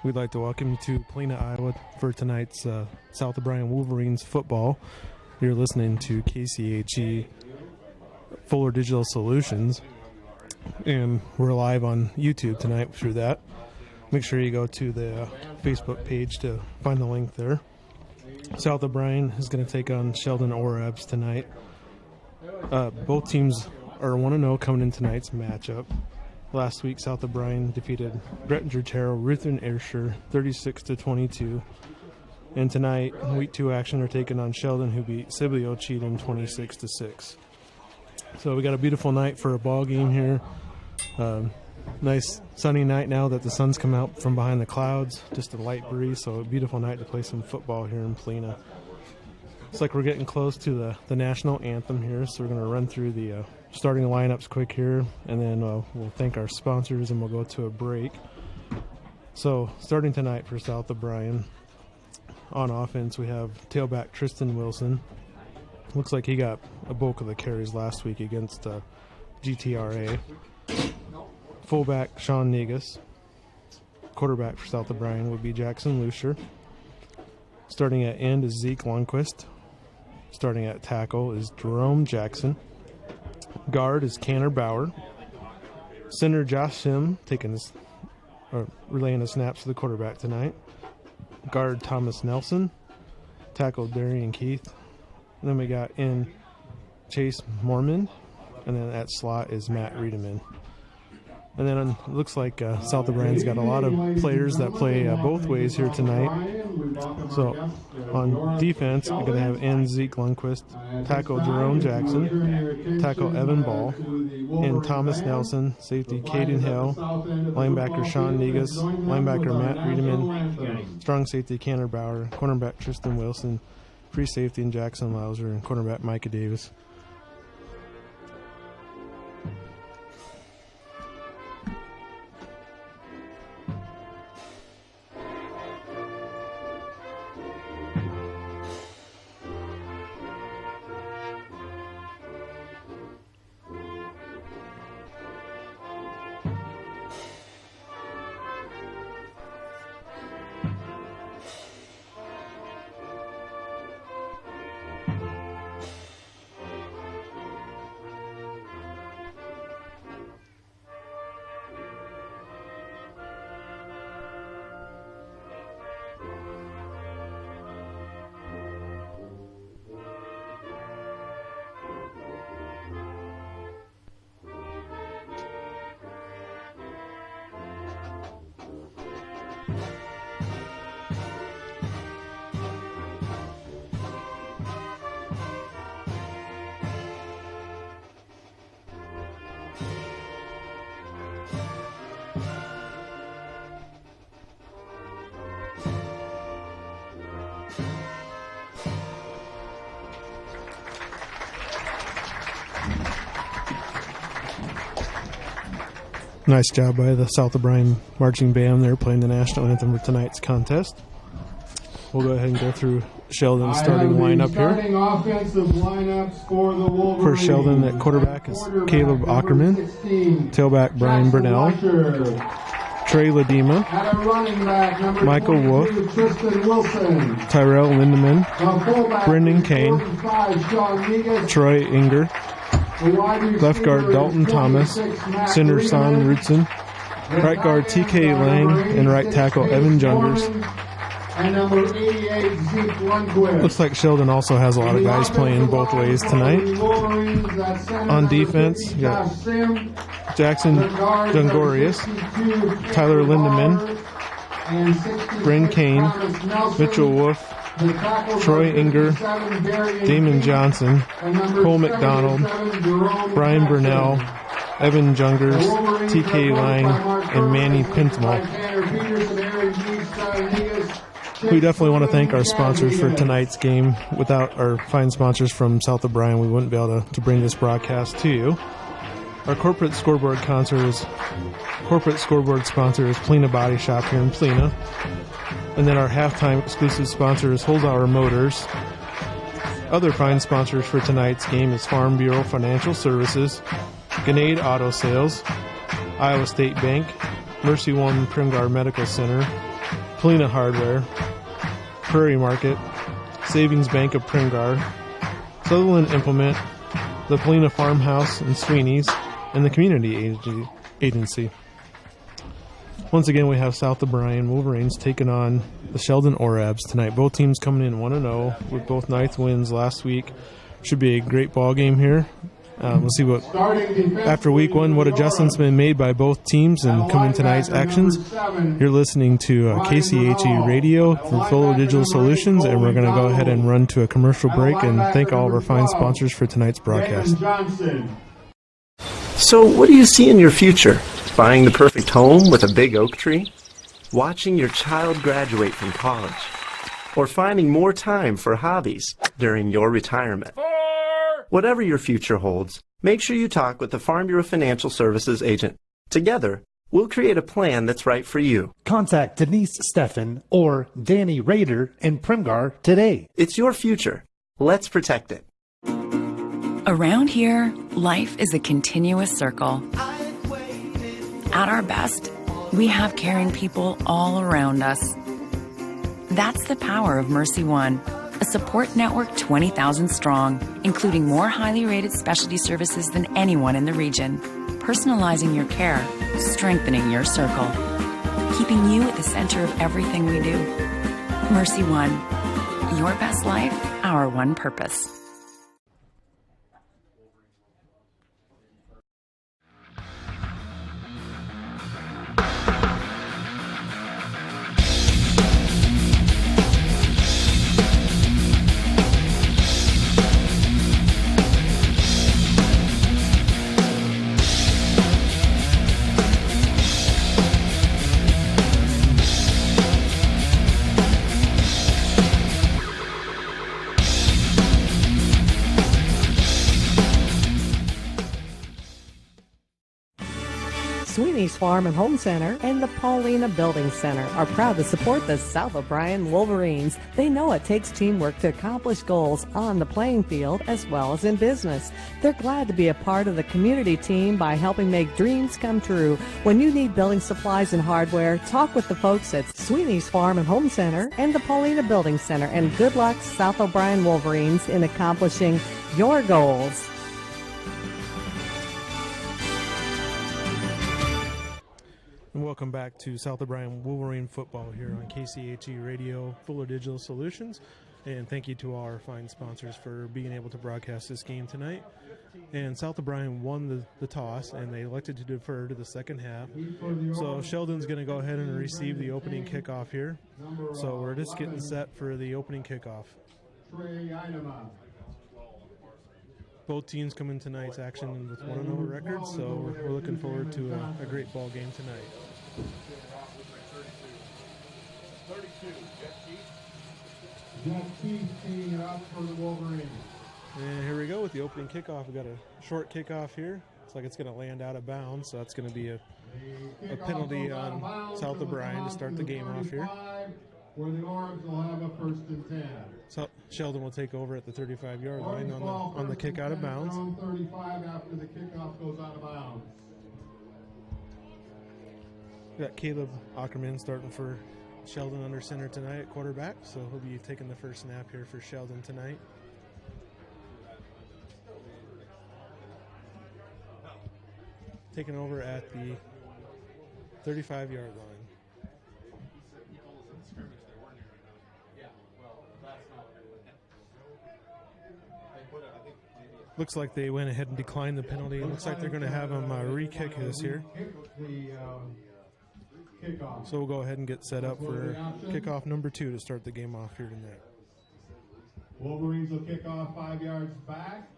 We'd like to welcome you to Polina, Iowa for tonight's South O'Brien Wolverines football. You're listening to KCHE Fuller Digital Solutions, and we're live on YouTube tonight through that. Make sure you go to the Facebook page to find the link there. South O'Brien is going to take on Sheldon Orebs tonight. Both teams are 1-0 coming in tonight's matchup. Last week, South O'Brien defeated Grettinger-Terrell, Ruthven Ayrshire 36-22. And tonight, week 2 action, are taking on Sheldon, who beat Sibley-Cheatham 26-6. So we got a beautiful night for a ball game here. Nice sunny night now that the sun's come out from behind the clouds. Just a light breeze, so a beautiful night to play some football here in Polina. Looks like we're getting close to the national anthem here, so we're going to run through the starting lineups quick here, and then we'll thank our sponsors and we'll go to a break. So starting tonight for South O'Brien, on offense we have tailback Tristan Wilson. Looks like he got a bulk of the carries last week against GTRA. Fullback Sean Negus. Quarterback for South O'Brien would be Jackson Lucier. Starting at end is Zeke Lundquist. Starting at tackle is Jerome Jackson. Guard is Canner Bauer. Center Josh Sim relaying the snaps to the quarterback tonight. Guard Thomas Nelson. Tackle Darian Keith. And then we got in Chase Mormon. And then at slot is Matt Riedemann. And then it looks like South O'Brien's got a lot of players that play both ways here tonight. So on defense, we're going to have end Zeke Lundquist, tackle Jerome Jackson, tackle Evan Ball, and Thomas Nelson, safety Caden Hill, linebacker Sean Negus, linebacker Matt Riedemann, strong safety Canner Bauer, cornerback Tristan Wilson, free safety and Jackson Lauser, and cornerback Micah Davis. Nice job by the South O'Brien marching band. They're playing the national anthem for tonight's contest. We'll go ahead and go through Sheldon's starting lineup here. Offensive lineups for the Wolverines. For Sheldon at quarterback is Caleb Ackerman, tailback Brian Burnell, Trey Ladima, Michael Wolf, Tyrell Lindeman, Brendan Kane, Troy Inger, left guard Dalton Thomas, center Son Rudson, right guard TK Lang, and right tackle Evan Jungers. And number 88, Zeke Lundquist. Looks like Sheldon also has a lot of guys playing both ways tonight. On defense, you got Jackson Dungorius, Tyler Lindeman, Bryn Kane, Mitchell Wolf, Troy Inger, Damon Johnson, Cole McDonald, Brian Burnell, Evan Jungers, TK Lang, and Manny Pintamal. We definitely want to thank our sponsors for tonight's game. Without our fine sponsors from South O'Brien, we wouldn't be able to bring this broadcast to you. Our corporate scoreboard sponsor is Polina Body Shop here in Polina. And then our halftime exclusive sponsor is Holzhauer Motors. Other fine sponsors for tonight's game is Farm Bureau Financial Services, Grenade Auto Sales, Iowa State Bank, Mercy One Primgar Medical Center, Polina Hardware, Prairie Market, Savings Bank of Primgar, Sutherland Implement, the Polina Farmhouse and Sweeney's, and the Community Agency. Once again, we have South O'Brien Wolverines taking on the Sheldon Orabs tonight. Both teams coming in 1-0 with both ninth wins last week. Should be a great ball game here. We'll see what, after week one, what adjustments been made by both teams and come in tonight's actions. You're listening to KCHE Radio from Footbal Digital Solutions, and we're going to go ahead and run to a commercial break and thank all of our fine sponsors for tonight's broadcast. So what do you see in your future? Buying the perfect home with a big oak tree? Watching your child graduate from college? Or finding more time for hobbies during your retirement? Whatever your future holds, make sure you talk with the Farm Bureau Financial Services agent. Together, we'll create a plan that's right for you. Contact Denise Steffen or Danny Rader in Primgar today. It's your future. Let's protect it. Around here, life is a continuous circle. At our best, we have caring people all around us. That's the power of Mercy One, a support network 20,000 strong, including more highly rated specialty services than anyone in the region, personalizing your care, strengthening your circle, keeping you at the center of everything we do. Mercy One, your best life, our one purpose. Sweeney's Farm and Home Center and the Paulina Building Center are proud to support the South O'Brien Wolverines. They know it takes teamwork to accomplish goals on the playing field as well as in business. They're glad to be a part of the community team by helping make dreams come true. When you need building supplies and hardware, talk with the folks at Sweeney's Farm and Home Center and the Paulina Building Center. And good luck, South O'Brien Wolverines, in accomplishing your goals. And welcome back to South O'Brien Wolverine Football here on KCHE Radio, Fuller Digital Solutions. And thank you to all our fine sponsors for being able to broadcast this game tonight. And South O'Brien won the toss, and they elected to defer to the second half. So Sheldon's going to go ahead and receive the opening kickoff here. So we're just getting set for the opening kickoff. Both teams come in tonight's action with 1-0 records, so we're looking forward to a great ball game tonight. Jack Keith teeing it up for the Wolverines. And here we go with the opening kickoff. We've got a short kickoff here. Looks like it's going to land out of bounds, so that's going to be a penalty on South O'Brien to start the game off here. Where the Orange will have a 1st and 10. So Sheldon will take over at the 35-yard line on the kick out of bounds. 35 after the kickoff goes out of bounds. We got Caleb Ackerman starting for Sheldon under center tonight at quarterback, so he'll be taking the first snap here for Sheldon tonight. Taking over at the 35-yard line. Looks like they went ahead and declined the penalty. It looks like they're going to have him re-kick this here. So we'll go ahead and get set up for kickoff number 2 to start the game off here tonight. Wolverines will kick off 5 yards back.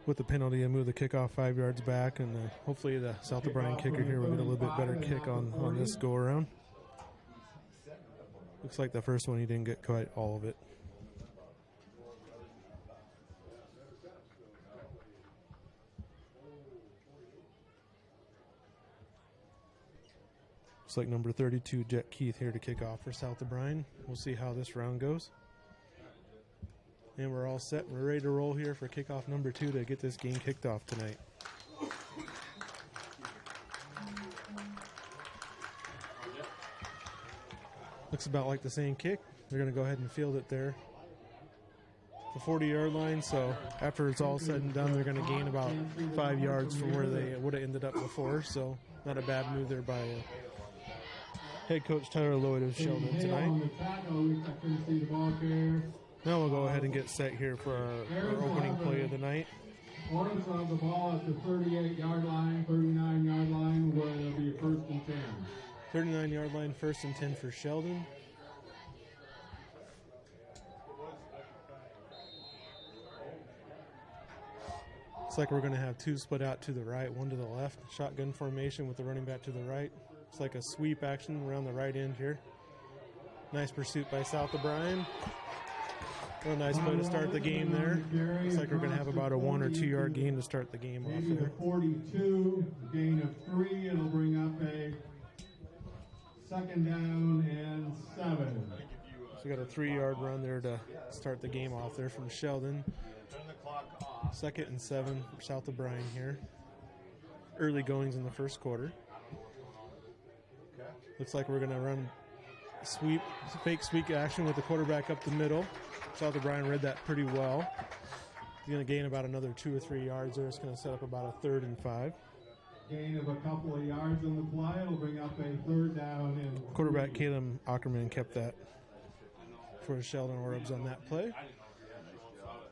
With the penalty, I move the kickoff 5 yards back, and hopefully the South O'Brien kicker here will get a little bit better kick on this go-around. Looks like the first one he didn't get quite all of it. Looks like number 32, Jet Keith, here to kick off for South O'Brien. We'll see how this round goes. And we're all set. We're ready to roll here for kickoff number 2 to get this game kicked off tonight. Looks about like the same kick. They're going to go ahead and field it there. The 40-yard line, so after it's all said and done, they're going to gain about 5 yards from where they would have ended up before, so not a bad move there by head coach Tyler Lloyd of Sheldon tonight. Now we'll go ahead and get set here for our opening play of the night. Hornets on the ball at the 38-yard line, 39-yard line, where it'll be 1st and 10. 39-yard line, 1st and 10 for Sheldon. Looks like we're going to have two split out to the right, one to the left. Shotgun formation with the running back to the right. It's like a sweep action around the right end here. Nice pursuit by South O'Brien. Real nice play to start the game there. Looks like we're going to have about a 1 or 2 yard gain to start the game off there. 42, gain of 3. It'll bring up a 2nd down and 7. So we got a 3-yard run there to start the game off there from Sheldon. 2nd and 7 for South O'Brien here. Early goings in the first quarter. Looks like we're going to run sweep, fake sweep action with the quarterback up the middle. South O'Brien read that pretty well. He's going to gain about another 2 or 3 yards there. It's going to set up about a 3rd and 5. Gain of a couple of yards on the play. It'll bring up a 3rd down and 3. Quarterback Caleb Ackerman kept that for Sheldon Orbs on that play.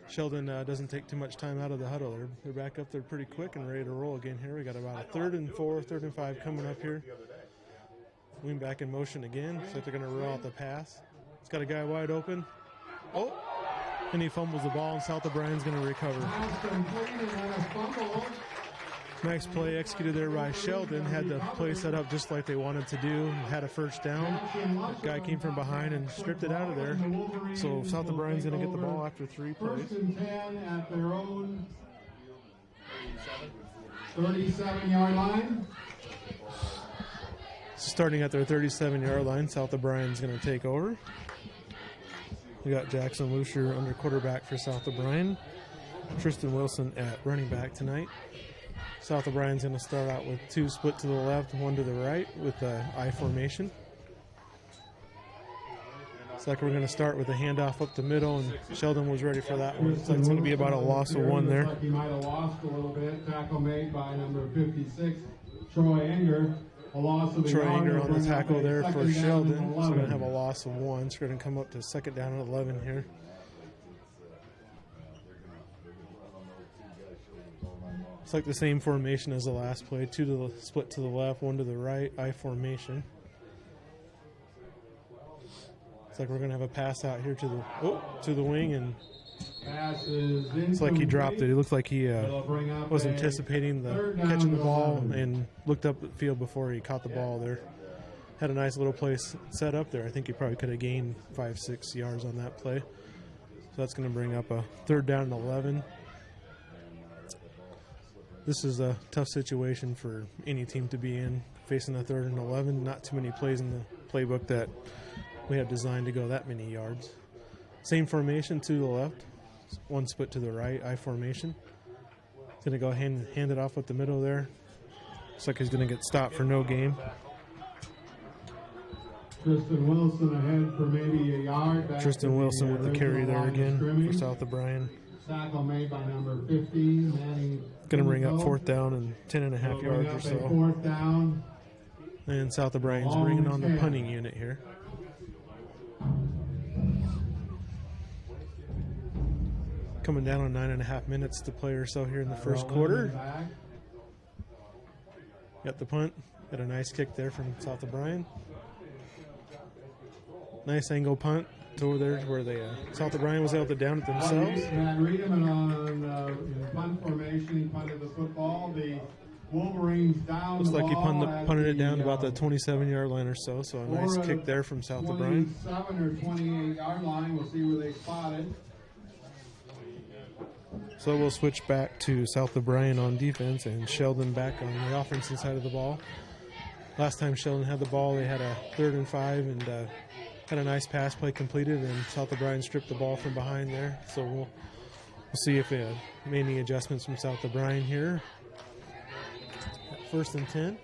Sheldon doesn't take too much time out of the huddle. They're back up there pretty quick and ready to roll again here. We got about a 3rd and 4, 3rd and 5 coming up here. Wing back in motion again. Looks like they're going to roll out the pass. It's got a guy wide open. Oh! And he fumbles the ball, and South O'Brien's going to recover. Nice play executed there by Sheldon. Had the play set up just like they wanted to do. Had a 1st down. Guy came from behind and stripped it out of there. So South O'Brien's going to get the ball after 3 plays. 1st and 10 at their own 37-yard line. Starting at their 37-yard line, South O'Brien's going to take over. We got Jackson Lucier under quarterback for South O'Brien. Tristan Wilson at running back tonight. South O'Brien's going to start out with 2 split to the left, 1 to the right with the I formation. Looks like we're going to start with a handoff up the middle, and Sheldon was ready for that one. Looks like it's going to be about a loss of 1 there. Looks like he might have lost a little bit. Tackle made by number 56, Troy Enger. A loss of Troy Enger on the tackle there for Sheldon. So we're going to have a loss of 1. So we're going to come up to 2nd down and 11 here. It's like the same formation as the last play. 2 to the split to the left, 1 to the right, I formation. It's like we're going to have a pass out here to the wing, and it's like he dropped it. It looked like he was anticipating catching the ball and looked up the field before he caught the ball there. Had a nice little play set up there. I think he probably could have gained 5-6 yards on that play. So that's going to bring up a 3rd down and 11. This is a tough situation for any team to be in, facing a 3rd and 11. Not too many plays in the playbook that we have designed to go that many yards. Same formation to the left, 1 split to the right, I formation. Going to go hand it off with the middle there. Looks like he's going to get stopped for no gain. Tristan Wilson ahead for maybe a yard. Tristan Wilson with the carry there again for South O'Brien. Tackle made by number 15, Manning. Going to bring up 4th down and 10.5 yards or so. 4th down. And South O'Brien's bringing on the punting unit here. Coming down on 9.5 minutes to play or so here in the first quarter. Got the punt. Got a nice kick there from South O'Brien. Nice angle punt to over there where South O'Brien was able to down it themselves. Matt Riedemann on punt formation. He punted the football. The Wolverines down. Looks like he punted it down to about the 27-yard line or so. So a nice kick there from South O'Brien. 27 or 28-yard line. We'll see where they spot it. So we'll switch back to South O'Brien on defense and Sheldon back on the offensive side of the ball. Last time Sheldon had the ball, they had a 3rd and 5 and had a nice pass play completed, and South O'Brien stripped the ball from behind there. So we'll see if they made any adjustments from South O'Brien here. At 1st and 10.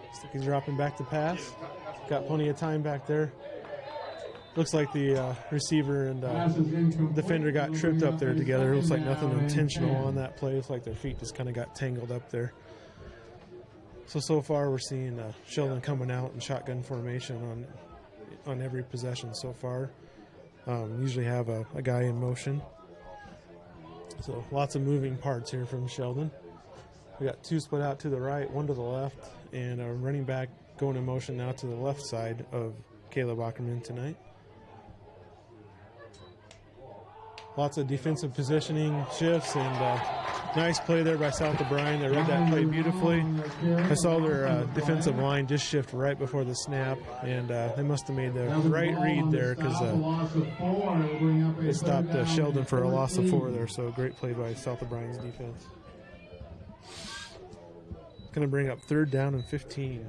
Looks like he's dropping back to pass. got plenty of time back there. Looks like the receiver and defender got tripped up there together. Looks like nothing intentional on that play. Looks like their feet just kind of got tangled up there. So far we're seeing Sheldon coming out in shotgun formation on every possession so far. Usually have a guy in motion. So lots of moving parts here from Sheldon. We got 2 split out to the right, 1 to the left, and a running back going in motion now to the left side of Caleb Ackerman tonight. Lots of defensive positioning shifts, and nice play there by South O'Brien. They read that play beautifully. I saw their defensive line just shift right before the snap, and they must have made the right read there because they stopped Sheldon for a loss of 4 there. So great play by South O'Brien's defense. Going to bring up 3rd down and 15.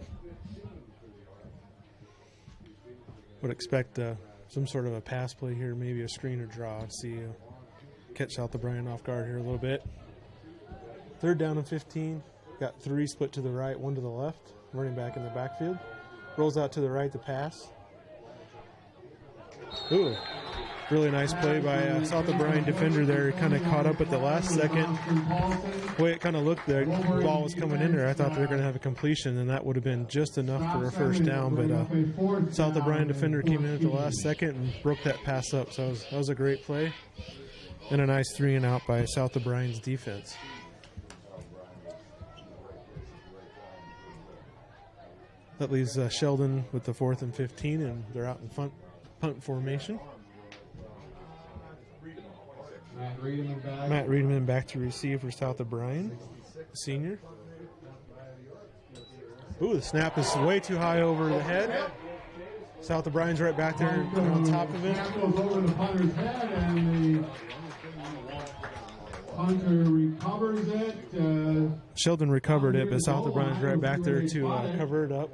Would expect some sort of a pass play here, maybe a screen or draw. See, catch South O'Brien off guard here a little bit. 3rd down and 15. Got 3 split to the right, 1 to the left. Running back in the backfield. Rolls out to the right to pass. Ooh, really nice play by South O'Brien defender there. Kind of caught up at the last second. The way it kind of looked, the ball was coming in there. I thought they were going to have a completion, and that would have been just enough for a first down. But South O'Brien defender came in at the last second and broke that pass up. So that was a great play. And a nice 3 and out by South O'Brien's defense. That leaves Sheldon with the 4th and 15, and they're out in punt formation. Matt Riedemann back to receive for South O'Brien, senior. Ooh, the snap is way too high over the head. South O'Brien's right back there on top of it. Over the punter's head, and the punter recovers it. Sheldon recovered it, but South O'Brien's right back there to cover it up.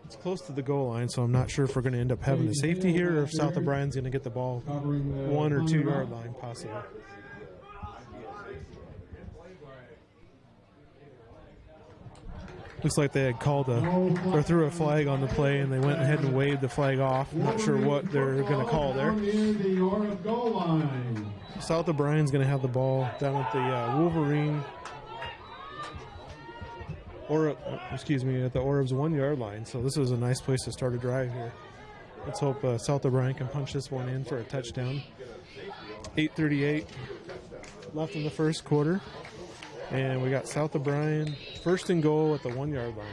It's close to the goal line, so I'm not sure if we're going to end up having a safety here or if South O'Brien's going to get the ball 1 or 2 yard line possibly. Looks like they had called or threw a flag on the play, and they went ahead and waved the flag off. I'm not sure what they're going to call there. South O'Brien's going to have the ball down at the Wolverine, at the Orbs 1 yard line. So this is a nice place to start a drive here. Let's hope South O'Brien can punch this one in for a touchdown. 8:38 left in the first quarter. And we got South O'Brien, 1st and goal at the 1 yard line.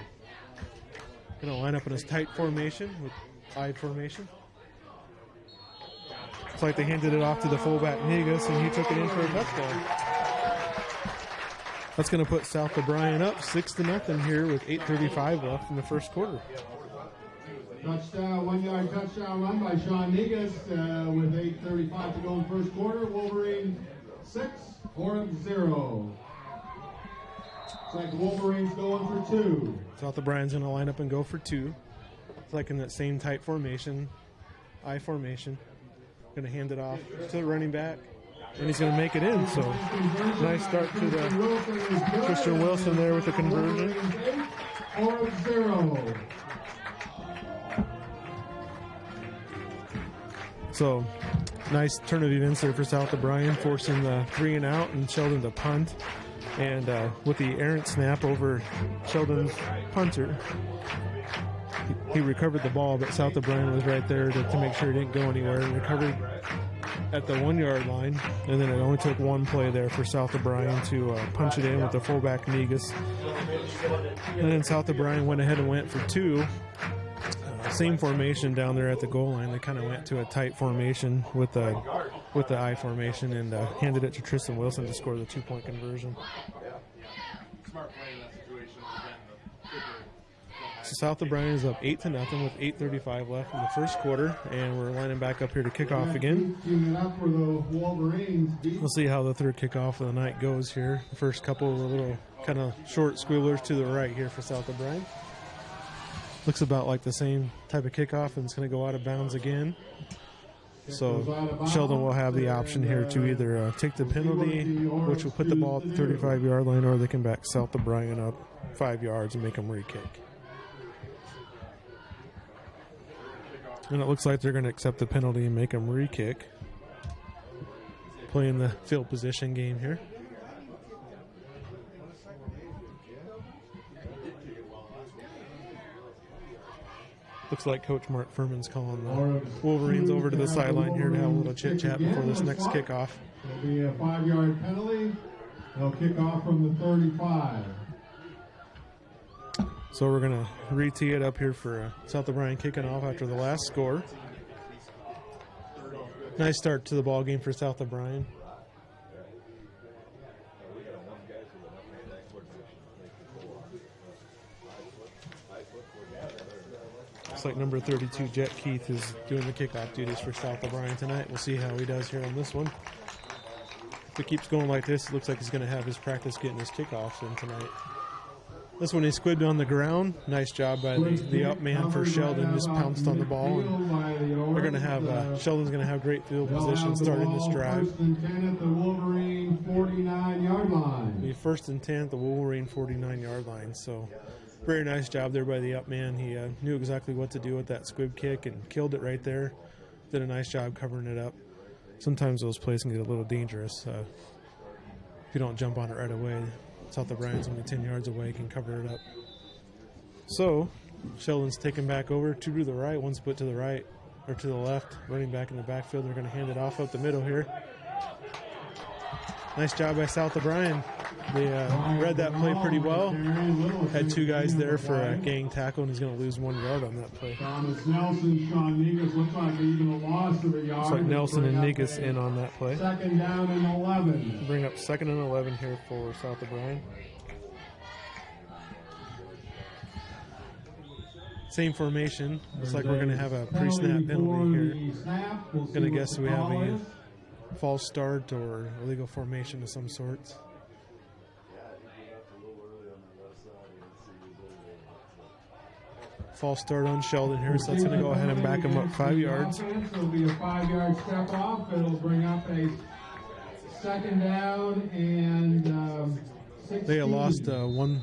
Going to line up in his tight formation with I formation. It's like they handed it off to the fullback Negus, and he took it in for a touchdown. That's going to put South O'Brien up 6-0 here with 8:35 left in the first quarter. Touchdown, 1 yard touchdown run by Sean Negus with 8:35 to go in first quarter. Wolverine 6, Orange 0. It's like the Wolverines going for 2. South O'Brien's going to line up and go for 2. It's like in that same tight formation, I formation. Going to hand it off to the running back, and he's going to make it in. So nice start to the Christian Wilson there with the conversion. 0. So nice turn of events there for South O'Brien, forcing the 3 and out and Sheldon to punt. And with the errant snap over Sheldon's punter, he recovered the ball, but South O'Brien was right there to make sure he didn't go anywhere, and recovered at the 1 yard line. And then it only took one play there for South O'Brien to punch it in with the fullback Negus. And then South O'Brien went ahead and went for 2. Same formation down there at the goal line. They kind of went to a tight formation with the I formation and handed it to Tristan Wilson to score the 2-point conversion. So South O'Brien is up 8-0 with 8:35 left in the first quarter, and we're lining back up here to kick off again. We'll see how the third kickoff of the night goes here. The first couple of little kind of short squealers to the right here for South O'Brien. Looks about like the same type of kickoff, and it's going to go out of bounds again. So Sheldon will have the option here to either take the penalty, which will put the ball at the 35-yard line, or they can back South O'Brien up 5 yards and make them re-kick. And it looks like they're going to accept the penalty and make them re-kick. Playing the field position game here. Looks like Coach Mark Furman's calling the Wolverines over to the sideline here to have a little chit-chat before this next kickoff. It'll be a 5-yard penalty. They'll kick off from the 35. So we're going to re-tee it up here for South O'Brien kicking off after the last score. Nice start to the ball game for South O'Brien. Looks like number 32, Jet Keith, is doing the kickoff duties for South O'Brien tonight. We'll see how he does here on this one. If it keeps going like this, it looks like he's going to have his practice getting his kickoffs in tonight. This one he squibbed on the ground. Nice job by the up man for Sheldon. Just pounced on the ball. And they're going to have Sheldon's going to have great field position starting this drive. First and 10 at the Wolverine 49-yard line. Be first and 10 at the Wolverine 49-yard line. So very nice job there by the up man. He knew exactly what to do with that squib kick and killed it right there. Did a nice job covering it up. Sometimes those plays can get a little dangerous if you don't jump on it right away. South O'Brien's only 10 yards away, can cover it up. So Sheldon's taken back over, 2 to the right, 1 split to the right, or to the left, running back in the backfield. They're going to hand it off up the middle here. Nice job by South O'Brien. They read that play pretty well. Had 2 guys there for a gang tackle, and he's going to lose 1 yard on that play. Thomas Nelson, Sean Negus, looks like even a loss of a yard. Looks like Nelson and Negus in on that play. Second down and 11. Bring up 2nd and 11 here for South O'Brien. Same formation. Looks like we're going to have a pre-snap penalty here. Going to guess we have a false start or illegal formation of some sorts. False start on Sheldon here, so that's going to go ahead and back him up 5 yards. It'll be a 5-yard step off. It'll bring up a second down and 16. They had lost 1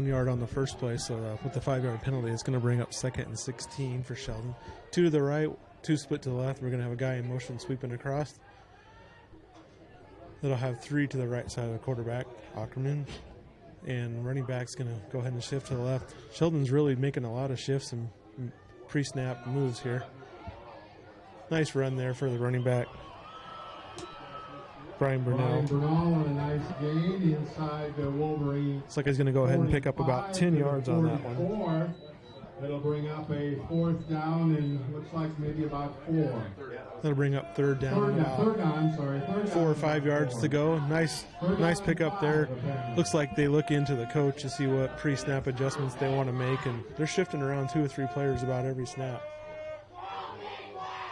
yard on the first play, so with the 5-yard penalty, it's going to bring up 2nd and 16 for Sheldon. 2 to the right, 2 split to the left. We're going to have a guy in motion sweeping across. That'll have 3 to the right side of the quarterback, Ackerman. And running back's going to go ahead and shift to the left. Sheldon's really making a lot of shifts and pre-snap moves here. Nice run there for the running back, Brian Burnell. Brian Burnell on a nice gain inside the Wolverine. Looks like he's going to go ahead and pick up about 10 yards on that one. It'll bring up a 4th down and looks like maybe about 4. That'll bring up third down. Third down. 4 or 5 yards to go. Nice pickup there. Looks like they look into the coach to see what pre-snap adjustments they want to make, and they're shifting around 2 or 3 players about every snap.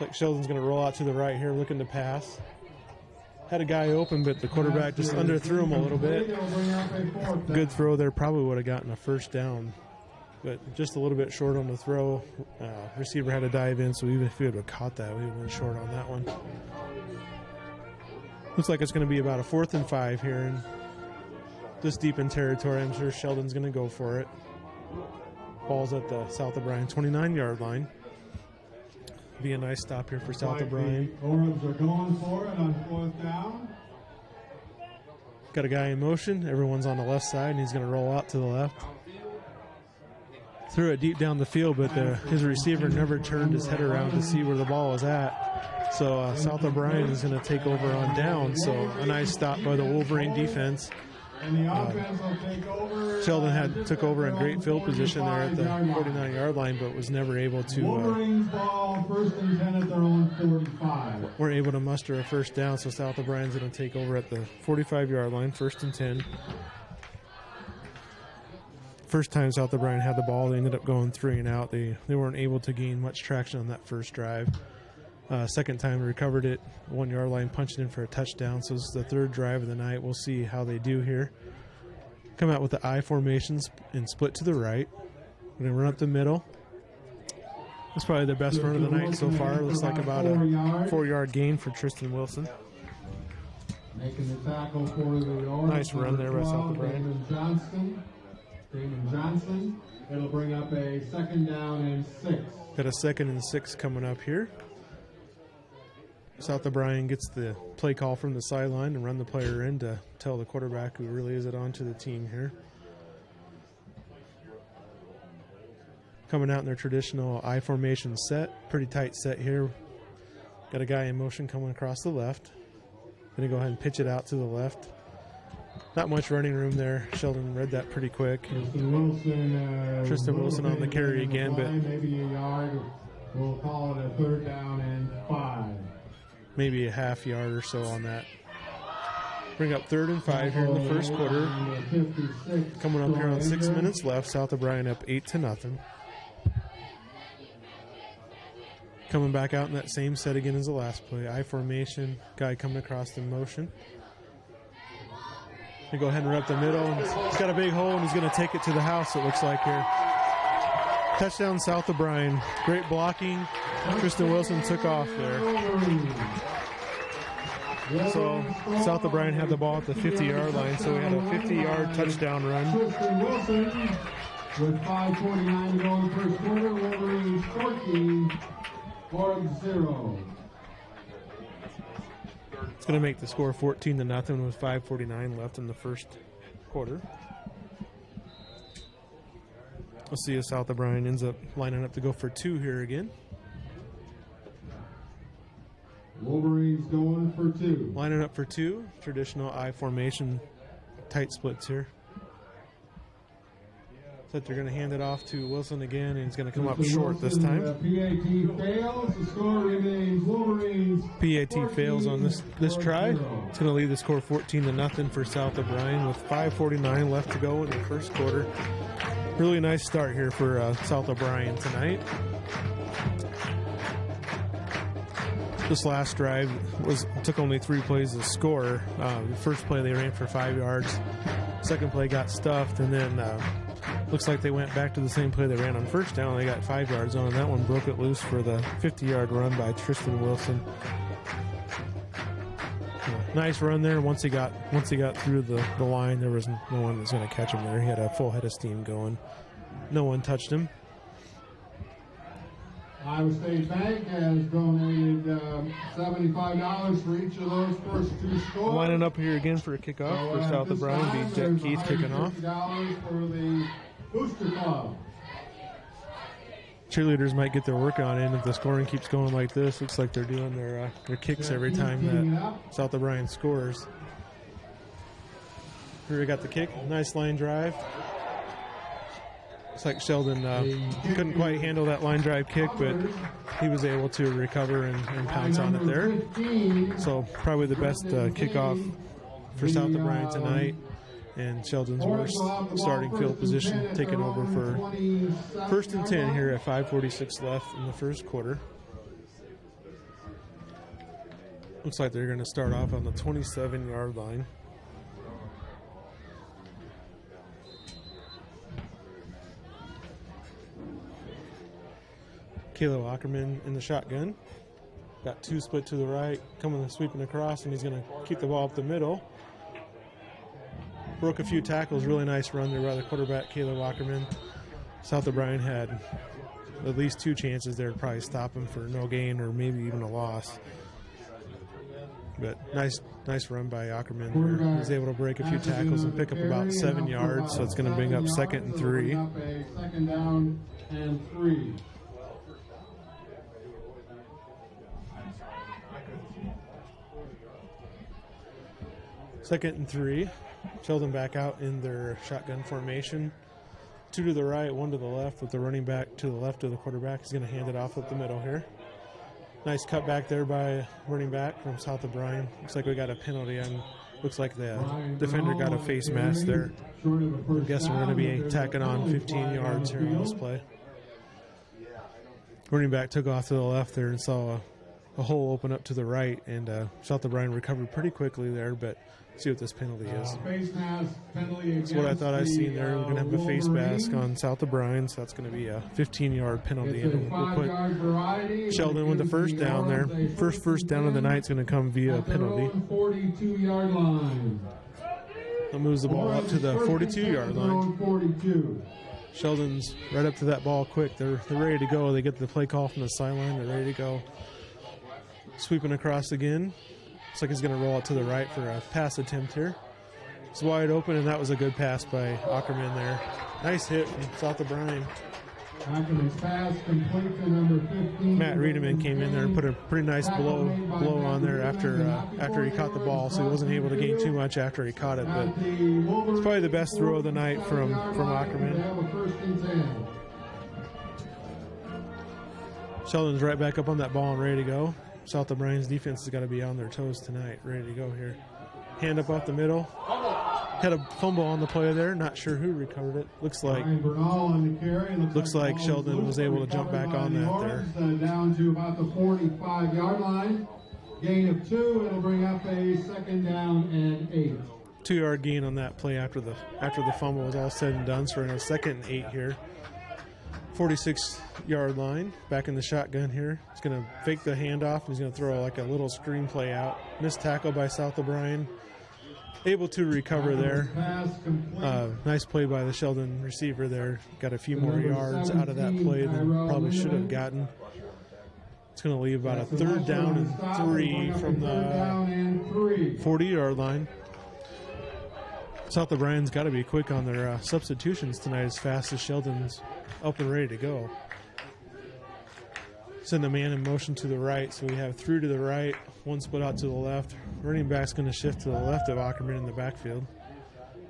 Like Sheldon's going to roll out to the right here, looking to pass. Had a guy open, but the quarterback just underthrew him a little bit. Good throw there. Probably would have gotten a first down, but just a little bit short on the throw. Receiver had to dive in, so even if we would have caught that, we would have been short on that one. Looks like it's going to be about a 4th and 5 here, and just deep in territory. I'm sure Sheldon's going to go for it. Ball's at the South O'Brien 29-yard line. Be a nice stop here for South O'Brien. Orbs are going for it on 4th down. Got a guy in motion. Everyone's on the left side, and he's going to roll out to the left. Threw it deep down the field, but his receiver never turned his head around to see where the ball was at. So South O'Brien is going to take over on down. So a nice stop by the Wolverine defense. And the offense will take over. Sheldon took over in great field position there at the 49-yard line, but was never able to. Wolverines ball, 1st and 10 at their own 45. Weren't able to muster a first down, so South O'Brien's going to take over at the 45-yard line, 1st and 10. First time South O'Brien had the ball, they ended up going 3 and out. They weren't able to gain much traction on that first drive. Second time recovered it, 1-yard line, punched it in for a touchdown. So this is the 3rd drive of the night. We'll see how they do here. Come out with the I formations and split to the right. We're going to run up the middle. That's probably their best run of the night so far. Looks like about a 4-yard gain for Tristan Wilson. Making the tackle for the Orange. Nice run there by South O'Brien. Johnston. Damon Johnson. It'll bring up a 2nd down and 6. Got a 2nd and 6 coming up here. South O'Brien gets the play call from the sideline and run the player in to tell the quarterback who really is it on to the team here. Coming out in their traditional I formation set. Pretty tight set here. Got a guy in motion coming across the left. Going to go ahead and pitch it out to the left. Not much running room there. Sheldon read that pretty quick. Tristan Wilson on the carry again, but maybe a yard. We'll call it a 3rd down and 5. Maybe a half yard or so on that. Bring up 3rd and 5 here in the first quarter. Coming up here on 6 minutes left. South O'Brien up 8-0. Coming back out in that same set again as the last play. I formation. Guy coming across in motion. They go ahead and run up the middle. And he's got a big hole, and he's going to take it to the house, it looks like here. Touchdown, South O'Brien. Great blocking. Tristan Wilson took off there. So South O'Brien had the ball at the 50-yard line, so we had a 50-yard touchdown run. Tristan Wilson with 5:49 to go in the first quarter. Wolverines 14-0. It's going to make the score 14-0 with 5:49 left in the first quarter. We'll see if South O'Brien ends up lining up to go for 2 here again. Wolverines going for 2. Lining up for 2. Traditional I formation, tight splits here. That they're going to hand it off to Wilson again, and he's going to come up short this time. PAT fails. The score remains Wolverines. PAT fails on this try. It's going to leave the score 14-0 for South O'Brien with 5:49 left to go in the first quarter. Really nice start here for South O'Brien tonight. This last drive took only 3 plays to score. The first play they ran for 5 yards. Second play got stuffed, and then looks like they went back to the same play they ran on first down. They got 5 yards on, and that one broke it loose for the 50-yard run by Tristan Wilson. Nice run there. Once he got through the line, there was no one that was going to catch him there. He had a full head of steam going. No one touched him. Iowa State Bank has donated $75 for each of those first 2 scores. Lining up here again for a kickoff for South O'Brien. Be Jet Keith kicking off. $50 for the Booster Club. Cheerleaders might get their workout in if the scoring keeps going like this. Looks like they're doing their kicks every time that South O'Brien scores. Here we got the kick. Nice line drive. Looks like Sheldon couldn't quite handle that line drive kick, but he was able to recover and pounce on it there. So probably the best kickoff for South O'Brien tonight. And Sheldon's worst starting field position taking over for 1st and 10 here at 5:46 left in the first quarter. Looks like they're going to start off on the 27-yard line. Kalo Ackerman in the shotgun. Got 2 split to the right, coming and sweeping across, and he's going to keep the ball up the middle. Broke a few tackles. Really nice run there by the quarterback, Kalo Ackerman. South O'Brien had at least 2 chances there to probably stop him for no gain or maybe even a loss. But nice run by Ackerman there. He was able to break a few tackles and pick up about 7 yards, so it's going to bring up 2nd and 3. 2nd down and 3. Second and 3. Sheldon back out in their shotgun formation. 2 to the right, 1 to the left, with the running back to the left of the quarterback. He's going to hand it off up the middle here. Nice cut back there by running back from South O'Brien. Looks like we got a penalty, and looks like the defender got a face mask there. I guess we're going to be tacking on 15 yards here in this play. Running back took off to the left there and saw a hole open up to the right, and South O'Brien recovered pretty quickly there, but see what this penalty is. Face mask penalty. That's what I thought I seen there. We're going to have a face mask on South O'Brien, so that's going to be a 15-yard penalty. And we'll put Sheldon with the first down there. First down of the night is going to come via a penalty. 42-yard line. That moves the ball up to the 42-yard line. 42. Sheldon's right up to that ball quick. They're ready to go. They get the play call from the sideline. They're ready to go. Sweeping across again. Looks like he's going to roll it to the right for a pass attempt here. It's wide open, and that was a good pass by Ackerman there. Nice hit from South O'Brien. Ackerman's pass complete to number 15. Matt Riedemann came in there and put a pretty nice blow on there after he caught the ball, so he wasn't able to gain too much after he caught it. But it's probably the best throw of the night from Ackerman. Sheldon's right back up on that ball and ready to go. South O'Brien's defense has got to be on their toes tonight, ready to go here. Hand up off the middle. Had a fumble on the play there. Not sure who recovered it. Looks like Sheldon was able to jump back on that there. Down to about the 45-yard line. Gain of 2. It'll bring up a 2nd down and 8. 2-yard gain on that play after the fumble was all said and done. So we're in a 2nd and 8 here. 46-yard line. Back in the shotgun here. He's going to fake the handoff. He's going to throw like a little screen play out. Missed tackle by South O'Brien. Able to recover there. Nice play by the Sheldon receiver there. Got a few more yards out of that play than probably should have gotten. It's going to leave about a 3rd down and 3 from the 40-yard line. South O'Brien's got to be quick on their substitutions tonight as fast as Sheldon's up and ready to go. Send a man in motion to the right, so we have 3 to the right, 1 split out to the left. Running back's going to shift to the left of Ackerman in the backfield.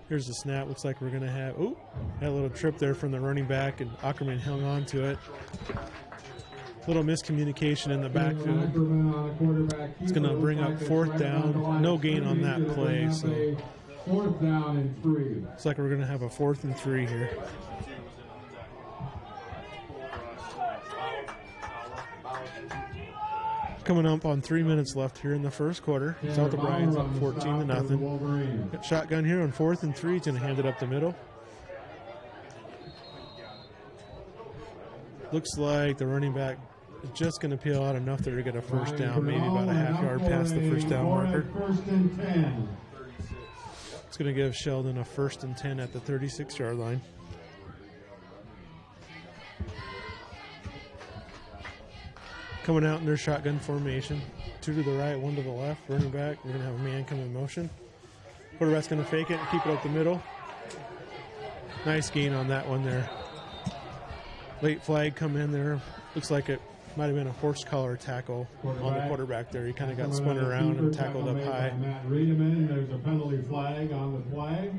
Here's the snap. Looks like we're going to have, had a little trip there from the running back, and Ackerman hung on to it. Little miscommunication in the backfield. It's going to bring up 4th down. No gain on that play, so 4th down and 3. Looks like we're going to have a 4th and 3 here. Coming up on 3 minutes left here in the first quarter. South O'Brien's up 14-0. Got shotgun here on 4th and 3. He's going to hand it up the middle. Looks like the running back is just going to peel out enough that we get a 1st down, maybe about a half yard past the 1st down marker. 1st and 10. It's going to give Sheldon a 1st and 10 at the 36-yard line. Coming out in their shotgun formation. 2 to the right, 1 to the left. Running back. We're going to have a man come in motion. Quarterback's going to fake it and keep it up the middle. Nice gain on that one there. Late flag come in there. Looks like it might have been a horse collar tackle on the quarterback there. He kind of got spun around and tackled up high. Matt Riedemann. There's a penalty flag on the flag.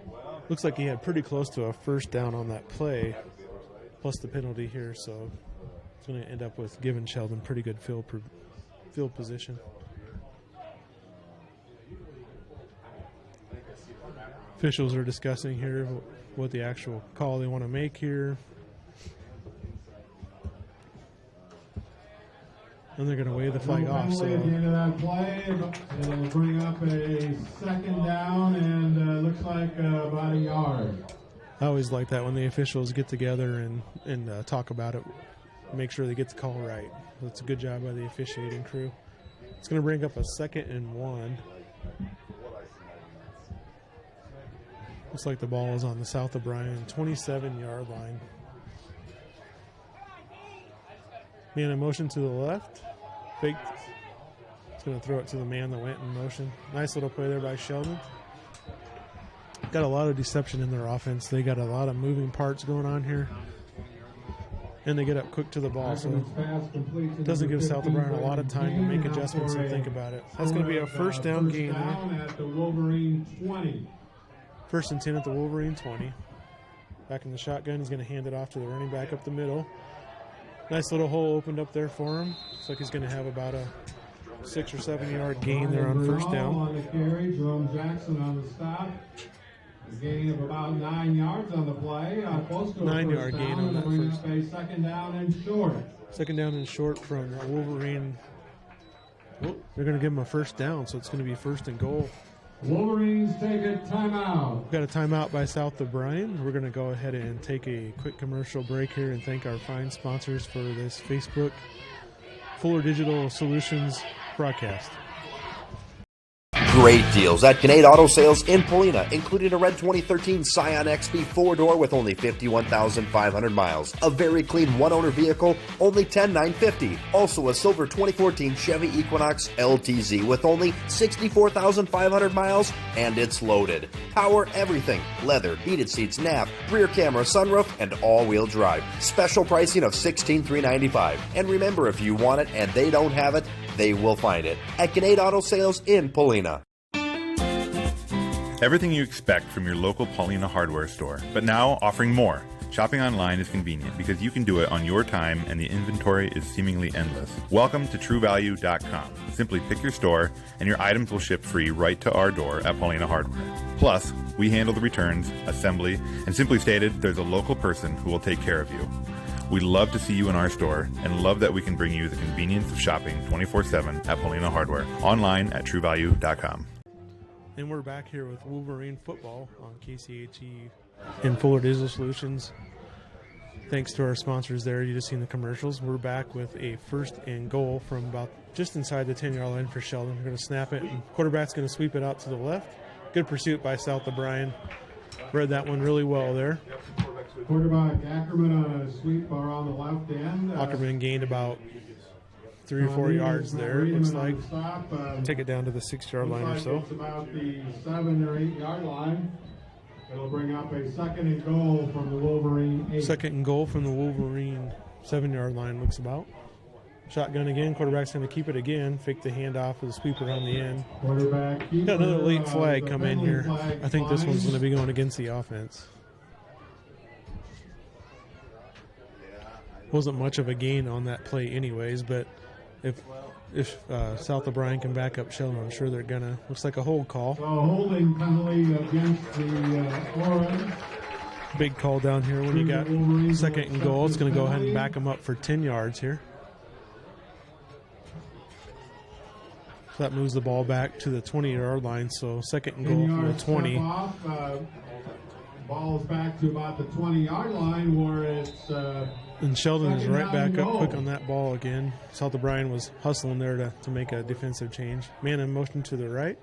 Looks like he had pretty close to a 1st down on that play, plus the penalty here, so it's going to end up with giving Sheldon pretty good field position. Officials are discussing here what the actual call they want to make here. And they're going to wave the flag off. So at the end of that play, it'll bring up a 2nd down and looks like about a yard. I always like that when the officials get together and talk about it. Make sure they get the call right. That's a good job by the officiating crew. It's going to bring up a 2nd and 1. Looks like the ball is on the South O'Brien 27-yard line. Man in motion to the left. Faked. It's going to throw it to the man that went in motion. Nice little play there by Sheldon. Got a lot of deception in their offense. They got a lot of moving parts going on here. And they get up quick to the ball, so it doesn't give South O'Brien a lot of time to make adjustments and think about it. That's going to be a 1st down gain there. At the Wolverine 20. 1st and 10 at the Wolverine 20. Back in the shotgun, he's going to hand it off to the running back up the middle. Nice little hole opened up there for him. Looks like he's going to have about a 6 or 7 yard gain there on 1st down. On the carry, Jerome Jackson on the stop. A gain of about 9 yards on the play. Close to a 9 yard gain on that first. A 2nd down and short. 2nd down and short from Wolverine. Oh, they're going to give him a 1st down, so it's going to be 1st and goal. Wolverines take a timeout. We've got a timeout by South O'Brien. We're going to go ahead and take a quick commercial break here and thank our fine sponsors for this Facebook Fuller Digital Solutions broadcast. Great deals at Kinnaid Auto Sales in Polina, including a red 2013 Scion XP 4-door with only 51,500 miles. A very clean one-owner vehicle, only $10,950. Also a silver 2014 Chevy Equinox LTZ with only 64,500 miles, and it's loaded. Power everything. Leather, heated seats, nav, rear camera, sunroof, and all-wheel drive. Special pricing of $16,395. And remember, if you want it and they don't have it, they will find it at Kinnaid Auto Sales in Polina. Everything you expect from your local Paulina hardware store, but now offering more. Shopping online is convenient because you can do it on your time and the inventory is seemingly endless. Welcome to TrueValue.com. Simply pick your store and your items will ship free right to our door at Paulina Hardware. Plus, we handle the returns, assembly, and simply stated, there's a local person who will take care of you. We love to see you in our store and love that we can bring you the convenience of shopping 24/7 at Paulina Hardware. Online at TrueValue.com. And we're back here with Wolverine Football on KCHE and Fuller Digital Solutions. Thanks to our sponsors there. You just seen the commercials. We're back with a 1st and goal from about just inside the 10-yard line for Sheldon. We're going to snap it, and quarterback's going to sweep it out to the left. Good pursuit by South O'Brien. Read that one really well there. Quarterback Ackerman on a sweep around the left end. Ackerman gained about 3 or 4 yards there, it looks like. Take it down to the 6-yard line or so. It's about the 7 or 8 yard line. It'll bring up a 2nd and goal from the Wolverine 8. 2nd and goal from the Wolverine 7-yard line looks about. Shotgun again. Quarterback's going to keep it again. Fake the handoff with the sweeper on the end. Got another late flag come in here. I think this one's going to be going against the offense. Wasn't much of a gain on that play anyways, but if South O'Brien can back up Sheldon, I'm sure they're going to. Looks like a hold call. So holding penalty against the Orange. Big call down here when you got 2nd and goal. It's going to go ahead and back them up for 10 yards here. So that moves the ball back to the 20-yard line. So 2nd and goal from the 20. Ball is back to about the 20-yard line where it's... and Sheldon is right back up quick on that ball again. South O'Brien was hustling there to make a defensive change. Man in motion to the right.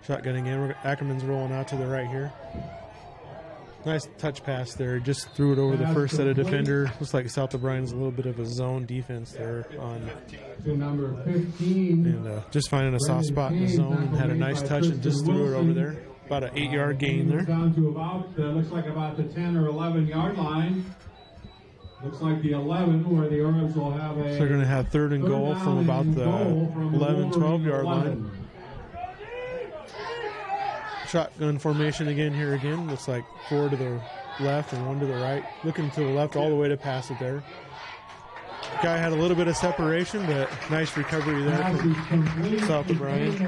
Shotgun again. Ackerman's rolling out to the right here. Nice touch pass there. Just threw it over the first set of defender. Looks like South O'Brien's a little bit of a zone defense there on number 15. And just finding a soft spot in the zone and had a nice touch and just threw it over there. About an 8-yard gain there. Down to about, looks like about the 10 or 11-yard line. Looks like the 11 where the Orange will have a... So they're going to have 3rd and goal from about the 11, 12-yard line. Shotgun formation again here again. Looks like 4 to the left and 1 to the right. Looking to the left all the way to pass it there. Guy had a little bit of separation, but nice recovery there from South O'Brien.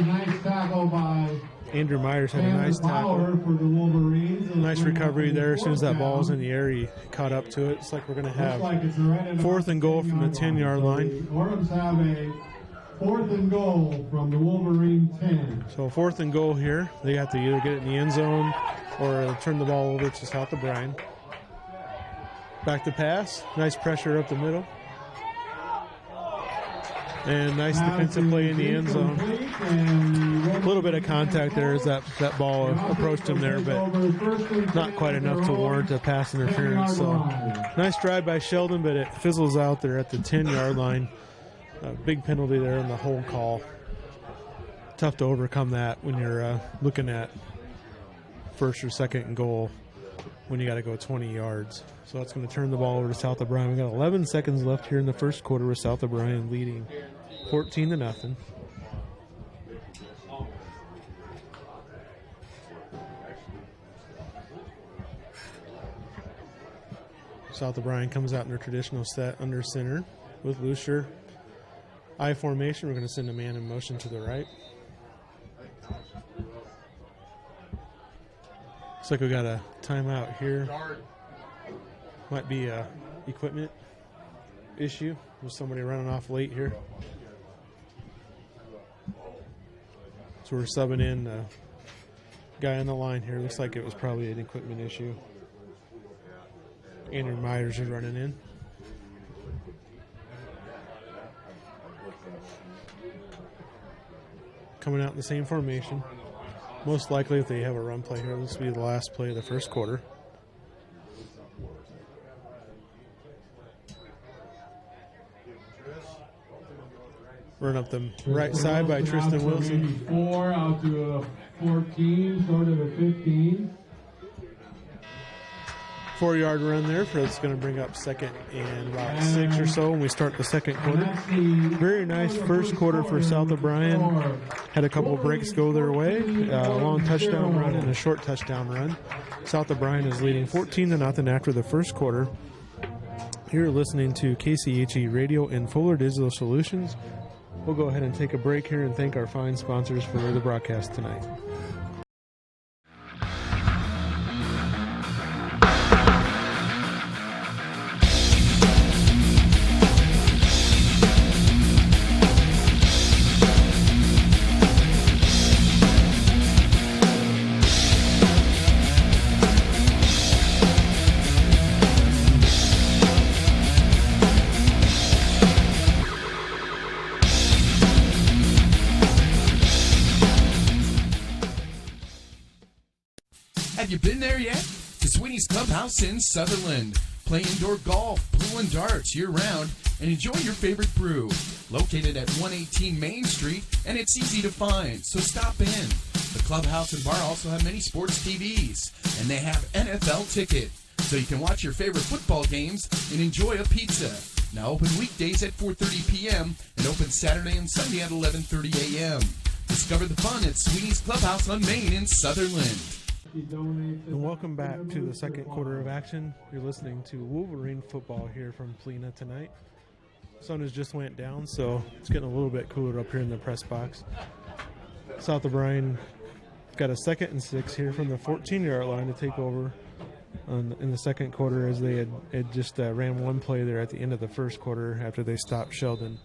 Nice tackle by Andrew Myers had a nice tackle. For the Wolverines. Nice recovery there. As soon as that ball was in the air, he caught up to it. It's like we're going to have 4th and goal from the 10-yard line. Orange have a 4th and goal from the Wolverine 10. So 4th and goal here. They have to either get it in the end zone or turn the ball over to South O'Brien. Back to pass. Nice pressure up the middle. And nice defensive play in the end zone. A little bit of contact there as that ball approached him there, but not quite enough to warrant a pass interference. So nice drive by Sheldon, but it fizzles out there at the 10-yard line. A big penalty there on the hold call. Tough to overcome that when you're looking at 1st or 2nd and goal when you got to go 20 yards. So that's going to turn the ball over to South O'Brien. We've got 11 seconds left here in the 1st quarter with South O'Brien leading 14-0. South O'Brien comes out in their traditional set under center with Lucier. I formation. We're going to send a man in motion to the right. Looks like we got a timeout here. Might be a equipment issue with somebody running off late here. So we're subbing in a guy on the line here. Looks like it was probably an equipment issue. Andrew Myers is running in. coming out in the same formation. Most likely, if they have a run play here, this will be the last play of the first quarter. Run up the right side by Tristan Wilson. 4 out to a 14, sort of a 15. 4-yard run there for it's going to bring up second and about 6 or so when we start the second quarter. Very nice first quarter for South O'Brien. Had a couple of breaks go their way. A long touchdown run and a short touchdown run. South O'Brien is leading 14-0 after the first quarter. You're listening to KCHE Radio and Fuller Digital Solutions. We'll go ahead and take a break here and thank our fine sponsors for the broadcast tonight. Have you been there yet? The Sweeney's Clubhouse in Sutherland. Play indoor golf, pool, and darts year-round, and enjoy your favorite brew. Located at 118 Main Street, and it's easy to find, so stop in. The clubhouse and bar also have many sports TVs, and they have NFL ticket, so you can watch your favorite football games and enjoy a pizza. Now open weekdays at 4:30 p.m. and open Saturday and Sunday at 11:30 a.m. Discover the fun at Sweeney's Clubhouse on Main in Sutherland. And welcome back to the second quarter of action. You're listening to Wolverine football here from Polina tonight. Sun has just went down, so it's getting a little bit cooler up here in the press box. South O'Brien got a 2nd and 6 here from the 14-yard line to take over in the second quarter, as they had just ran one play there at the end of the first quarter after they stopped Sheldon.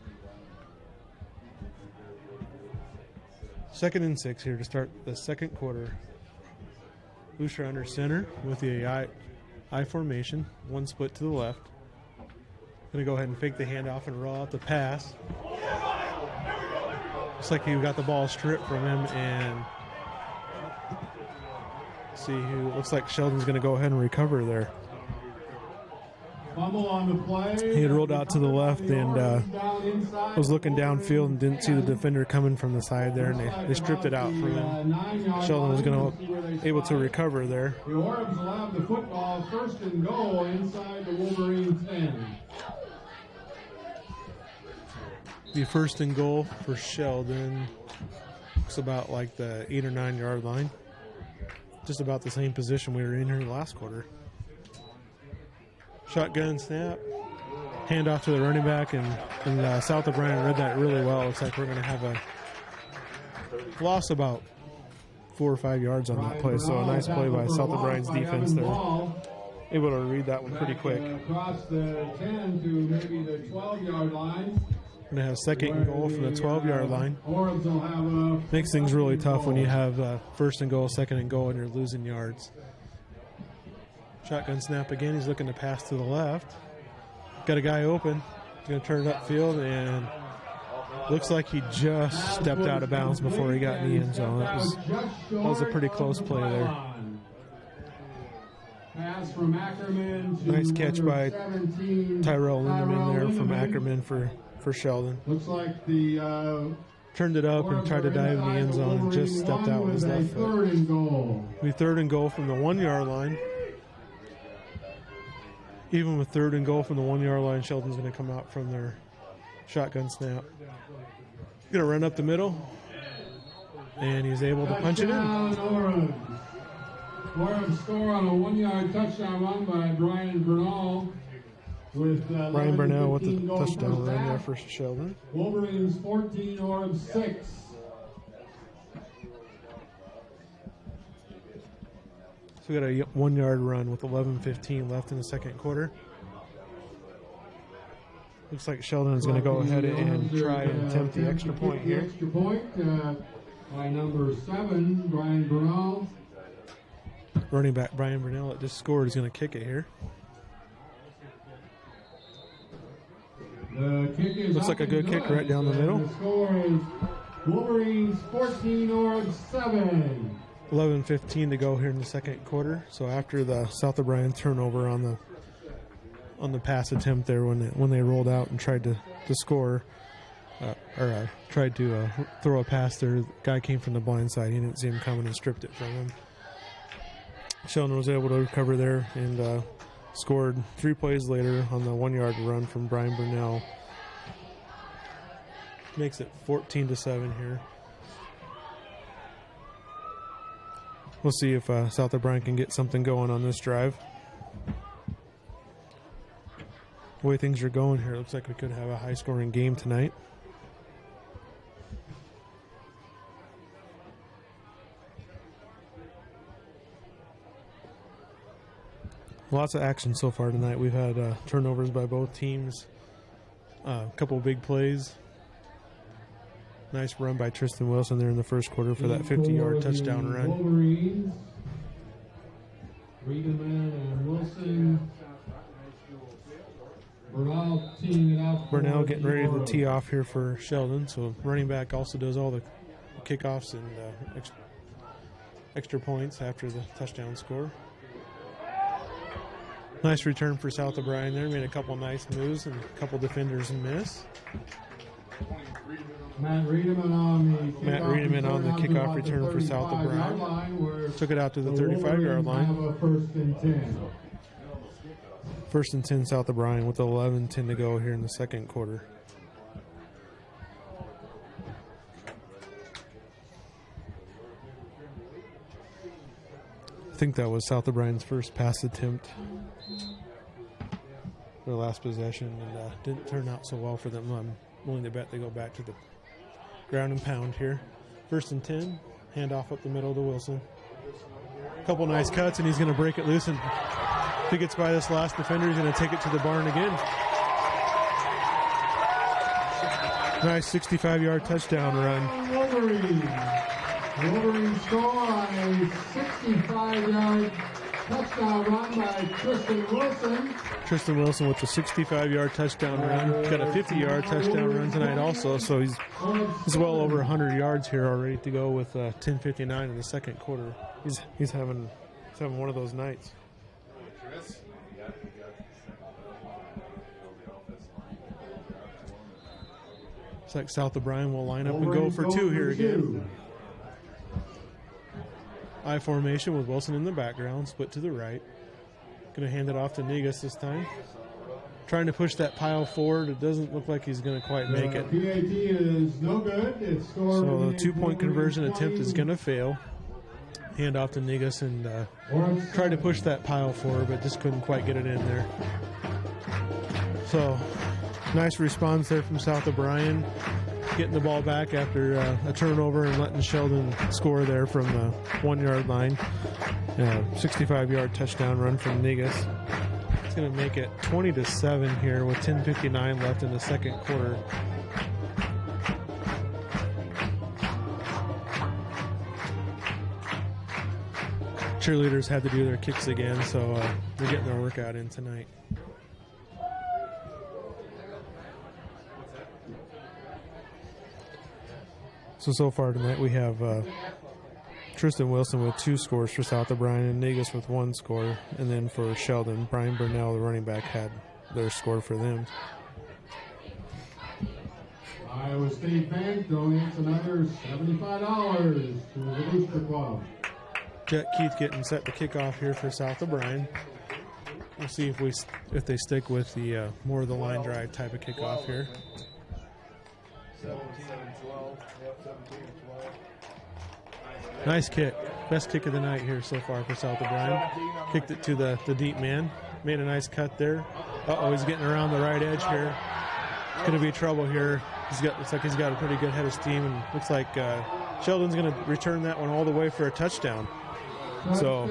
2nd and 6 here to start the second quarter. Boucher under center with the I formation, one split to the left. Going to go ahead and fake the handoff and roll out the pass. Looks like he got the ball stripped from him, and see who looks like Sheldon's going to go ahead and recover there. Fumble on the play. He had rolled out to the left and was looking downfield and didn't see the defender coming from the side there, and they stripped it out from him. Sheldon was able to recover there. The Orbs will have the football, 1st and goal inside the Wolverine 10. The 1st and goal for Sheldon. Looks about like the 8 or 9 yard line. Just about the same position we were in here in the last quarter. Shotgun snap, handoff to the running back, and South O'Brien read that really well. Looks like we're going to have a loss about 4 or 5 yards on that play. So a nice play by South O'Brien's defense there. Able to read that one pretty quick. Across the 10 to maybe the 12-yard line. Going to have 2nd and goal from the 12-yard line. Orbs will have Makes things really tough when you have 1st and goal, 2nd and goal, and you're losing yards. Shotgun snap again. He's looking to pass to the left. Got a guy open. He's going to turn it upfield, and looks like he just stepped out of bounds before he got in the end zone. That was a pretty close play there. Pass from Ackerman to nice catch by 17, Tyrell Lindemann there from Ackerman for Sheldon. Looks like the turned it up and tried to dive in the end zone and just stepped out with his left foot. 3rd and goal. Be 3rd and goal from the 1-yard line. Even with 3rd and goal from the 1-yard line, Sheldon's going to come out from their shotgun snap. Going to run up the middle, and he's able to punch it in. Orbs score on a 1-yard touchdown run by Brian Bernal. Brian Burnell with the touchdown run there for Sheldon. Wolverines 14, Orbs 6. So we got a 1-yard run with 11:15 left in the second quarter. Looks like Sheldon is going to go ahead and try and attempt the extra point here. Extra point by number 7, Brian Bernal. Running back Brian Burnell that just scored is going to kick it here. The kick is looks like a good kick right down the middle. The score is Wolverines 14 or 7. 11:15 to go here in the second quarter. So after the South O'Brien turnover on the pass attempt there, when they rolled out and tried to score, tried to throw a pass there, the guy came from the blind side. He didn't see him coming and stripped it from him. Sheldon was able to recover there and scored 3 plays later on the 1-yard run from Brian Burnell. Makes it 14-7 here. We'll see if South O'Brien can get something going on this drive. The way things are going here, looks like we could have a high-scoring game tonight. Lots of action so far tonight. We've had turnovers by both teams, a couple of big plays. Nice run by Tristan Wilson there in the first quarter for that 50-yard touchdown run. Wolverines. Friedemann and Wilson. Burnell teeing it out. Burnell getting ready to tee off here for Sheldon. So running back also does all the kickoffs and extra points after the touchdown score. Nice return for South O'Brien there. Made a couple nice moves and a couple defenders miss. Matt Riedemann on the kickoff return for South O'Brien. Took it out to the 35-yard line. First and 10 South O'Brien with 11:10 to go here in the second quarter. I think that was South O'Brien's first pass attempt. Their last possession, and didn't turn out so well for them. I'm willing to bet they go back to the ground and pound here. First and 10, handoff up the middle to Wilson. A couple nice cuts, and he's going to break it loose, and if he gets by this last defender, he's going to take it to the barn again. Nice 65-yard touchdown run. Wolverine score on a 65-yard touchdown run by Tristan Wilson. Tristan Wilson with the 65-yard touchdown run. Got a 50-yard touchdown run tonight also, so he's well over 100 yards here already to go with 10:59 in the second quarter. He's having one of those nights. Looks like South O'Brien will line up and go for 2 here again. I formation with Wilson in the background, split to the right. Going to hand it off to Negus this time. Trying to push that pile forward. It doesn't look like he's going to quite make it. PAT is no good. It's scored. So the 2-point conversion attempt is going to fail. Hand off to Negus and try to push that pile forward, but just couldn't quite get it in there. So nice response there from South O'Brien. Getting the ball back after a turnover and letting Sheldon score there from the 1-yard line. 65-yard touchdown run from Negus. It's going to make it 20-7 here with 10:59 left in the second quarter. Cheerleaders had to do their kicks again, so they're getting their workout in tonight. So far tonight we have Tristan Wilson with 2 scores for South O'Brien and Negus with 1 score. And then for Sheldon, Brian Burnell, the running back, had their score for them. Iowa State Bank donates another $75 to the Booster Club. Jet Keith getting set to kick off here for South O'Brien. We'll see if they stick with the more of the line drive type of kickoff here. 17-12. Nice kick. Best kick of the night here so far for South O'Brien. Kicked it to the deep man. Made a nice cut there. He's getting around the right edge here. It's going to be trouble here. Looks like he's got a pretty good head of steam, and looks like Sheldon's going to return that one all the way for a touchdown. So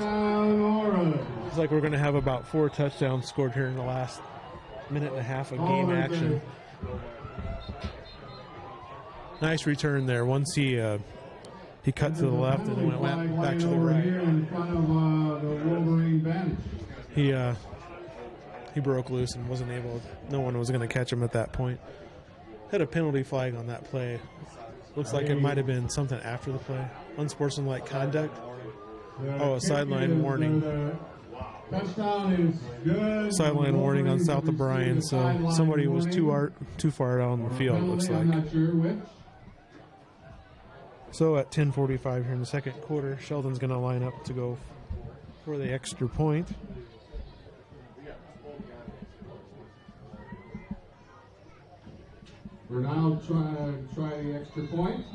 it's like we're going to have about 4 touchdowns scored here in the last minute and a half of game action. Nice return there. Once he cut to the left and then went back to the right. In front of the Wolverine bench. He broke loose and wasn't able. No one was going to catch him at that point. Had a penalty flag on that play. Looks like it might have been something after the play. Unsportsmanlike conduct. Oh, a sideline warning. Touchdown is good. Sideline warning on South of Bryan, so somebody was too far down the field, it looks like. I'm not sure which. So at 10:45 here in the second quarter, Sheldon's going to line up to go for the extra point. We're now try the extra point.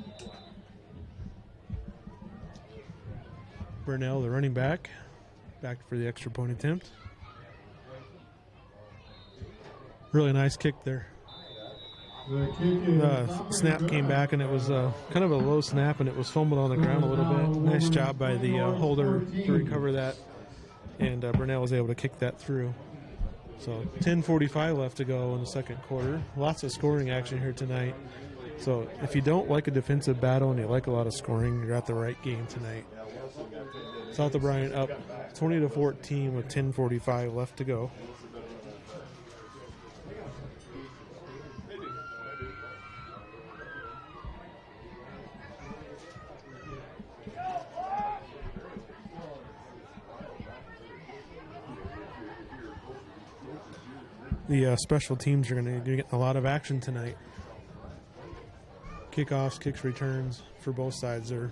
Burnell, the running back for the extra point attempt. Really nice kick there. Snap came back, and it was kind of a low snap, and it was fumbled on the ground a little bit. Nice job by the holder to recover that, and Burnell was able to kick that through. So 10:45 left to go in the second quarter. Lots of scoring action here tonight. So if you don't like a defensive battle and you like a lot of scoring, you're at the right game tonight. South of Bryan up 20-14 with 10:45 left to go. The special teams are going to get a lot of action tonight. Kickoffs, kicks, returns for both sides. They're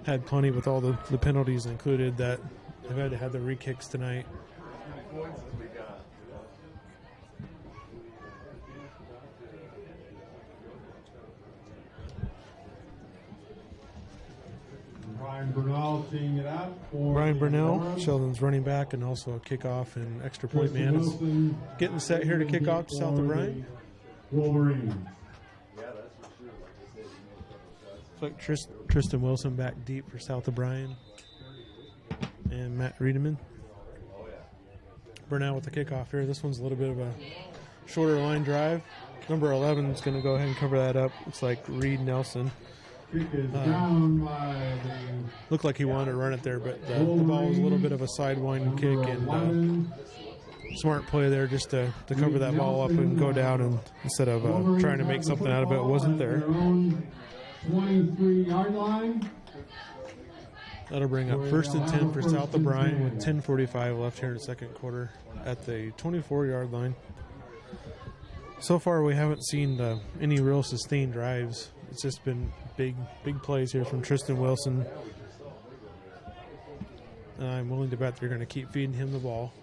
had plenty with all the penalties included that they've had to have the re-kicks tonight. Brian Burnell teeing it up. Brian Burnell, Sheldon's running back, and also a kickoff and extra point man is getting set here to kick off to South of Bryan. Wolverines. Looks like Tristan Wilson back deep for South of Bryan. And Matt Riedemann. Burnell with the kickoff here. This one's a little bit of a shorter line drive. Number 11 is going to go ahead and cover that up. It's like Reed Nelson. Kick is down by Looked like he wanted to run it there, but the ball was a little bit of a sidewind kick, and smart play there just to cover that ball up and go down, and instead of trying to make something out of it, wasn't there. 23-yard line. That'll bring up 1st and 10 for South of Bryan with 10:45 left here in the second quarter at the 24-yard line. So far, we haven't seen any real sustained drives. It's just been big plays here from Tristan Wilson. And I'm willing to bet they're going to keep feeding him the ball.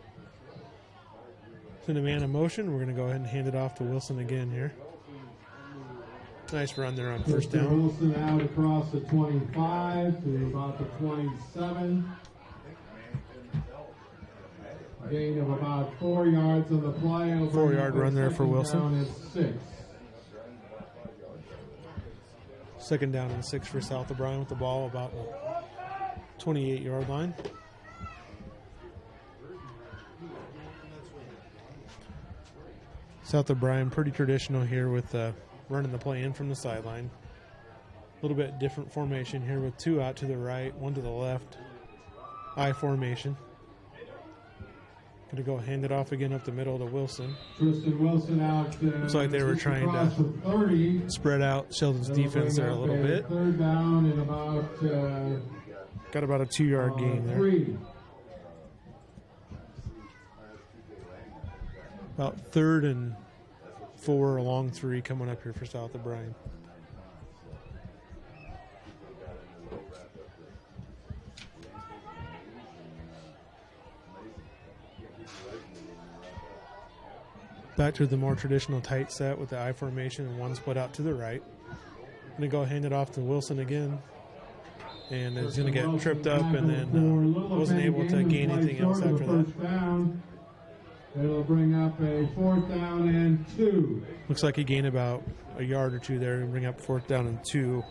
Send a man in motion. We're going to go ahead and hand it off to Wilson again here. Nice run there on first down. Wilson out across the 25 to about the 27. Gain of about 4 yards on the play. 4-yard run there for Wilson. Down is 6. Second down and 6 for South of Bryan with the ball about the 28-yard line. South of Bryan pretty traditional here with running the play in from the sideline. A little bit different formation here with 2 out to the right, 1 to the left. I formation. Going to go hand it off again up the middle to Wilson. Tristan Wilson out. Looks like they were trying to spread out Sheldon's defense there a little bit. Third down and about. Got about a 2-yard gain there. 3. About 3rd and 4, a long 3 coming up here for South of Bryan. Back to the more traditional tight set with the I formation and 1 split out to the right. Going to go hand it off to Wilson again. And it's going to get tripped up and then wasn't able to gain anything else after that. It'll bring up a 4th down and 2. Looks like he gained about a yard or 2 there and bring up 4th down and 2.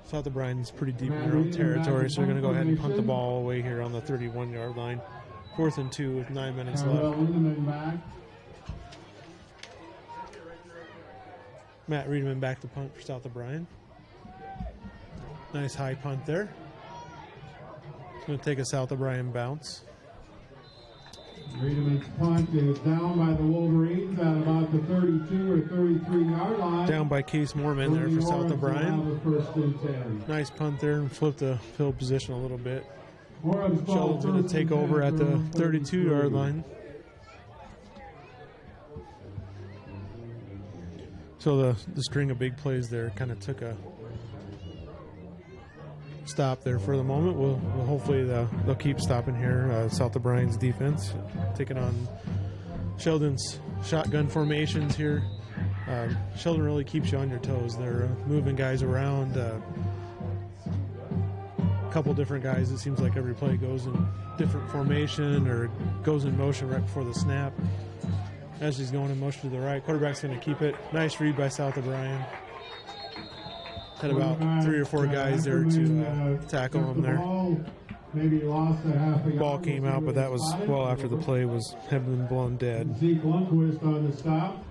South of Bryan's pretty deep in their own territory, so they're going to go ahead and punt the ball away here on the 31-yard line. 4th and 2 with 9 minutes left. Matt Riedemann back to punt for South of Bryan. Nice high punt there. It's going to take a South of Bryan bounce. Reedman's punt is down by the Wolverines at about the 32 or 33-yard line. Down by Case Mormon there for South O'Brien. First and 10. Nice punt there and flipped the field position a little bit. Sheldon's going to take over at the 32-yard line. So the string of big plays there kind of took a stop there for the moment. We'll hopefully they'll keep stopping here. South O'Brien's defense taking on Sheldon's shotgun formations here. Sheldon really keeps you on your toes. They're moving guys around. A couple different guys. It seems like every play goes in different formation or goes in motion right before the snap. As he's going in motion to the right, quarterback's going to keep it. Nice read by South O'Brien. Had about 3 or 4 guys there to tackle him there. Maybe lost a half a Ball came out, but that was well after the play had been blown dead. Zeke Lundquist on the stop.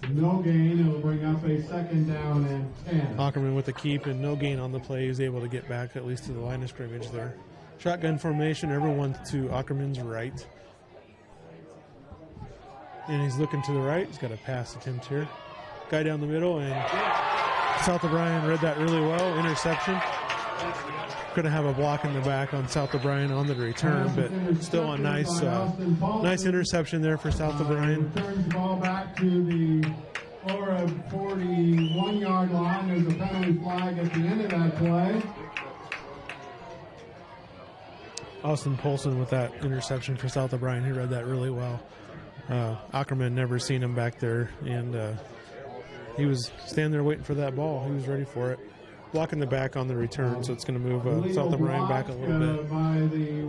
No gain. It'll bring up a second down and 10. Ackerman with the keep and no gain on the play. He was able to get back at least to the line of scrimmage there. Shotgun formation, everyone to Ackerman's right. And he's looking to the right. He's got a pass attempt here. Guy down the middle, and South O'Brien read that really well. Interception. Going to have a block in the back on South O'Brien on the return, but still a nice interception there for South O'Brien. Returns the ball back to the 41-yard line. There's a penalty flag at the end of that play. Austin Polson with that interception for South O'Brien. He read that really well. Ackerman never seen him back there, and he was standing there waiting for that ball. He was ready for it. Blocking the back on the return, so it's going to move South O'Brien back a little bit.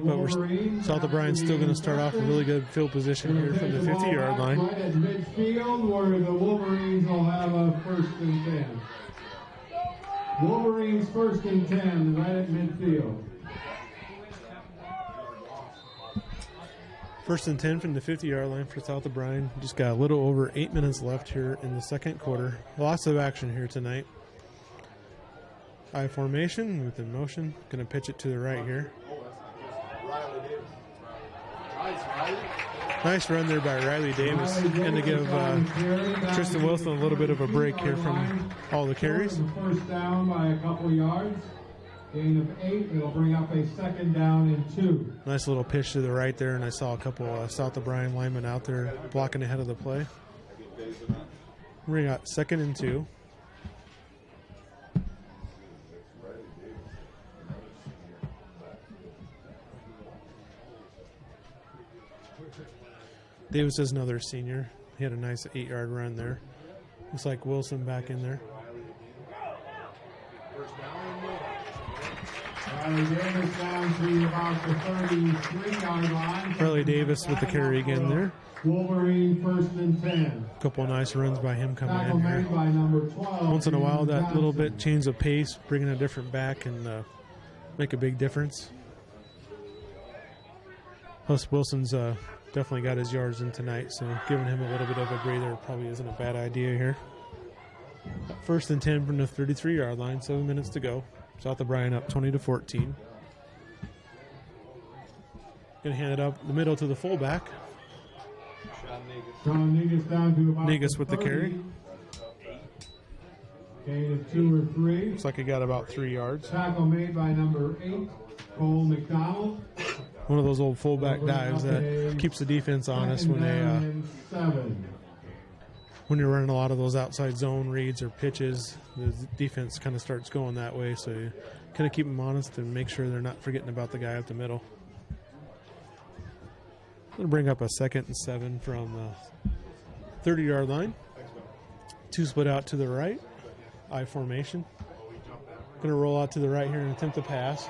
But South O'Brien's still going to start off a really good field position here from the 50-yard line. Right at midfield, where the Wolverines will have a first and 10. Wolverines first and 10, right at midfield. First and 10 from the 50-yard line for South O'Brien. Just got a little over 8 minutes left here in the second quarter. Lots of action here tonight. I formation with in motion. Going to pitch it to the right here. Nice run there by Riley Davis. And to give Tristan Wilson a little bit of a break here from all the carries. First down by a couple yards. Gain of 8. It'll bring up a second down and 2. Nice little pitch to the right there, and I saw a couple South O'Brien linemen out there blocking ahead of the play. We got second and 2. Davis is another senior. He had a nice 8-yard run there. Looks like Wilson back in there. Riley Davis down to about the 33-yard line. Riley Davis with the carry again there. Wolverine first and 10. A couple of nice runs by him coming in here. By number 12. Once in a while, that little bit change of pace, bringing a different back, and make a big difference. Plus, Wilson's definitely got his yards in tonight, so giving him a little bit of a breather probably isn't a bad idea here. First and 10 from the 33-yard line, 7 minutes to go. South O'Brien up 20-14. Going to hand it up the middle to the fullback. Sean Negus down to about Negus with the carry. Gain of 2 or 3. Looks like he got about 3 yards. Tackle made by number 8, Cole McDonald. One of those old fullback dives that keeps the defense honest when you're running a lot of those outside zone reads or pitches. The defense kind of starts going that way, so you kind of keep them honest and make sure they're not forgetting about the guy up the middle. Going to bring up a second and 7 from the 30-yard line. 2 split out to the right. I formation. Going to roll out to the right here and attempt to pass.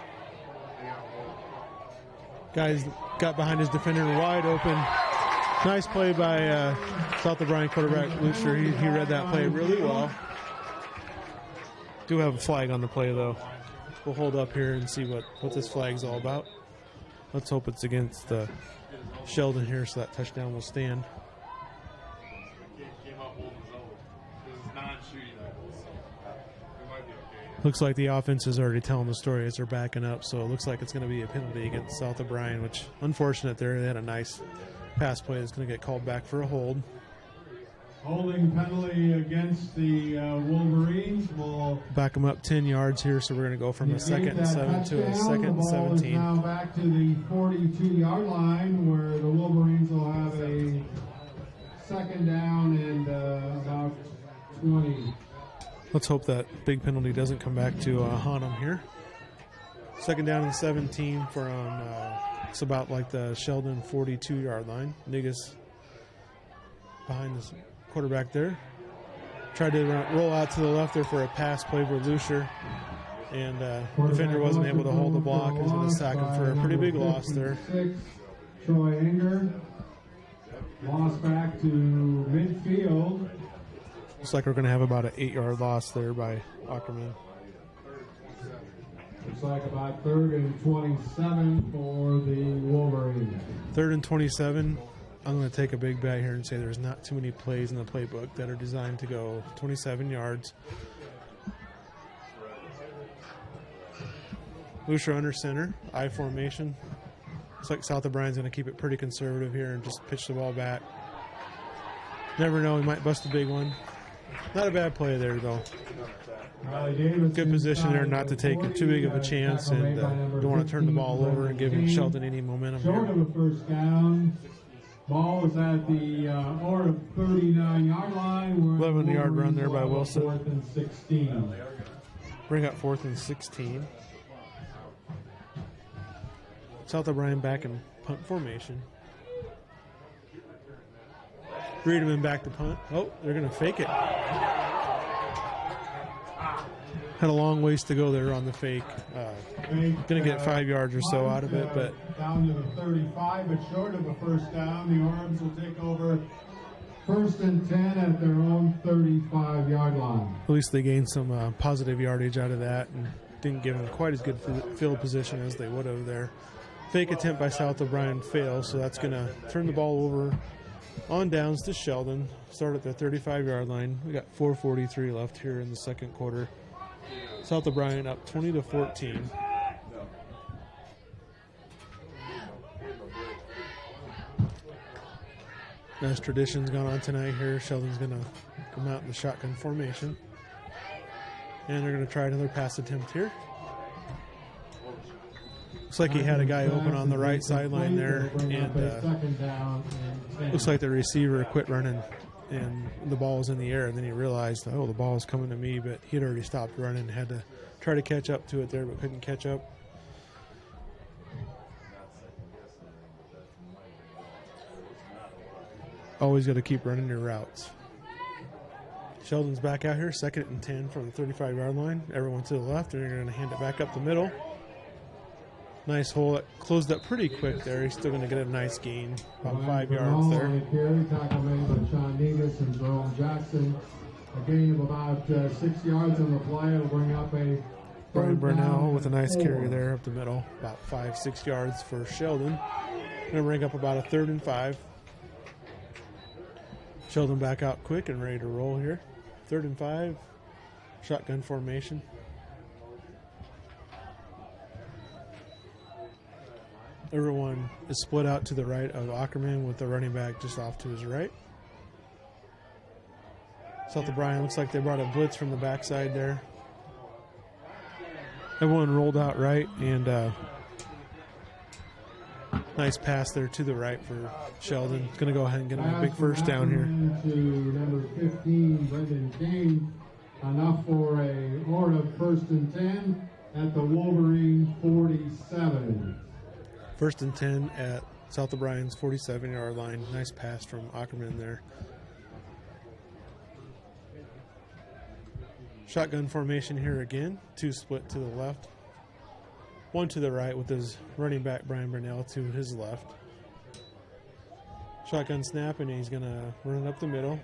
Guys got behind his defender wide open. Nice play by South O'Brien quarterback Luster. He read that play really well. Do have a flag on the play, though. We'll hold up here and see what this flag's all about. Let's hope it's against Sheldon here, so that touchdown will stand. Looks like the offense is already telling the story as they're backing up, so it looks like it's going to be a penalty against South O'Brien, which, unfortunate there. They had a nice pass play that's going to get called back for a hold. Holding penalty against the Wolverines. Will back them up 10 yards here, so we're going to go from a 2nd and 7 to a 2nd and 17. Now back to the 42-yard line, where the Wolverines will have a 2nd down and about 20. Let's hope that big penalty doesn't come back to haunt them here. 2nd down and 17 from, it's about like the Sheldon 42-yard line. Negus behind this quarterback there. Tried to roll out to the left there for a pass play for Lucier, and defender wasn't able to hold the block. He was going to sack him for a pretty big loss there. Troy Anger lost back to midfield. Looks like we're going to have about an 8-yard loss there by Ackerman. Looks like about 3rd and 27 for the Wolverines. 3rd and 27. I'm going to take a big bet here and say there's not too many plays in the playbook that are designed to go 27 yards. Lucier under center, I formation. Looks like South O'Brien's going to keep it pretty conservative here and just pitch the ball back. Never know, he might bust a big one. Not a bad play there, though. Good position there not to take too big of a chance, and don't want to turn the ball over and give Sheldon any momentum here. Short of a 1st down. Ball is at the or 39-yard line. 11-yard run there by Wilson. 4th and 16. Bring up 4th and 16. South O'Brien back in punt formation. Reedman back to punt. Oh, they're going to fake it. Had a long ways to go there on the fake. Going to get 5 yards or so out of it, but down to the 35, but short of a 1st down. The Orbs will take over 1st and 10 at their own 35-yard line. At least they gained some positive yardage out of that and didn't give them quite as good field position as they would have there. Fake attempt by South O'Brien fails, so that's going to turn the ball over on downs to Sheldon. Start at the 35-yard line. We got 4:43 left here in the 2nd quarter. South O'Brien up 20-14. Nice tradition's gone on tonight here. Sheldon's going to come out in the shotgun formation. And they're going to try another pass attempt here. Looks like he had a guy open on the right sideline there, and looks like the receiver quit running, and the ball was in the air, and then he realized, oh, the ball is coming to me, but he had already stopped running and had to try to catch up to it there, but couldn't catch up. Always got to keep running your routes. Sheldon's back out here, 2nd and 10 from the 35-yard line. Everyone to the left, and they're going to hand it back up the middle. Nice hole. That closed up pretty quick there. He's still going to get a nice gain, about 5 yards there. Tackle made by Sean Negus and Jerome Jackson. A gain of about 6 yards on the play. It'll bring up a Brian Burnell with a nice carry there up the middle. About 5-6 yards for Sheldon. Going to bring up about a 3rd and 5. Sheldon back out quick and ready to roll here. 3rd and 5. Shotgun formation. Everyone is split out to the right of Ackerman with the running back just off to his right. South O'Brien looks like they brought a blitz from the backside there. Everyone rolled out right, and nice pass there to the right for Sheldon. Going to go ahead and get him a big 1st down here. To number 15, Brendan King. Enough for a horde of 1st and 10 at the Wolverine 47. 1st and 10 at South O'Brien's 47-yard line. Nice pass from Ackerman there. Shotgun formation here again. 2 split to the left. 1 to the right with his running back Brian Burnell to his left. Shotgun snap, and he's going to run it up the middle.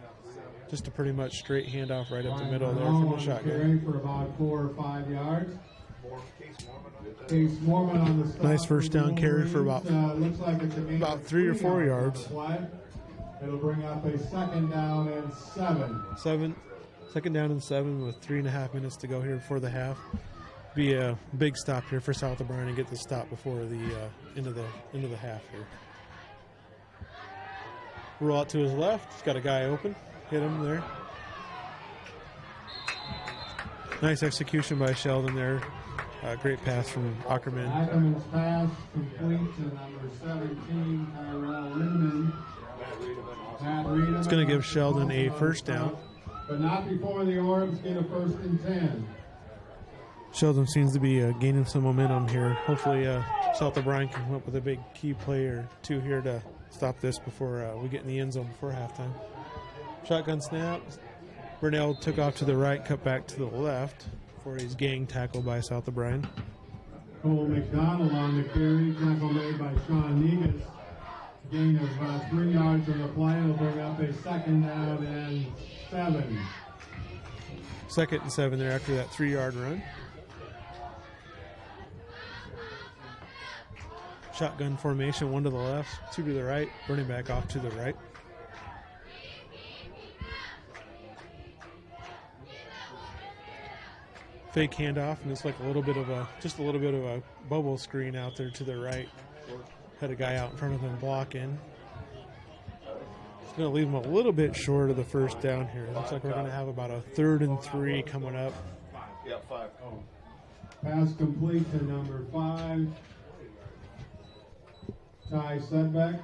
Just a pretty much straight handoff right up the middle there from the shotgun. For about 4 or 5 yards. Case Mormon on the stop. Nice 1st down carry for about, looks like it's about 3 or 4 yards. It'll bring up a 2nd down and 7. Second down and 7 with 3.5 minutes to go here before the half. Be a big stop here for South O'Brien and get the stop before the end of the half here. Roll out to his left. He's got a guy open. Hit him there. Nice execution by Sheldon there. Great pass from Ackerman. Ackerman's pass complete to number 17, Tyrell Lindeman. It's going to give Sheldon a first down. But not before the Orbs get a 1st and 10. Sheldon seems to be gaining some momentum here. Hopefully South O'Brien can come up with a big key play or two here to stop this before we get in the end zone before halftime. Shotgun snap. Burnell took off to the right, cut back to the left before he's gang tackled by South O'Brien. Cole McDonald on the carry. Tackle made by Sean Negus. Gain of 3 yards on the play. Will bring up a 2nd down and 7. 2nd and 7 there after that 3-yard run. Shotgun formation, 1 to the left, 2 to the right, running back off to the right. Fake handoff, and it's like a little bit of a bubble screen out there to the right. Had a guy out in front of him blocking. It's going to leave him a little bit short of the first down here. Looks like we're going to have about a 3rd and 3 coming up. Yeah, 5. Pass complete to number 5. Ty Sudbeck.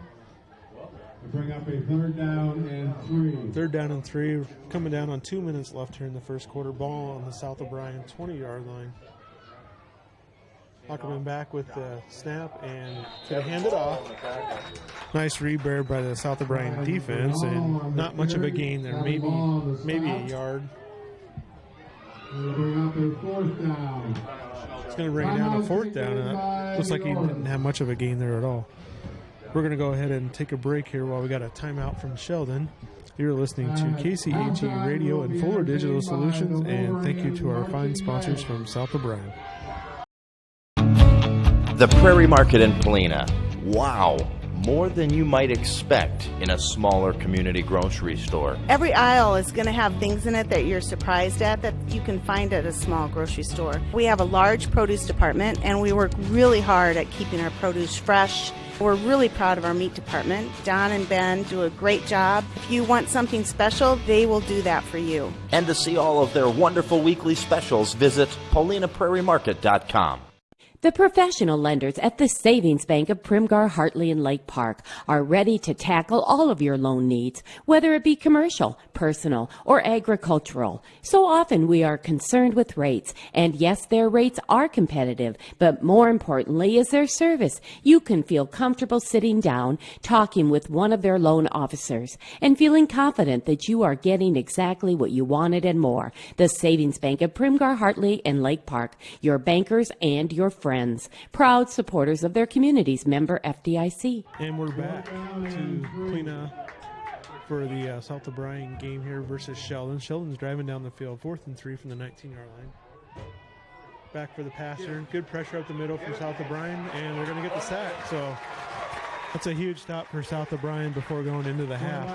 To bring up a 3rd down and 3. 3rd down and 3. Coming down on 2 minutes left here in the first quarter. Ball on the South O'Brien 20-yard line. Ackerman back with the snap and could have handed off. Nice read there by the South O'Brien defense, and not much of a gain there. Maybe a yard. Bring up a 4th down. It's going to bring it down to 4th down, and it looks like he didn't have much of a gain there at all. We're going to go ahead and take a break here while we got a timeout from Sheldon. You're listening to KCHE Radio and Fuller Digital Solutions, and thank you to our fine sponsors from South O'Brien. The Prairie Market in Polina. Wow, more than you might expect in a smaller community grocery store. Every aisle is going to have things in it that you're surprised at that you can find at a small grocery store. We have a large produce department, and we work really hard at keeping our produce fresh. We're really proud of our meat department. Don and Ben do a great job. If you want something special, they will do that for you. And to see all of their wonderful weekly specials, visit PaulinaPrairieMarket.com. The professional lenders at the Savings Bank of Primgar, Hartley, and Lake Park are ready to tackle all of your loan needs, whether it be commercial, personal, or agricultural. So often we are concerned with rates, and yes, their rates are competitive, but more importantly is their service. You can feel comfortable sitting down, talking with one of their loan officers, and feeling confident that you are getting exactly what you wanted and more. The Savings Bank of Primgar, Hartley, and Lake Park, your bankers and your friends. Proud supporters of their communities, member FDIC. And we're back to Polina for the South O'Brien game here versus Sheldon. Sheldon's driving down the field, 4th and 3 from the 19-yard line. Back for the passer. Good pressure up the middle from South O'Brien, and they're going to get the sack. So that's a huge stop for South O'Brien before going into the half.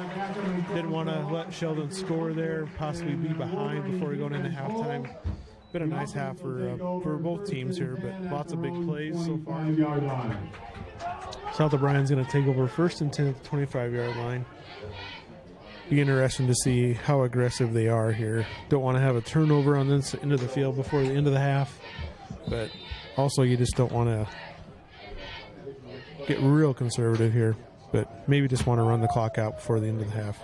Didn't want to let Sheldon score there, possibly be behind before going into halftime. Been a nice half for both teams here, but lots of big plays so far. South O'Brien's going to take over 1st and 10 at the 25-yard line. Be interesting to see how aggressive they are here. Don't want to have a turnover on this end of the field before the end of the half, but also you just don't want to get real conservative here, but maybe just want to run the clock out before the end of the half.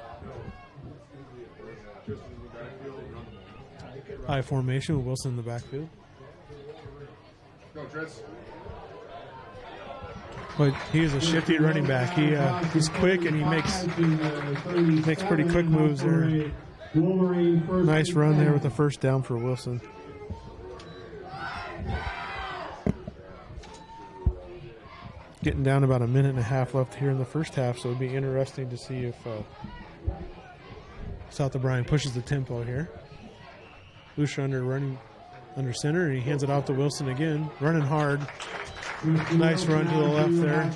High formation with Wilson in the backfield. But he is a shifty running back. He's quick and he makes pretty quick moves there. Nice run there with the first down for Wilson. Getting down about a minute and a half left here in the first half, so it'll be interesting to see if South O'Brien pushes the tempo here. Lucia running under center, and he hands it off to Wilson again, running hard. Nice run to the left there.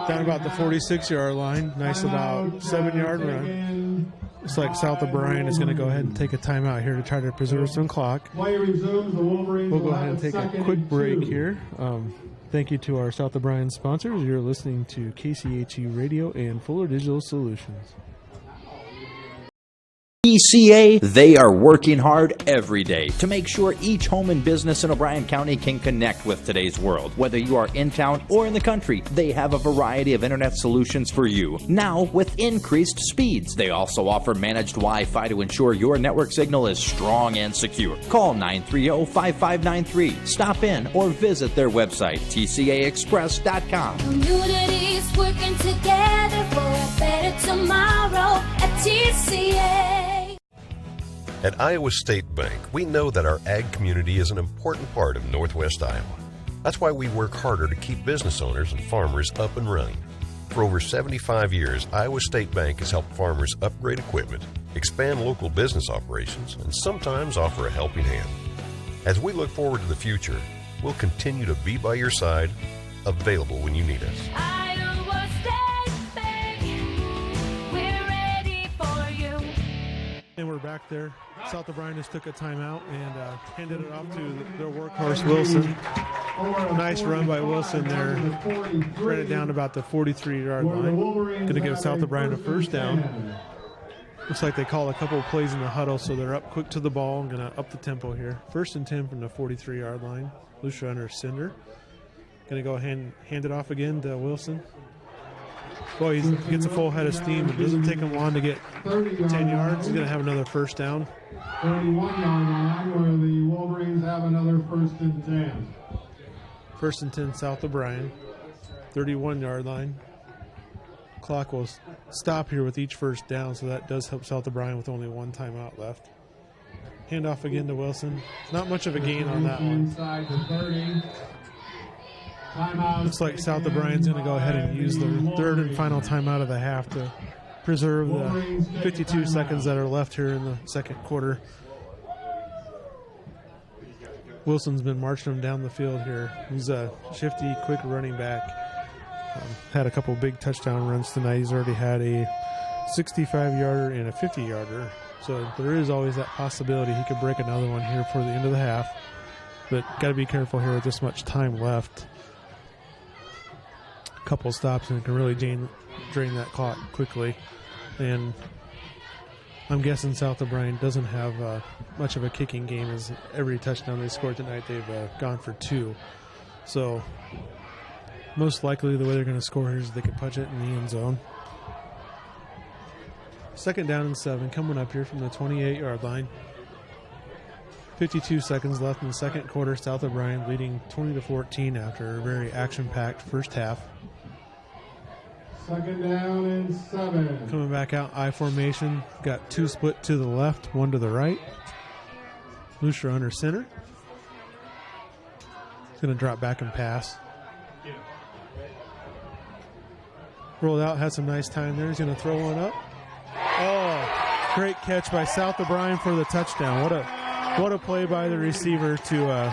Down about the 46-yard line. Nice about 7-yard run. Looks like South O'Brien is going to go ahead and take a timeout here to try to preserve some clock. Play resumes. The Wolverines We'll go will ahead have and take a second quick and break 2. here. Thank you to our South O'Brien sponsors. You're listening to KCHE Radio and Fuller Digital Solutions. TCA, they are working hard every day to make sure each home and business in O'Brien County can connect with today's world. Whether you are in town or in the country, they have a variety of internet solutions for you, now with increased speeds. They also offer managed Wi-Fi to ensure your network signal is strong and secure. Call 930-5593. Stop in or visit their website, tcaexpress.com. Communities working together for a better tomorrow at TCA. At Iowa State Bank, we know that our ag community is an important part of Northwest Iowa. That's why we work harder to keep business owners and farmers up and running. For over 75 years, Iowa State Bank has helped farmers upgrade equipment, expand local business operations, and sometimes offer a helping hand. As we look forward to the future, we'll continue to be by your side, available when you need us. Iowa State Bank, we're ready for you. And we're back there. South O'Brien just took a timeout and handed it off to their workhorse, Wilson. Nice run by Wilson there. Ran it down about the 43-yard line. Going to give South O'Brien a first down. Looks like they call a couple of plays in the huddle, so they're up quick to the ball. I'm going to up the tempo here. 1st and 10 from the 43-yard line. Lucia under Cinder. Going to go ahead and hand it off again to Wilson. Boy, he gets a full head of steam. It doesn't take him long to get 10 yards. He's going to have another first down. 31-yard line where the Wolverines have another 1st and 10. 1st and 10 South O'Brien. 31-yard line. Clock will stop here with each first down, so that does help South O'Brien with only one timeout left. Hand off again to Wilson. Not much of a gain on that one. Inside to 30. Looks like South O'Brien's going to go ahead and use their 3rd and final timeout of the half to preserve the 52 seconds that are left here in the second quarter. Wilson's been marching them down the field here. He's a shifty, quick running back. Had a couple big touchdown runs tonight. He's already had a 65-yarder and a 50-yarder. So there is always that possibility he could break another one here for the end of the half. But got to be careful here with this much time left. A couple stops and it can really drain that clock quickly. And I'm guessing South O'Brien doesn't have much of a kicking game, as every touchdown they scored tonight they've gone for 2. So most likely the way they're going to score here is they could punch it in the end zone. 2nd down and 7 coming up here from the 28-yard line. 52 seconds left in the second quarter. South O'Brien leading 20-14 after a very action-packed first half. 2nd down and 7. Coming back out, I formation. Got 2 split to the left, 1 to the right. Lucia under center. He's going to drop back and pass. Rolled out, had some nice time there. He's going to throw one up. Oh, great catch by South O'Brien for the touchdown. What a play by the receiver to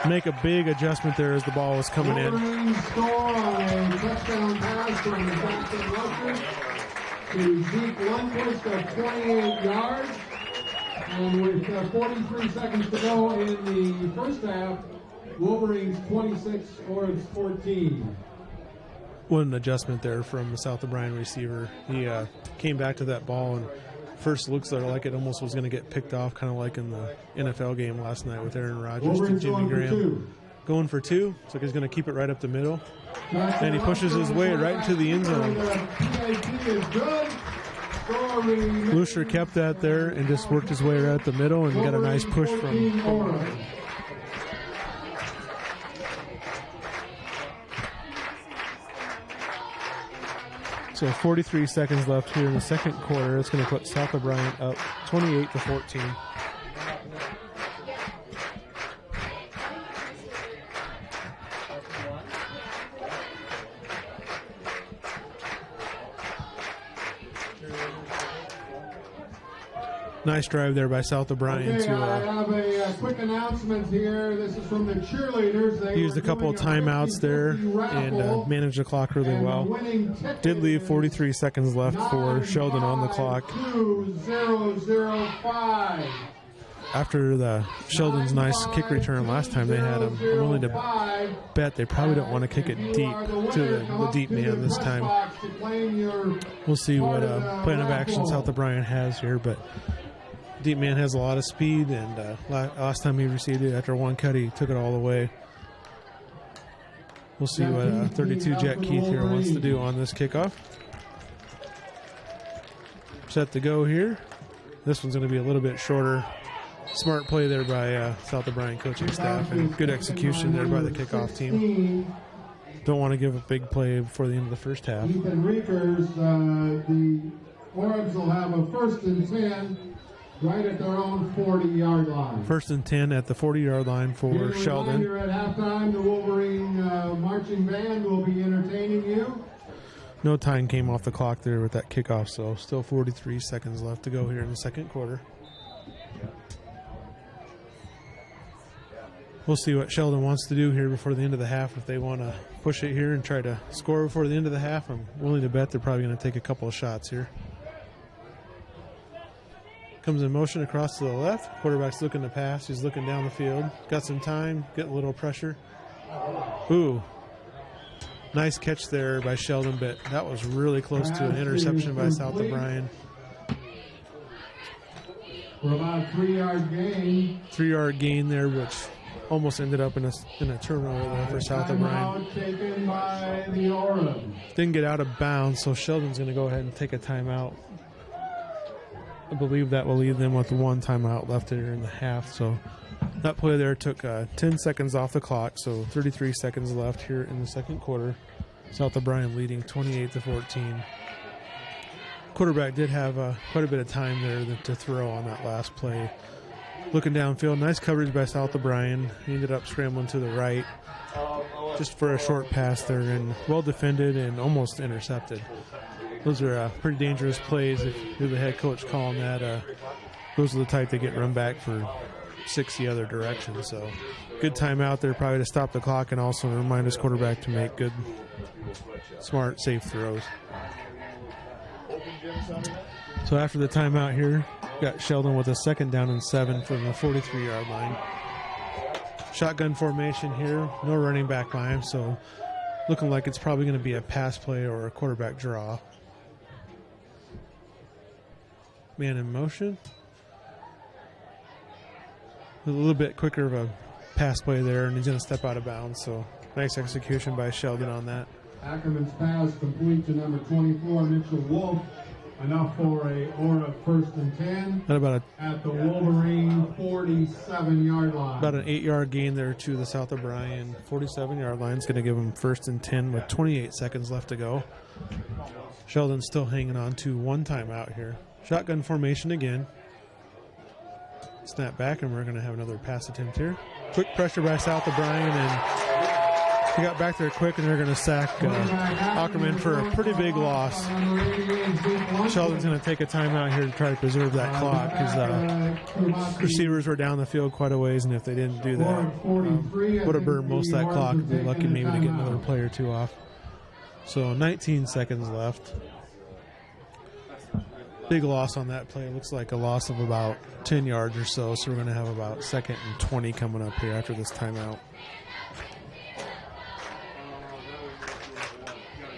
make a big adjustment there as the ball was coming in. Score on a touchdown pass from Jackson Rucker to Zeke Lundquist of 28 yards. And with 43 seconds to go in the first half, Wolverines 26, Orange 14. What an adjustment there from the South O'Brien receiver. He came back to that ball, and first looks like it almost was going to get picked off, kind of like in the NFL game last night with Aaron Rodgers to Jimmy Graham. Going for 2, so he's going to keep it right up the middle. And he pushes his way right into the end zone. Lucia kept that there and just worked his way right up the middle and got a nice push from So 43 seconds left here in the second quarter. It's going to put South O'Brien up 28-14. Nice drive there by South O'Brien Okay, I to have a quick announcement here. This is from the cheerleaders. They used a couple of timeouts there and managed the clock really well. Did leave 43 seconds left for Sheldon on the clock. 2005. After the Sheldon's nice kick return last time they had him, I'm willing to bet they probably don't want to kick it deep to the deep man this time. We'll see what plan of action South O'Brien has here, but deep man has a lot of speed, and last time he received it after one cut, he took it all the way. We'll see what 32 Jack Keith here wants to do on this kickoff. Set to go here. This one's going to be a little bit shorter. Smart play there by South O'Brien coaching staff, and good execution there by the kickoff team. Don't want to give a big play before the end of the first half. Ethan Reekers, the Orange will have a 1st and 10 right at their own 40-yard line. 1st and 10 at the 40-yard line for Sheldon. At halftime, the Wolverine marching band will be entertaining you. No time came off the clock there with that kickoff, so still 43 seconds left to go here in the second quarter. We'll see what Sheldon wants to do here before the end of the half. If they want to push it here and try to score before the end of the half, I'm willing to bet they're probably going to take a couple of shots here. Comes in motion across to the left. Quarterback's looking to pass. He's looking down the field. Got some time. Getting a little pressure. Ooh. Nice catch there by Sheldon, but that was really close to an interception by South O'Brien. For about a 3-yard gain. 3-yard gain there, which almost ended up in a turnover there for South O'Brien. Taken by the Orange. Didn't get out of bounds, so Sheldon's going to go ahead and take a timeout. I believe that will leave them with one timeout left here in the half. So that play there took 10 seconds off the clock, so 33 seconds left here in the second quarter. South O'Brien leading 28-14. Quarterback did have quite a bit of time there to throw on that last play. Looking downfield, nice coverage by South O'Brien. He ended up scrambling to the right just for a short pass there, and well defended and almost intercepted. Those are pretty dangerous plays if you're the head coach calling that. Those are the type that get run back for 60 other directions. So good timeout there probably to stop the clock and also remind his quarterback to make good, smart, safe throws. So after the timeout here, got Sheldon with a 2nd down and 7 from the 43-yard line. Shotgun formation here, no running back by him, so looking like it's probably going to be a pass play or a quarterback draw. Man in motion. A little bit quicker of a pass play there, and he's going to step out of bounds, so nice execution by Sheldon on that. Ackerman's pass complete to number 24, Mitchell Wolf. Enough for a Aura 1st and 10 at the Wolverine 47-yard line. About an 8-yard gain there to the South O'Brien 47-yard line. It's going to give him 1st and 10 with 28 seconds left to go. Sheldon's still hanging on to one timeout here. Shotgun formation again. Snap back, and we're going to have another pass attempt here. Quick pressure by South O'Brien, and he got back there quick, and they're going to sack Ackerman for a pretty big loss. Sheldon's going to take a timeout here to try to preserve that clock because receivers were down the field quite a ways, and if they didn't do that, would have burned most of that clock. Would be lucky maybe to get another play or two off. So 19 seconds left. Big loss on that play. Looks like a loss of about 10 yards or so, so we're going to have about 2nd and 20 coming up here after this timeout.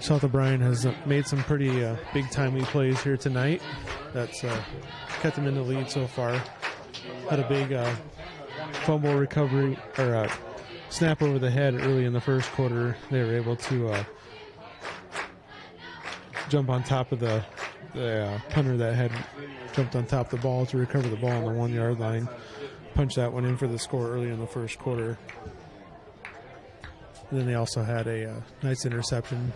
South O'Brien has made some pretty big timely plays here tonight. That's kept them in the lead so far. Had a big fumble recovery or snap over the head early in the first quarter. They were able to jump on top of the punter that had jumped on top of the ball to recover the ball on the 1-yard line. Punch that one in for the score early in the first quarter. And then they also had a nice interception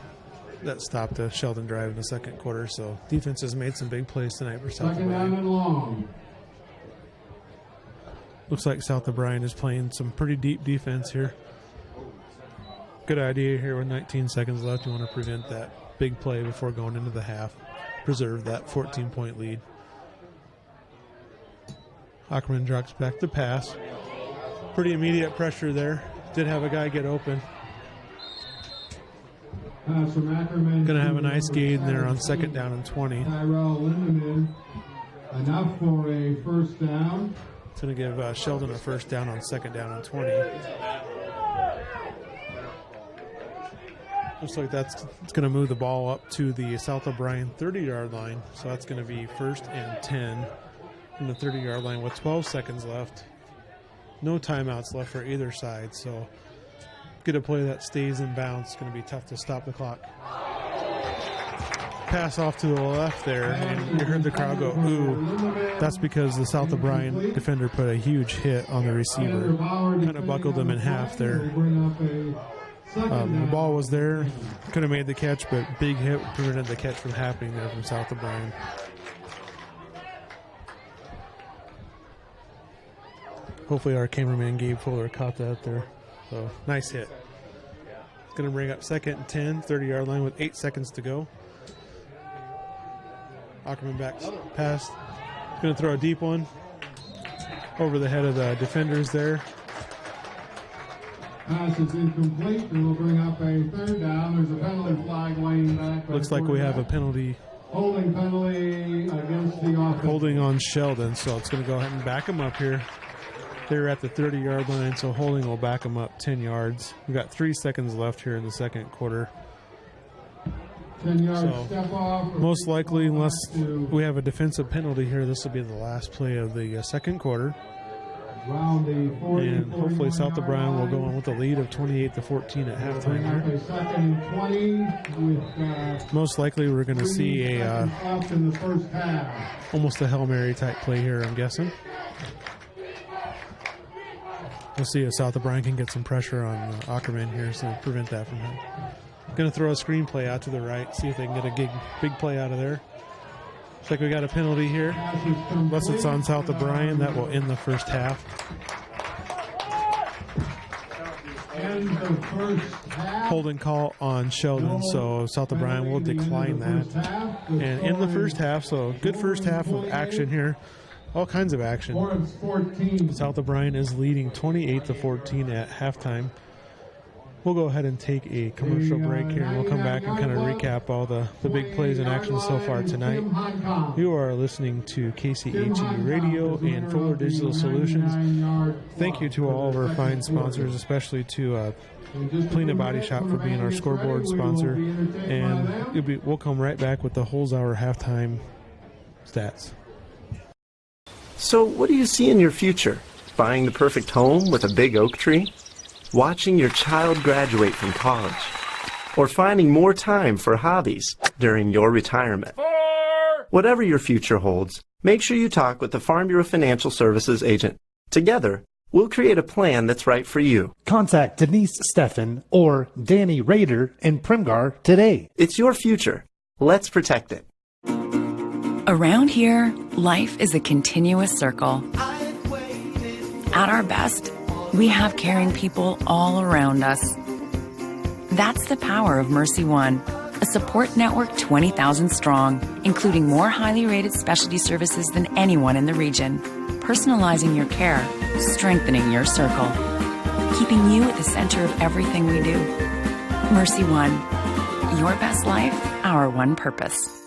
that stopped a Sheldon drive in the second quarter. So defense has made some big plays tonight for South O'Brien. Looks like South O'Brien is playing some pretty deep defense here. Good idea here with 19 seconds left. You want to prevent that big play before going into the half. Preserve that 14-point lead. Ackerman drops back to pass. Pretty immediate pressure there. Did have a guy get open. Pass from Ackerman. Going to have a nice gain there on 2nd down and 20. Tyrell Lindemann. Enough for a first down. It's going to give Sheldon a first down on 2nd down and 20. Looks like it's going to move the ball up to the South O'Brien 30-yard line. So that's going to be 1st and 10 from the 30-yard line with 12 seconds left. No timeouts left for either side. So get a play that stays in bounds. It's going to be tough to stop the clock. Pass off to the left there, and you heard the crowd go, ooh. That's because the South O'Brien defender put a huge hit on the receiver. Kind of buckled him in half there. The ball was there. Could have made the catch, but big hit prevented the catch from happening there from South O'Brien. Hopefully our cameraman Gabe Fuller caught that there. So nice hit. It's going to bring up 2nd and 10, 30-yard line with 8 seconds to go. Ackerman back pass. Going to throw a deep one over the head of the defenders there. Pass is incomplete, and we'll bring up a 3rd down. There's a penalty flag laying back. Looks like we have a penalty. Holding penalty against the offense. Holding on Sheldon, so it's going to go ahead and back him up here. They're at the 30-yard line, so holding will back them up 10 yards. We've got 3 seconds left here in the second quarter. 10-yard step off. Most likely, unless we have a defensive penalty here, this will be the last play of the second quarter. And hopefully South O'Brien will go on with a lead of 28-14 at halftime here. Most likely we're going to see a almost a Hail Mary type play here, I'm guessing. We'll see if South O'Brien can get some pressure on Ackerman here to prevent that from happening. Going to throw a screen play out to the right, see if they can get a big play out of there. Looks like we got a penalty here. Unless it's on South O'Brien, that will end the first half. Holding call on Sheldon, so South O'Brien will decline that. And in the first half, so good first half of action here. All kinds of action. South O'Brien is leading 28-14 at halftime. We'll go ahead and take a commercial break here, and we'll come back and kind of recap all the big plays in action so far tonight. You are listening to KCHE Radio and Fuller Digital Solutions. Thank you to all of our fine sponsors, especially to Polina Body Shop for being our scoreboard sponsor. And we'll come right back with the Holzhauer halftime stats. So what do you see in your future? Buying the perfect home with a big oak tree? Watching your child graduate from college? Or finding more time for hobbies during your retirement? Whatever your future holds, make sure you talk with the Farm Bureau Financial Services agent. Together, we'll create a plan that's right for you. Contact Denise Steffen or Danny Rader in Primgar today. It's your future. Let's protect it. Around here, life is a continuous circle. At our best, we have caring people all around us. That's the power of Mercy One, a support network 20,000 strong, including more highly rated specialty services than anyone in the region, personalizing your care, strengthening your circle, keeping you at the center of everything we do. Mercy One, your best life, our one purpose.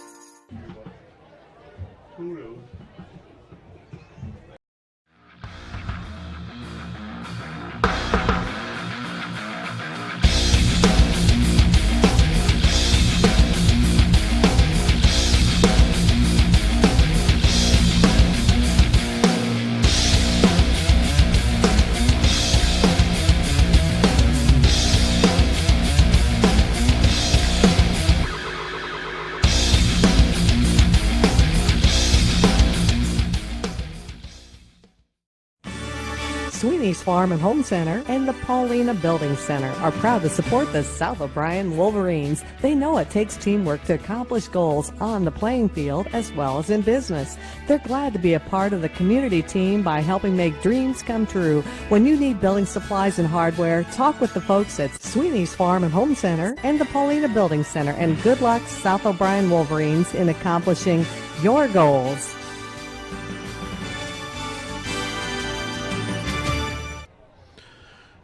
Sweeney's Farm and Home Center and the Paulina Building Center are proud to support the South O'Brien Wolverines. They know it takes teamwork to accomplish goals on the playing field as well as in business. They're glad to be a part of the community team by helping make dreams come true. When you need building supplies and hardware, talk with the folks at Sweeney's Farm and Home Center and the Paulina Building Center. And good luck, South O'Brien Wolverines, in accomplishing your goals.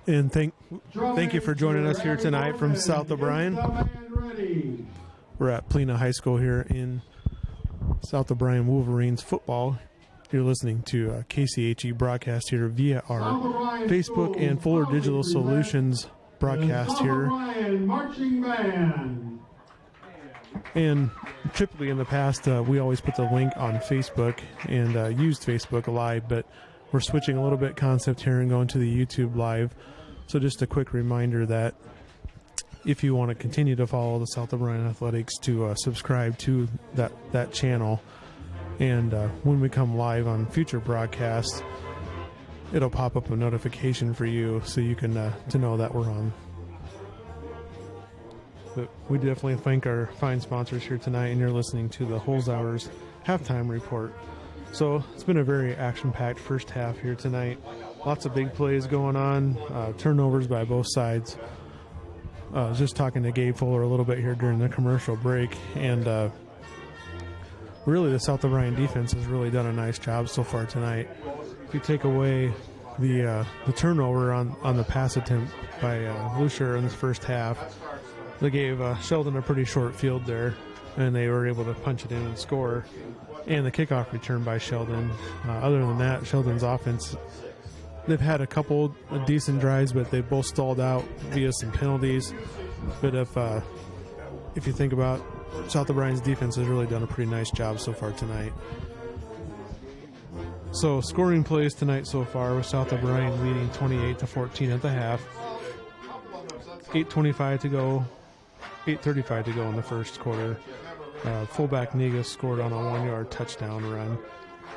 And thank you for joining us here tonight from South O'Brien. We're at Polina High School here in South O'Brien Wolverines football. You're listening to KCHE broadcast here via our Facebook and Fuller Digital Solutions broadcast here. Marching Band. And typically in the past, we always put the link on Facebook and used Facebook Live, but we're switching a little bit concept here and going to the YouTube Live. So just a quick reminder that if you want to continue to follow the South O'Brien Athletics, to subscribe to that channel. And when we come live on future broadcasts, it'll pop up a notification for you so you can to know that we're on. But we definitely thank our fine sponsors here tonight, and you're listening to the Holzhauer's halftime report. So it's been a very action-packed first half here tonight. Lots of big plays going on, turnovers by both sides. I was just talking to Gabe Fuller a little bit here during the commercial break, and really the South O'Brien defense has really done a nice job so far tonight. If you take away the turnover on the pass attempt by Lucier in the first half, they gave Sheldon a pretty short field there, and they were able to punch it in and score. And the kickoff return by Sheldon. Other than that, Sheldon's offense, they've had a couple of decent drives, but they both stalled out via some penalties. But if you think about South O'Brien's defense, has really done a pretty nice job so far tonight. So scoring plays tonight so far with South O'Brien leading 28-14 at the half. 8:25 to go. 8:35 to go in the first quarter. Fullback Negus scored on a 1-yard touchdown run,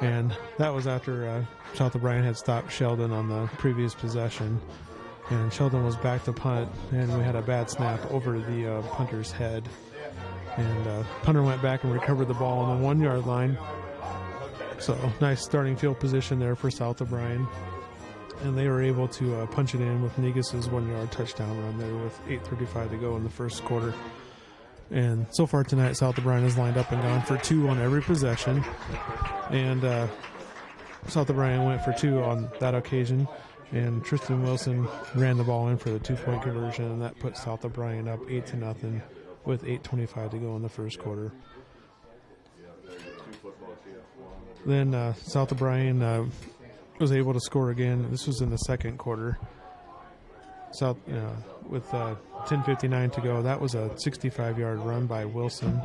and that was after South O'Brien had stopped Sheldon on the previous possession, and Sheldon was back to punt, and we had a bad snap over the punter's head, and punter went back and recovered the ball on the 1-yard line. So nice starting field position there for South O'Brien, and they were able to punch it in with Negus's 1-yard touchdown run there with 8:35 to go in the first quarter. And so far tonight, South O'Brien has lined up and gone for 2 on every possession. And South O'Brien went for 2 on that occasion. And Tristan Wilson ran the ball in for the 2-point conversion, and that put South O'Brien up 8-0 with 8:25 to go in the first quarter. Then South O'Brien was able to score again. This was in the second quarter. With 10:59 to go, that was a 65-yard run by Wilson.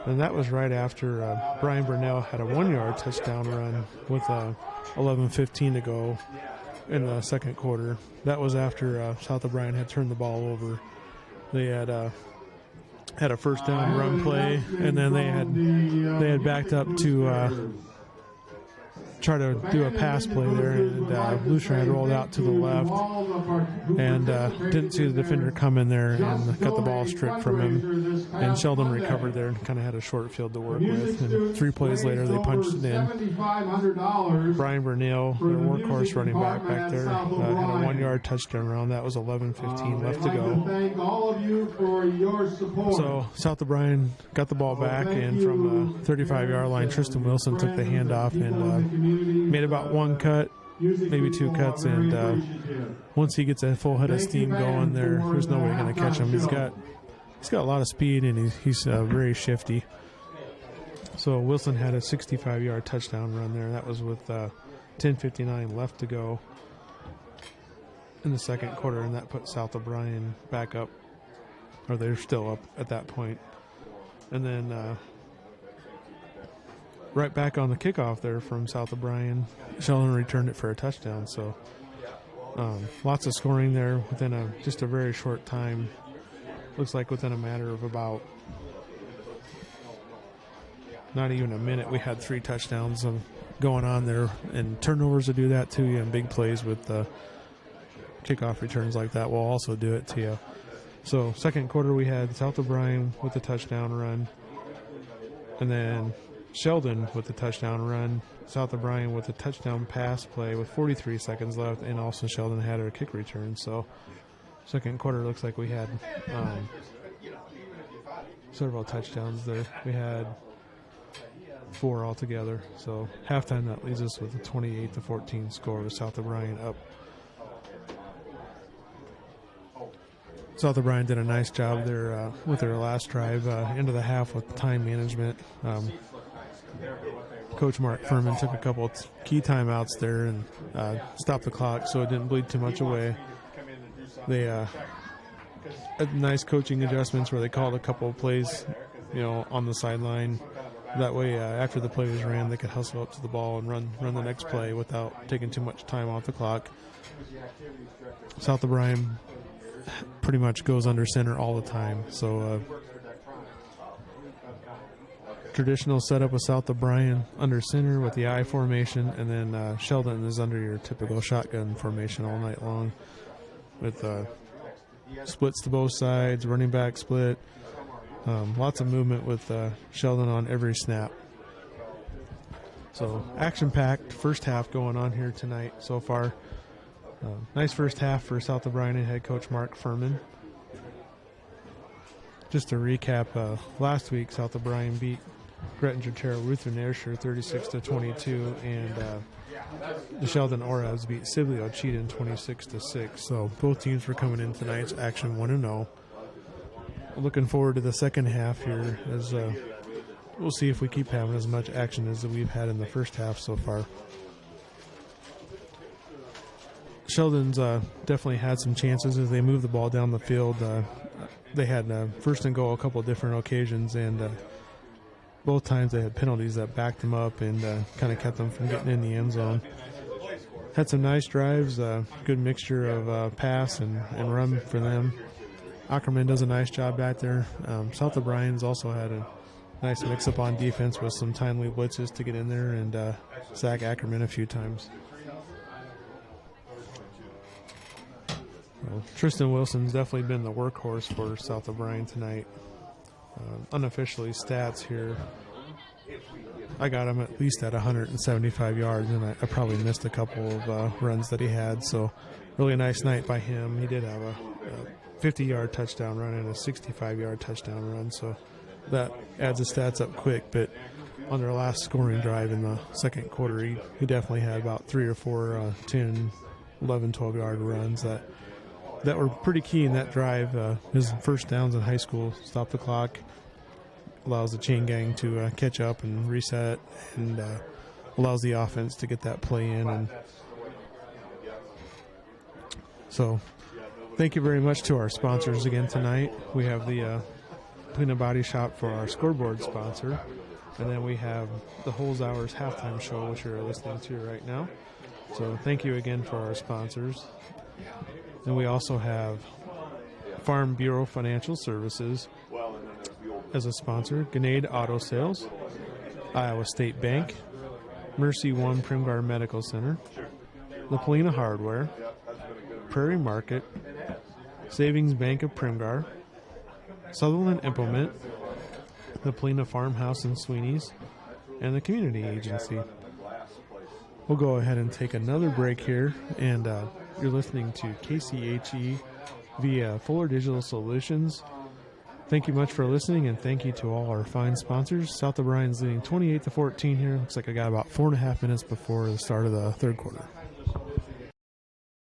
And that was right after Brian Burnell had a 1-yard touchdown run with 11:15 to go in the second quarter. That was after South O'Brien had turned the ball over. They had a first down run play, and then they had backed up to try to do a pass play there, and Lucier had rolled out to the left and didn't see the defender come in there and got the ball stripped from him, and Sheldon recovered there and kind of had a short field to work with, and 3 plays later they punched it in. Brian Burnell, their workhorse running back there, had a 1-yard touchdown run. That was 11:15 left to go. So South O'Brien got the ball back, and from the 35-yard line, Tristan Wilson took the handoff and made about 1 cut, maybe 2 cuts, and once he gets a full head of steam going, there's no way going to catch him. He's got a lot of speed, and he's very shifty. So Wilson had a 65-yard touchdown run there. That was with 10:59 left to go in the second quarter, and that put South O'Brien back up, or they're still up at that point. And then right back on the kickoff there from South O'Brien, Sheldon returned it for a touchdown. So lots of scoring there within just a very short time. Looks like within a matter of about not even a minute, we had 3 touchdowns going on there, and turnovers will do that to you, and big plays with kickoff returns like that will also do it to you. So second quarter we had South O'Brien with a touchdown run, and then Sheldon with the touchdown run, South O'Brien with a touchdown pass play with 43 seconds left, and also Sheldon had a kick return. So second quarter looks like we had several touchdowns there. We had 4 altogether. So halftime, that leaves us with a 28-14 score with South O'Brien up. South O'Brien did a nice job there with their last drive into the half with time management. Coach Mark Furman took a couple key timeouts there and stopped the clock so it didn't bleed too much away. They had nice coaching adjustments where they called a couple of plays, on the sideline. That way, after the play was ran, they could hustle up to the ball and run the next play without taking too much time off the clock. South O'Brien pretty much goes under center all the time. So traditional setup with South O'Brien under center with the I formation, and then Sheldon is under your typical shotgun formation all night long with splits to both sides, running back split. Lots of movement with Sheldon on every snap. So action-packed first half going on here tonight so far. Nice first half for South O'Brien and head coach Mark Furman. Just to recap, last week South O'Brien beat Grettinger Terrell Lutheran Ayrshire 36-22, and the Sheldon Oravs beat Sibley Cheatham 26-6. So both teams were coming in tonight's action 1-0. Looking forward to the second half here, as we'll see if we keep having as much action as we've had in the first half so far. Sheldon's definitely had some chances as they moved the ball down the field. They had first and goal a couple of different occasions, and both times they had penalties that backed them up and kind of kept them from getting in the end zone. Had some nice drives, good mixture of pass and run for them. Ackerman does a nice job back there. South O'Brien's also had a nice mix-up on defense with some timely blitzes to get in there and sack Ackerman a few times. Well, Tristan Wilson's definitely been the workhorse for South O'Brien tonight. Unofficially, stats here, I got him at least at 175 yards, and I probably missed a couple of runs that he had. So really a nice night by him. He did have a 50-yard touchdown run and a 65-yard touchdown run, so that adds the stats up quick. But on their last scoring drive in the second quarter, he definitely had about 3 or 4 10, 11, 12-yard runs that were pretty key in that drive. His first downs in high school stop the clock, allows the chain gang to catch up and reset, and allows the offense to get that play in. And so thank you very much to our sponsors again tonight. We have the Polina Body Shop for our scoreboard sponsor, and then we have the Holes Hours halftime show, which you're listening to right now. So thank you again for our sponsors. And we also have Farm Bureau Financial Services as a sponsor, Grenade Auto Sales, Iowa State Bank, Mercy One Primgar Medical Center, La Polina Hardware, Prairie Market, Savings Bank of Primgar, Sutherland Implement, the Polina Farmhouse in Sweeney's, and the Community Agency. We'll go ahead and take another break here, and you're listening to KCHE via Fuller Digital Solutions. Thank you much for listening, and thank you to all our fine sponsors. South O'Brien's leading 28-14 here. Looks like I got about 4.5 minutes before the start of the third quarter.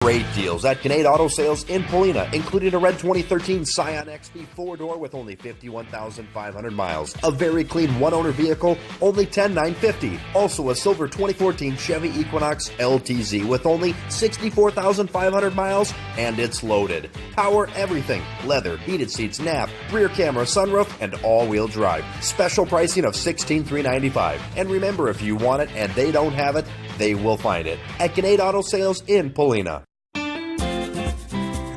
Great deals at Grenade Auto Sales in Polina, including a red 2013 Scion XP 4-door with only 51,500 miles. A very clean one-owner vehicle, only $10,950. Also a silver 2014 Chevy Equinox LTZ with only 64,500 miles, and it's loaded. Power everything. Leather, heated seats, nav, rear camera, sunroof, and all-wheel drive. Special pricing of $16,395. And remember, if you want it and they don't have it, they will find it at Grenade Auto Sales in Polina.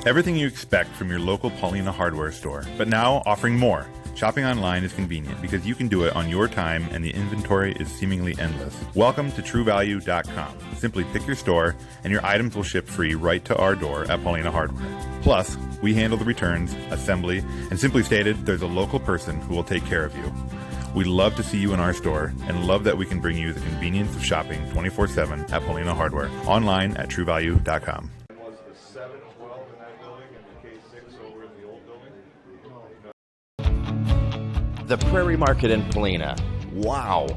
Everything you expect from your local Paulina hardware store, but now offering more. Shopping online is convenient because you can do it on your time and the inventory is seemingly endless. Welcome to TrueValue.com. Simply pick your store and your items will ship free right to our door at Paulina Hardware. Plus, we handle the returns, assembly, and simply stated, there's a local person who will take care of you. We love to see you in our store and love that we can bring you the convenience of shopping 24/7 at Paulina Hardware. Online at TrueValue.com. The Prairie Market in Polina. Wow!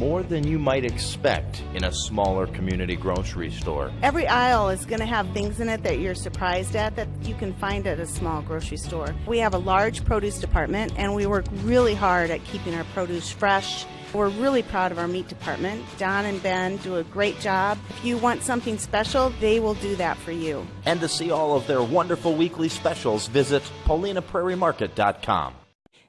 more than you might expect in a smaller community grocery store. Every aisle is going to have things in it that you're surprised at that you can find at a small grocery store. We have a large produce department, and we work really hard at keeping our produce fresh. We're really proud of our meat department. Don and Ben do a great job. If you want something special, they will do that for you. And to see all of their wonderful weekly specials, visit PaulinaPrairieMarket.com.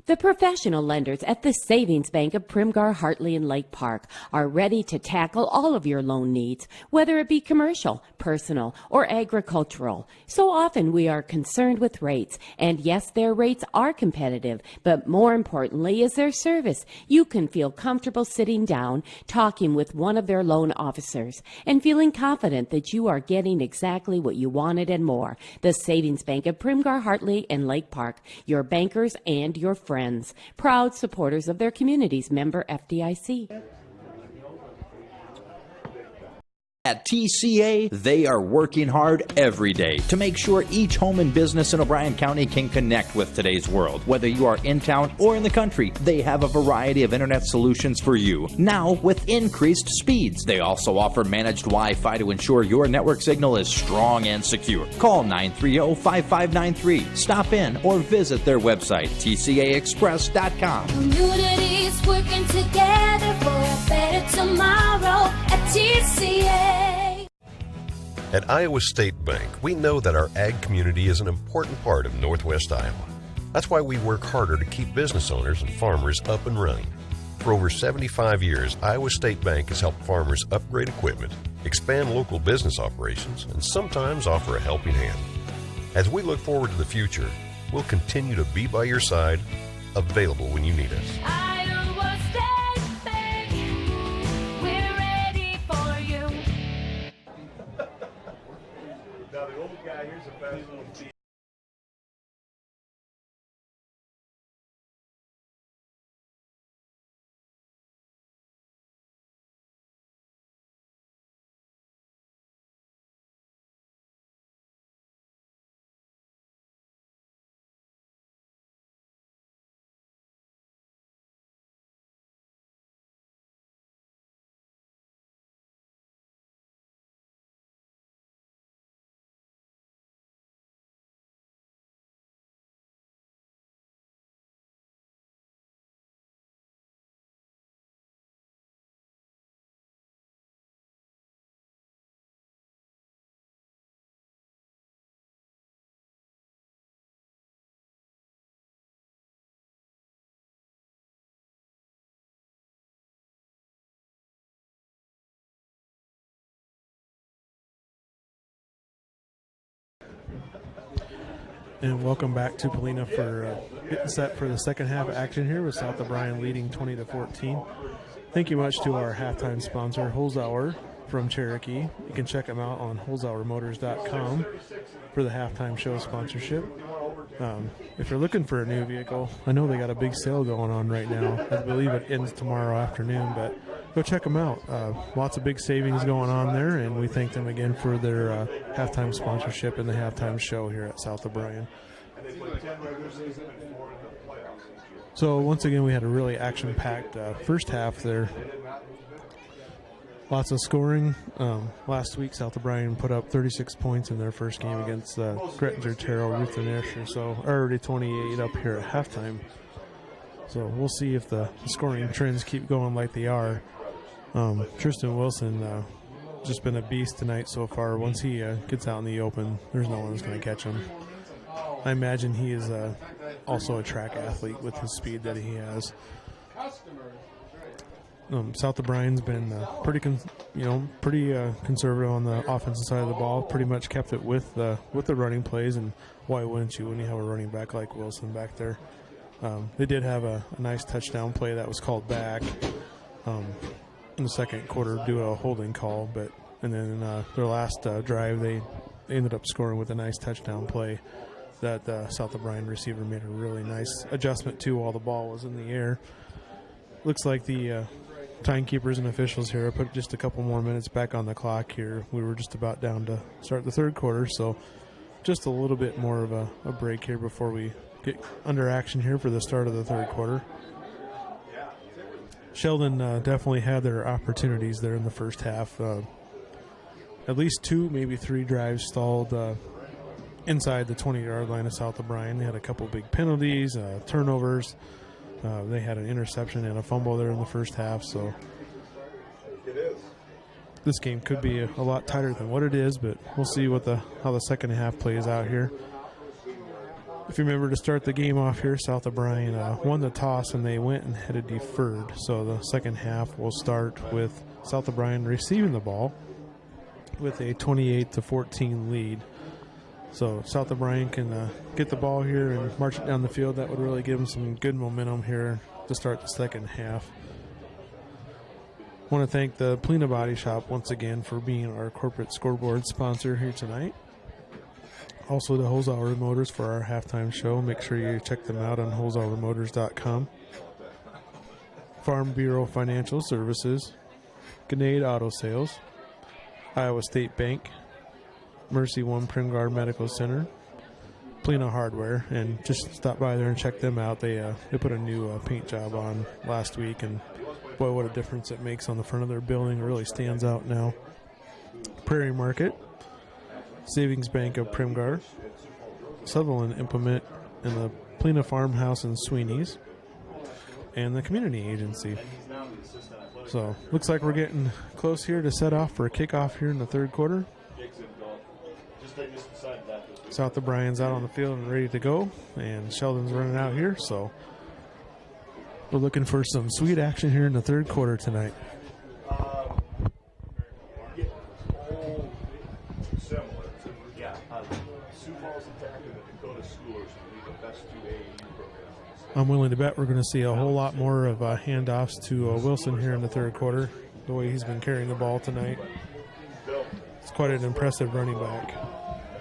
The professional lenders at the Savings Bank of Primgar, Hartley, and Lake Park are ready to tackle all of your loan needs, whether it be commercial, personal, or agricultural. So often we are concerned with rates, and yes, their rates are competitive, but more importantly is their service. You can feel comfortable sitting down, talking with one of their loan officers, and feeling confident that you are getting exactly what you wanted and more. The Savings Bank of Primgar, Hartley, and Lake Park, your bankers and your friends, proud supporters of their communities, member FDIC. At TCA, they are working hard every day to make sure each home and business in O'Brien County can connect with today's world. Whether you are in town or in the country, they have a variety of internet solutions for you. Now, with increased speeds, they also offer managed Wi-Fi to ensure your network signal is strong and secure. Call 930-5593. Stop in or visit their website, tcaexpress.com. Communities working together for a better tomorrow at TCA. At Iowa State Bank, we know that our ag community is an important part of Northwest Iowa. That's why we work harder to keep business owners and farmers up and running. For over 75 years, Iowa State Bank has helped farmers upgrade equipment, expand local business operations, and sometimes offer a helping hand. As we look forward to the future, we'll continue to be by your side, available when you need us. Iowa State Bank, we're ready for you. Now the old guy, here's a fast little team. And welcome back to Paulina for getting set for the second half action here with South O'Brien leading 20-14. Thank you much to our halftime sponsor, Holzauer from Cherokee. You can check them out on holzauermotors.com for the halftime show sponsorship. If you're looking for a new vehicle, I know they got a big sale going on right now. I believe it ends tomorrow afternoon, but go check them out. Lots of big savings going on there, and we thank them again for their halftime sponsorship and the halftime show here at South O'Brien. So once again, we had a really action-packed first half there. Lots of scoring. Last week, South O'Brien put up 36 points in their first game against Grettinger, Terrell, Ruth, and Escher. So already 28 up here at halftime. So we'll see if the scoring trends keep going like they are. Tristan Wilson just been a beast tonight so far. Once he gets out in the open, there's no one who's going to catch him. I imagine he is also a track athlete with his speed that he has. South O'Brien's been pretty conservative on the offensive side of the ball. Pretty much kept it with the running plays, and why wouldn't you when you have a running back like Wilson back there? They did have a nice touchdown play that was called back in the second quarter due to a holding call, and then their last drive they ended up scoring with a nice touchdown play that the South O'Brien receiver made a really nice adjustment to while the ball was in the air. Looks like the timekeepers and officials here put just a couple more minutes back on the clock here. We were just about down to start the third quarter, so just a little bit more of a break here before we get under action here for the start of the third quarter. Sheldon definitely had their opportunities there in the first half. At least 2, maybe 3 drives stalled inside the 20-yard line of South O'Brien. They had a couple big penalties, turnovers. They had an interception and a fumble there in the first half. So this game could be a lot tighter than what it is, but we'll see how the second half plays out here. If you remember, to start the game off here, South O'Brien won the toss and they went and headed deferred. So the second half will start with South O'Brien receiving the ball with a 28-14 lead. So South O'Brien can get the ball here and march it down the field. That would really give them some good momentum here to start the second half. I want to thank the Polina Body Shop once again for being our corporate scoreboard sponsor here tonight. Also to Holzhauer Motors for our halftime show. Make sure you check them out on holzhauermotors.com. Farm Bureau Financial Services, Grenade Auto Sales, Iowa State Bank, Mercy One Primgar Medical Center, Polina Hardware, and just stop by there and check them out. They put a new paint job on last week, and boy, what a difference it makes on the front of their building. It really stands out now. Prairie Market, Savings Bank of Primgar, Sutherland Implement, and the Polina Farmhouse and Sweeney's, and the Community Agency. So looks like we're getting close here to set off for a kickoff here in the third quarter. South O'Brien's out on the field and ready to go, and Sheldon's running out here, so we're looking for some sweet action here in the third quarter tonight. I'm willing to bet we're going to see a whole lot more of handoffs to Wilson here in the third quarter, the way he's been carrying the ball tonight. It's quite an impressive running back.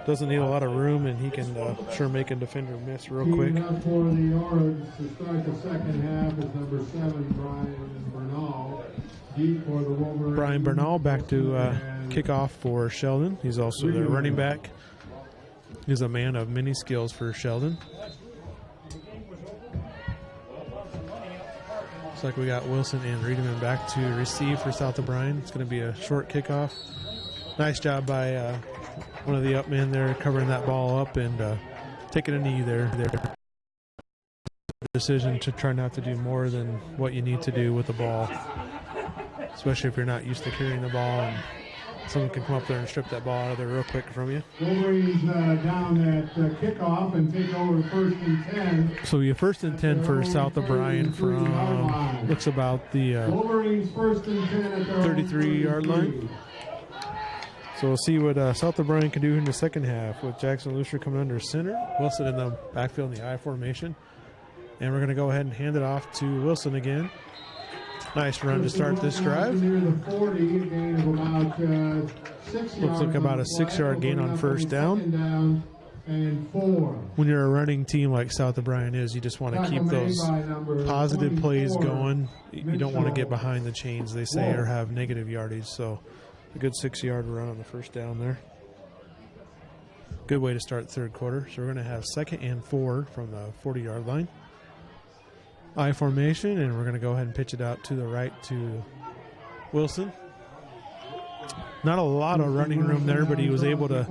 Doesn't need a lot of room, and he can sure make a defender miss real quick. Up for the Orange to start the second half is number 7, Brian Bernal. Deep for the Wolverines. Brian Bernal back to kickoff for Sheldon. He's also their running back. He's a man of many skills for Sheldon. Looks like we got Wilson and Riedemann back to receive for South O'Brien. It's going to be a short kickoff. Nice job by one of the up men there covering that ball up and taking a knee there. Decision to try not to do more than what you need to do with the ball, especially if you're not used to carrying the ball and someone can come up there and strip that ball out of there real quick from you. Wolverines down at kickoff and take over first and 10. So you first and 10 for South O'Brien from looks about the 33-yard line. So we'll see what South O'Brien can do in the second half with Jackson Lucier coming under center. Wilson in the backfield in the I formation. And we're going to go ahead and hand it off to Wilson again. Nice run to start this drive. Looks like about a 6-yard gain on first down. When you're a running team like South O'Brien is, you just want to keep those positive plays going. You don't want to get behind the chains, they say, or have negative yardage. So a good 6-yard run on the first down there. Good way to start the third quarter. So we're going to have 2nd and 4 from the 40-yard line. I formation, and we're going to go ahead and pitch it out to the right to Wilson. Not a lot of running room there, but he was able to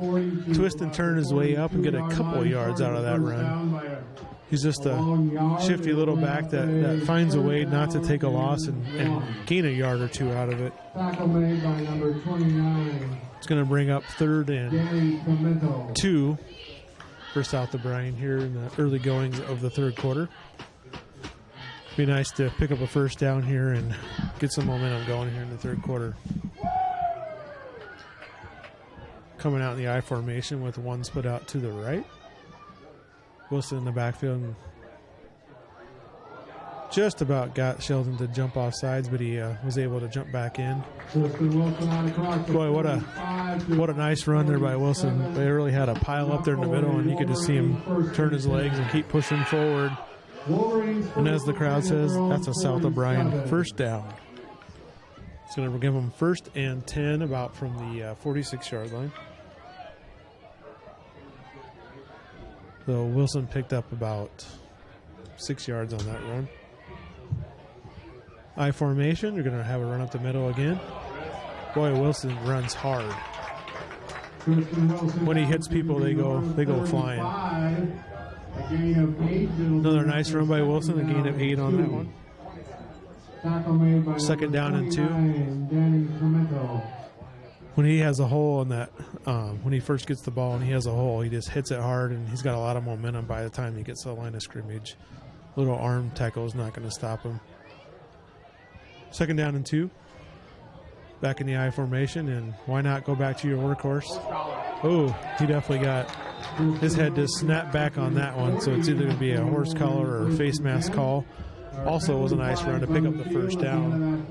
twist and turn his way up and get a couple of yards out of that run. He's just a shifty little back that finds a way not to take a loss and gain a yard or two out of it. Tackle made by number 29. It's going to bring up 3rd and 2 for South O'Brien here in the early goings of the third quarter. Be nice to pick up a first down here and get some momentum going here in the third quarter. Coming out in the I formation with one split out to the right. Wilson in the backfield just about got Sheldon to jump off sides, but he was able to jump back in. Boy, what a nice run there by Wilson. They really had a pile up there in the middle, and you could just see him turn his legs and keep pushing forward. And as the crowd says, that's a South O'Brien first down. It's going to give them 1st and 10 about from the 46-yard line. So Wilson picked up about 6 yards on that run. I formation. They're going to have a run up the middle again. Boy, Wilson runs hard. When he hits people, they go flying. Another nice run by Wilson. A gain of 8 on that one. Second down and 2. When he has a hole in that, when he first gets the ball and he has a hole, he just hits it hard, and he's got a lot of momentum by the time he gets to the line of scrimmage. Little arm tackle is not going to stop him. Second down and 2. Back in the I formation, and why not go back to your workhorse? Oh, he definitely got his head just snapped back on that one, so it's either going to be a horse collar or a face mask call. Also was a nice run to pick up the first down.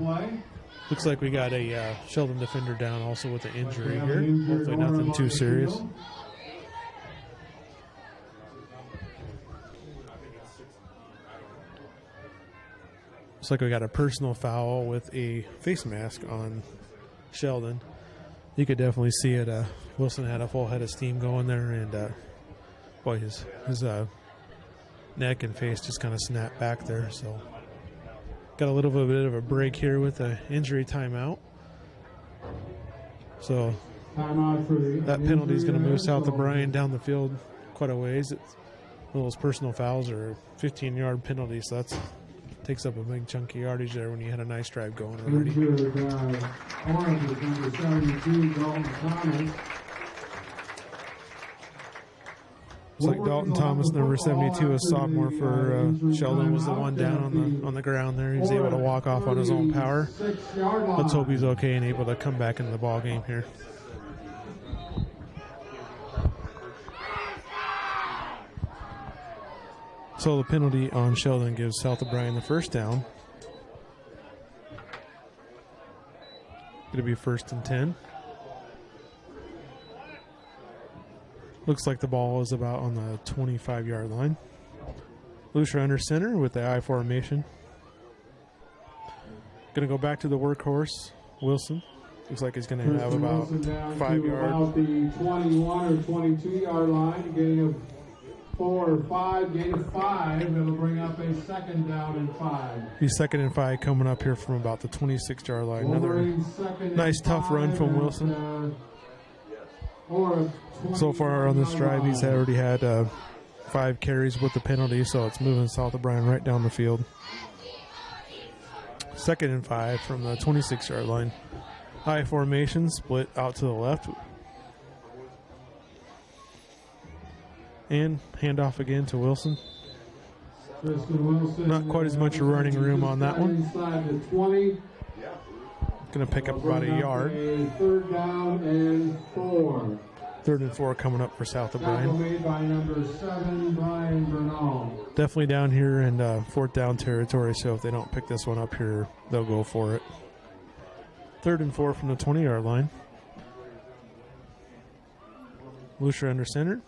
Looks like we got a Sheldon defender down also with an injury here. Hopefully nothing too serious. Looks like we got a personal foul with a face mask on Sheldon. You could definitely see it. Wilson had a full head of steam going there, and boy, his neck and face just kind of snapped back there. So got a little bit of a break here with an injury timeout. So that penalty is going to move South O'Brien down the field quite a ways. Those personal fouls are 15-yard penalties, so that's takes up a big chunk of yardage there when you had a nice drive going already. Looks like Dalton Thomas, number 72, a sophomore for Sheldon, was the one down on the ground there. He was able to walk off on his own power. Let's hope he's okay and able to come back into the ball game here. So the penalty on Sheldon gives South O'Brien the first down. Going to be 1st and 10. Looks like the ball is about on the 25-yard line. Lucia under center with the I formation. Going to go back to the workhorse, Wilson. Looks like he's going to have about 5 yards. About the 21 or 22-yard line, gain of 4 or 5, gain of 5. It'll bring up a 2nd down and 5. He's 2nd and 5 coming up here from about the 26-yard line. Another nice tough run from Wilson. So far on this drive, he's already had 5 carries with the penalty, so it's moving South O'Brien right down the field. 2nd and 5 from the 26-yard line. I formation, split out to the left. And handoff again to Wilson. Not quite as much running room on that one. Going to pick up about a yard. 3rd down and 4. 3rd and 4 coming up for South O'Brien. Made by number 7, Brian Bernal. Definitely down here in 4th down territory, so if they don't pick this one up here, they'll go for it. 3rd and 4 from the 20-yard line. Lucia under center.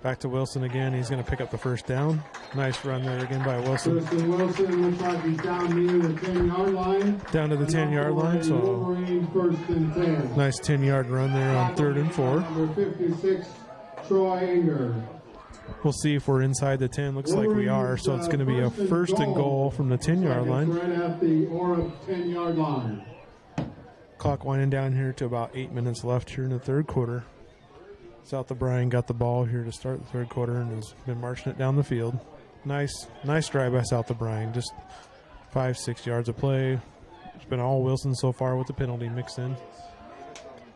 Back to Wilson again. He's going to pick up the first down. Nice run there again by Wilson. Wilson looks like he's down near the 10-yard line. Down to the 10-yard line. So first and 10. Nice 10-yard run there on 3rd and 4. Number 56, Troy Anger. We'll see if we're inside the 10. Looks like we are. So it's going to be a 1st and goal from the 10-yard line. Right at the Aura 10-yard line. Clock winding down here to about 8 minutes left here in the 3rd quarter. South O'Brien got the ball here to start the 3rd quarter and has been marching it down the field. Nice drive by South O'Brien. Just 5-6 yards of play. It's been all Wilson so far with the penalty mixed in.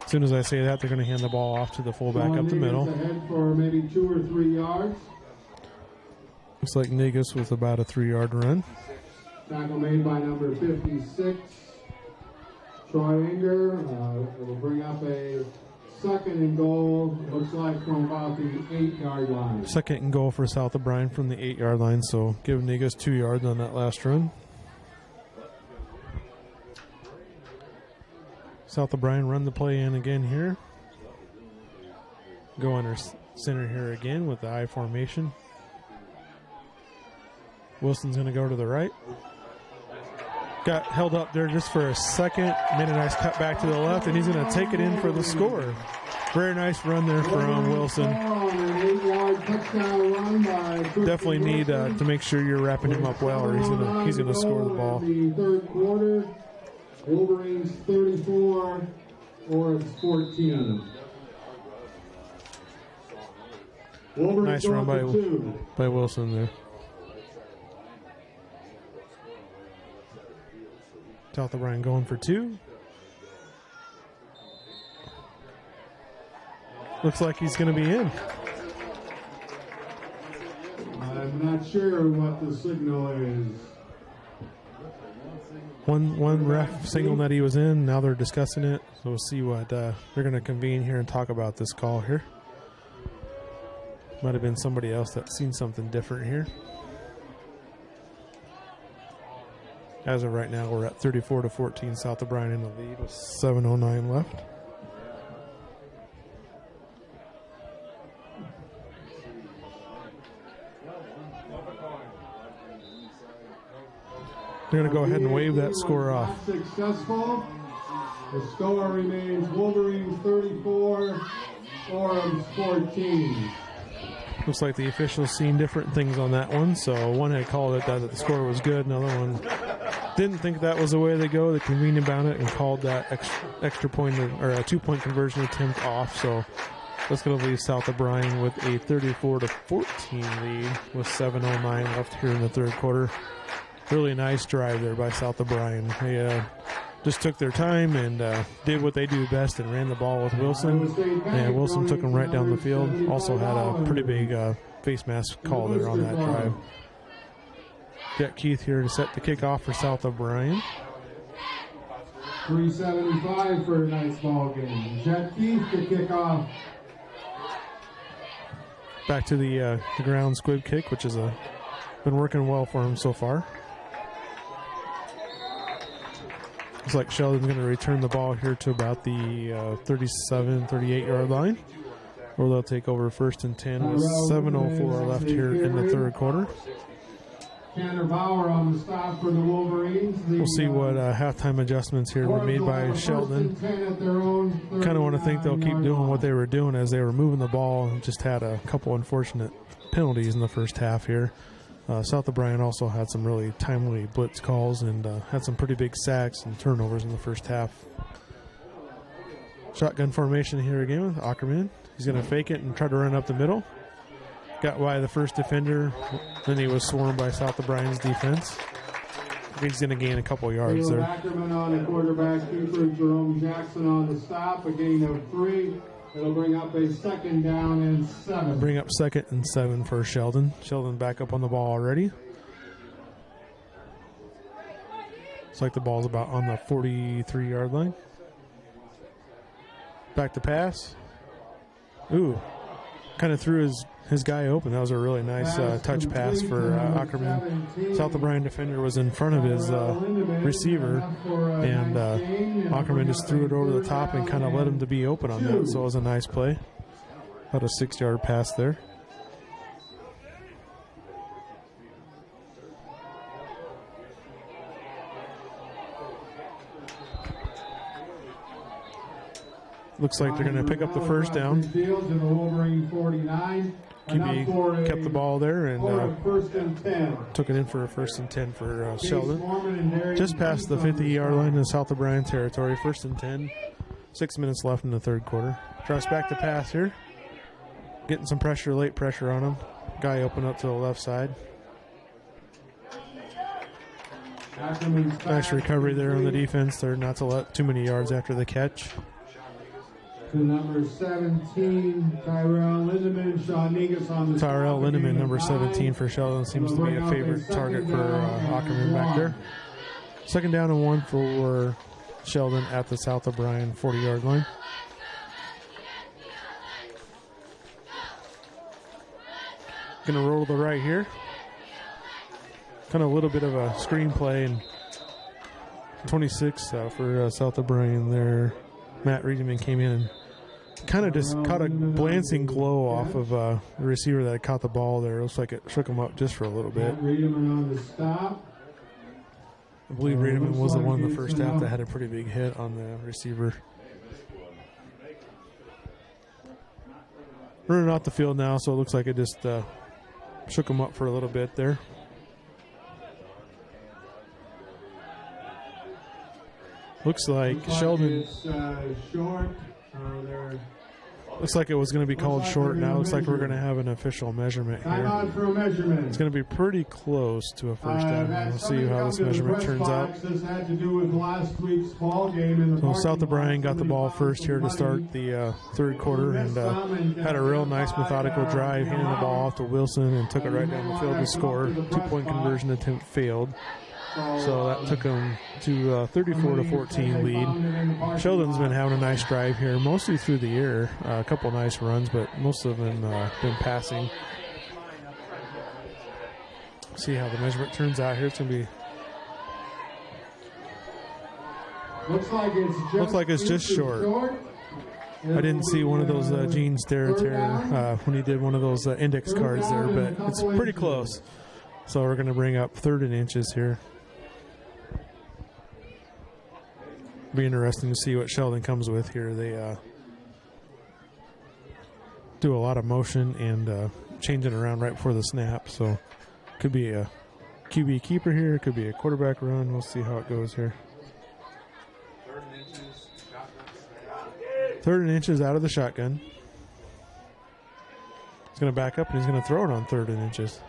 As soon as I say that, they're going to hand the ball off to the fullback up the middle. Ahead for maybe 2 or 3 yards. Looks like Negus with about a 3-yard run. Tackle made by number 56, Troy Anger. It will bring up a 2nd and goal, looks like from about the 8-yard line. 2nd and goal for South O'Brien from the 8-yard line, so give Negus 2 yards on that last run. South O'Brien run the play in again here. Go under center here again with the I formation. Wilson's going to go to the right. Got held up there just for a second. Made a nice cut back to the left, and he's going to take it in for the score. Very nice run there from Wilson. On an 8-yard touchdown run by Definitely need to make sure you're wrapping him up well, or he's gonna score the ball. In the third quarter, Wolverines 34, Orange 14. Wolverines Nice run going for two. by Wilson there. South O'Brien going for two. Looks like he's going to be in. I'm not sure what the signal is. One ref signaled that he was in. Now they're discussing it. So we'll see what they're going to convene here and talk about this call here. Might have been somebody else that's seen something different here. As of right now, we're at 34-14. South O'Brien in the lead with 7:09 left. They're going to go ahead and wave that score off. Successful. The score remains Wolverines 34, Orams 14. Looks like the officials seen different things on that one. So one had called it that the score was good. Another one didn't think that was the way they go. They convened about it and called that extra point or a 2-point conversion attempt off. So that's going to leave South O'Brien with a 34-14 lead with 7:09 left here in the third quarter. Really nice drive there by South O'Brien. They just took their time and did what they do best and ran the ball with Wilson. And Wilson took him right down the field. Also had a pretty big face mask call there on that drive. Jet Keith here to set the kickoff for South O'Brien. 3:75 for tonight's ball game. Jet Keith to kick off. Back to the ground squib kick, which has been working well for him so far. Looks like Sheldon's going to return the ball here to about the 37, 38-yard line, where they'll take over 1st and 10 with 7:04 left here in the third quarter. Tanner Bauer on the stop for the Wolverines. We'll see what halftime adjustments here were made by Sheldon. Kind of want to think they'll keep doing what they were doing as they were moving the ball, and just had a couple unfortunate penalties in the first half here. South O'Brien also had some really timely blitz calls and had some pretty big sacks and turnovers in the first half. Shotgun formation here again with Ackerman. He's going to fake it and try to run up the middle. Got by the first defender, then he was swarmed by South O'Brien's defense. He's going to gain a couple yards there. Ackerman on the quarterback keeper, Jerome Jackson on the stop, a gain of 3. It'll bring up a 2nd down and 7. Bring up 2nd and 7 for Sheldon. Sheldon back up on the ball already. Looks like the ball's about on the 43-yard line. Back to pass. Ooh, kind of threw his guy open. That was a really nice touch pass for Ackerman. South O'Brien defender was in front of his receiver, and Ackerman just threw it over the top and kind of led him to be open on that. So it was a nice play. About a 6-yard pass there. Looks like they're going to pick up the first down. QB kept the ball there and took it in for a 1st and 10 for Sheldon. Just past the 50-yard line in South O'Brien territory. 1st and 10. 6 minutes left in the third quarter. Drops back to pass here. Getting some pressure, late pressure on him. Guy open up to the left side. Nice recovery there on the defense there, not to let too many yards after the catch. To number 17, Tyrell Lindemann. Sean Negus on the Tyrell Lindemann, number 17 for Sheldon, seems to be a favorite target for Ackerman back there. 2nd down and 1 for Sheldon at the South O'Brien 40-yard line. Going to roll to the right here. Kind of a little bit of a screen play, and 26 for South O'Brien there. Matt Riedemann came in and kind of just caught a glancing glow off of the receiver that caught the ball there. It looks like it shook him up just for a little bit. Riedemann on the stop. I believe Riedemann was the one in the first half that had a pretty big hit on the receiver. Running off the field now, so it looks like it just shook him up for a little bit there. Looks like Sheldon. Short. Looks like it was going to be called short. Now looks like we're going to have an official measurement here. Timeout for a measurement. It's going to be pretty close to a first down. We'll see how this measurement turns out. This had to do with last week's ball game in the So South O'Brien got the ball first here to start the third quarter and had a real nice methodical drive, handing the ball off to Wilson and took it right down the field to score. 2-point conversion attempt failed. So that took them to 34-14 lead. Sheldon's been having a nice drive here, mostly through the air. A couple nice runs, but most of them been passing. See how the measurement turns out here. It's going to be. Looks like it's just short. I didn't see one of those Gene's there when he did one of those index cards there, but it's pretty close. So we're going to bring up 3rd and inches here. Be interesting to see what Sheldon comes with here. They do a lot of motion and changing around right before the snap. So could be a QB keeper here. Could be a quarterback run. We'll see how it goes here. 3rd and inches out of the shotgun. He's going to back up and he's going to throw it on 3rd and inches.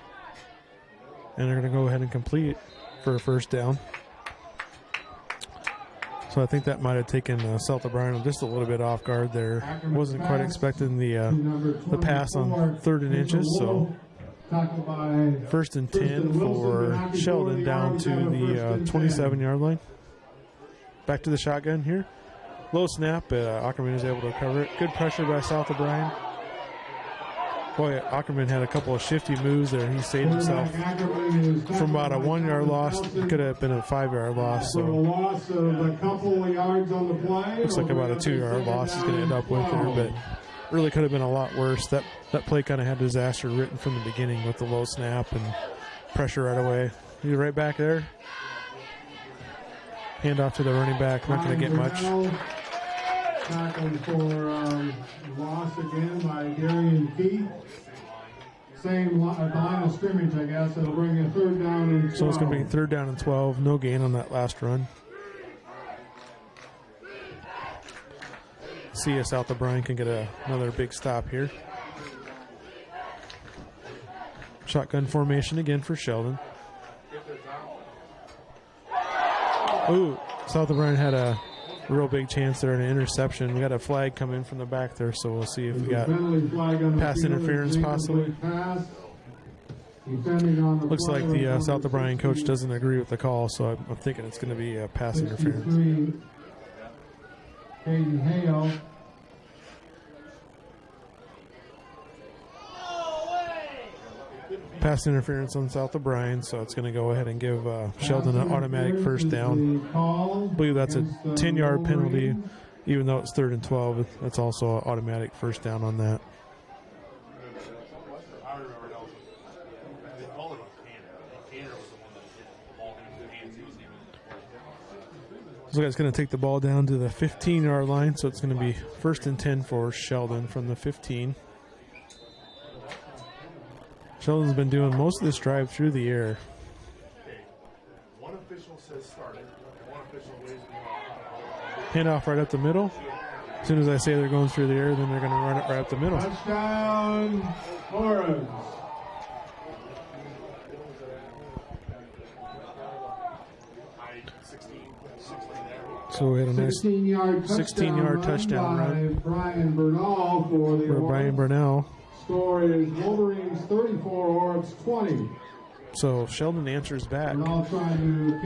And they're going to go ahead and complete for a first down. So I think that might have taken South O'Brien just a little bit off guard there. Wasn't quite expecting the pass on 3rd and inches. So 1st and 10 for Sheldon down to the 27-yard line. Back to the shotgun here. Low snap, but Ackerman is able to cover it. Good pressure by South O'Brien. Boy, Ackerman had a couple of shifty moves there. He saved himself from about a 1-yard loss. It could have been a 5-yard loss. So loss of a couple of yards on the play. Looks like about a 2-yard loss he's going to end up with there, but really could have been a lot worse. That play kind of had disaster written from the beginning with the low snap and pressure right away. He's right back there. Hand off to the running back. Not going to get much. Tackled for loss again by Darian Keith. Same line of scrimmage, I guess. It'll bring a 3rd down and 12. So it's going to be 3rd down and 12. No gain on that last run. See if South O'Brien can get another big stop here. Shotgun formation again for Sheldon. Ooh, South O'Brien had a real big chance there, an interception. We got a flag come in from the back there, so we'll see if we got pass interference possibly. Looks like the South O'Brien coach doesn't agree with the call, so I'm thinking it's going to be a pass interference. Hayden Hale. Pass interference on South O'Brien, so it's going to go ahead and give Sheldon an automatic first down. I believe that's a 10-yard penalty, even though it's 3rd and 12. That's also an automatic first down on that. So it's going to take the ball down to the 15-yard line, so it's going to be 1st and 10 for Sheldon from the 15. Sheldon's been doing most of this drive through the air. One official says start it. One official waves Handoff right up the middle. As soon as I say they're going through the air, then they're going to run it right up the middle. Touchdown, Orange. So we had a nice 16-yard touchdown run. Brian Bernal for the Brian Bernal. Score is Wolverines 34, Orbs 20. So Sheldon answers back.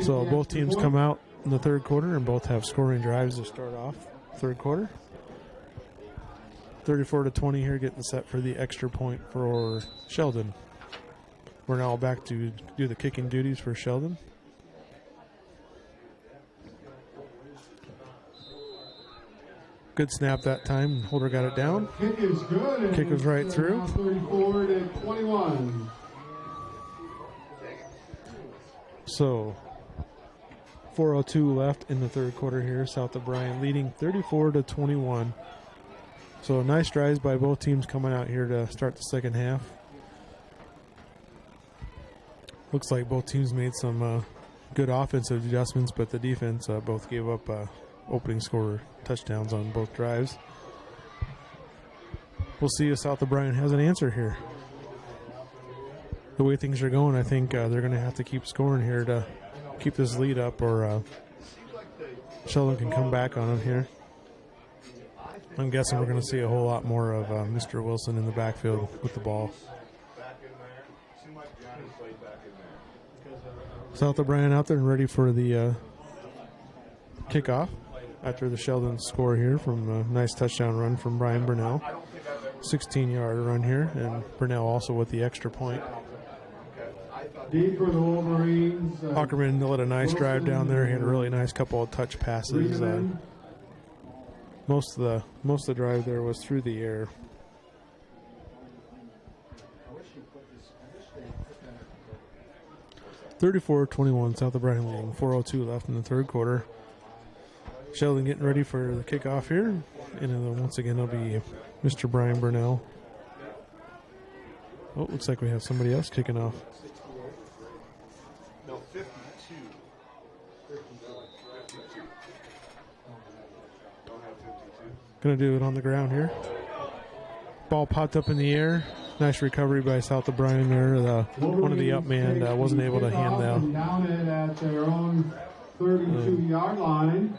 So both teams come out in the 3rd quarter and both have scoring drives to start off 3rd quarter. 34-20 here, getting set for the extra point for Sheldon. We're now back to do the kicking duties for Sheldon. Good snap that time. Holder got it down. Kick is good. Kick was right through. 34-21. So 4:02 left in the 3rd quarter here. South O'Brien leading 34-21. So nice drives by both teams coming out here to start the second half. Looks like both teams made some good offensive adjustments, but the defense both gave up opening score touchdowns on both drives. We'll see if South O'Brien has an answer here. The way things are going, I think they're going to have to keep scoring here to keep this lead up, or Sheldon can come back on them here. I'm guessing we're going to see a whole lot more of Mr. Wilson in the backfield with the ball. South O'Brien out there and ready for the kickoff after the Sheldon score here from a nice touchdown run from Brian Burnell. 16-yard run here, and Burnell also with the extra point. Deep for the Wolverines. Hockerman led a nice drive down there. He had a really nice couple of touch passes. Most of the drive there was through the air. (34-21), South O'Brien leading. 4:02 left in the third quarter. Sheldon getting ready for the kickoff here, and once again it'll be Mr. Brian Burnell. Oh, looks like we have somebody else kicking off. No, 52. Gonna do it on the ground here. Ball popped up in the air. Nice recovery by South O'Brien there. One of the up man wasn't able to hand that. Down it at their own 32-yard line.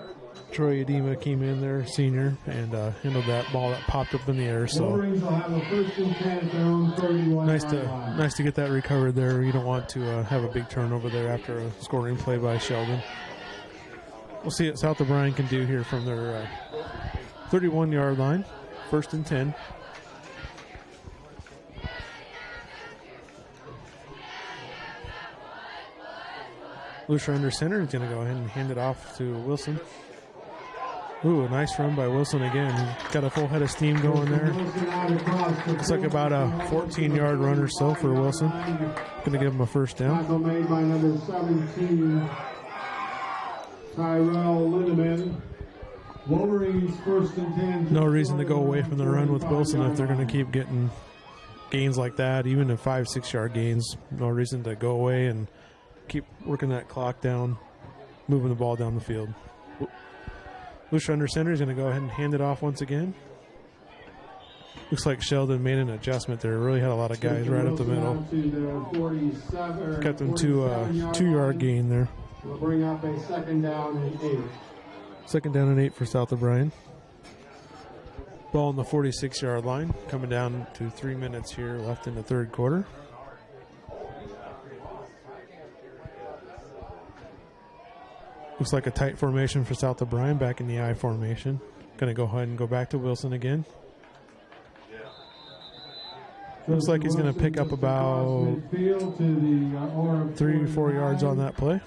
Troy Edema came in there, senior, and handled that ball that popped up in the air. So Wolverines will have a 1st and 10 at their own 31-yard line. Nice to get that recovered there. You don't want to have a big turnover there after a scoring play by Sheldon. We'll see what South O'Brien can do here from their 31-yard line. 1st and 10. Lucia under center. He's going to go ahead and hand it off to Wilson. Ooh, a nice run by Wilson again. He's got a full head of steam going there. Looks like about a 14-yard run or so for Wilson. Going to give him a first down. Tackle made by number 17, Tyrell Lindeman. Wolverines 1st and 10. No reason to go away from the run with Wilson if they're going to keep getting gains like that, even at 5-6 yard gains. No reason to go away and keep working that clock down, moving the ball down the field. Lucia under center is going to go ahead and hand it off once again. Looks like Sheldon made an adjustment there. Really had a lot of guys right up the middle. Kept them to a 2-yard gain there. We'll bring up a 2nd down and 8. 2nd down and 8 for South O'Brien. Ball on the 46-yard line. Coming down to 3 minutes here left in the third quarter. Looks like a tight formation for South O'Brien, back in the I formation. Going to go ahead and go back to Wilson again. Looks like he's going to pick up about 3-4 yards on that play.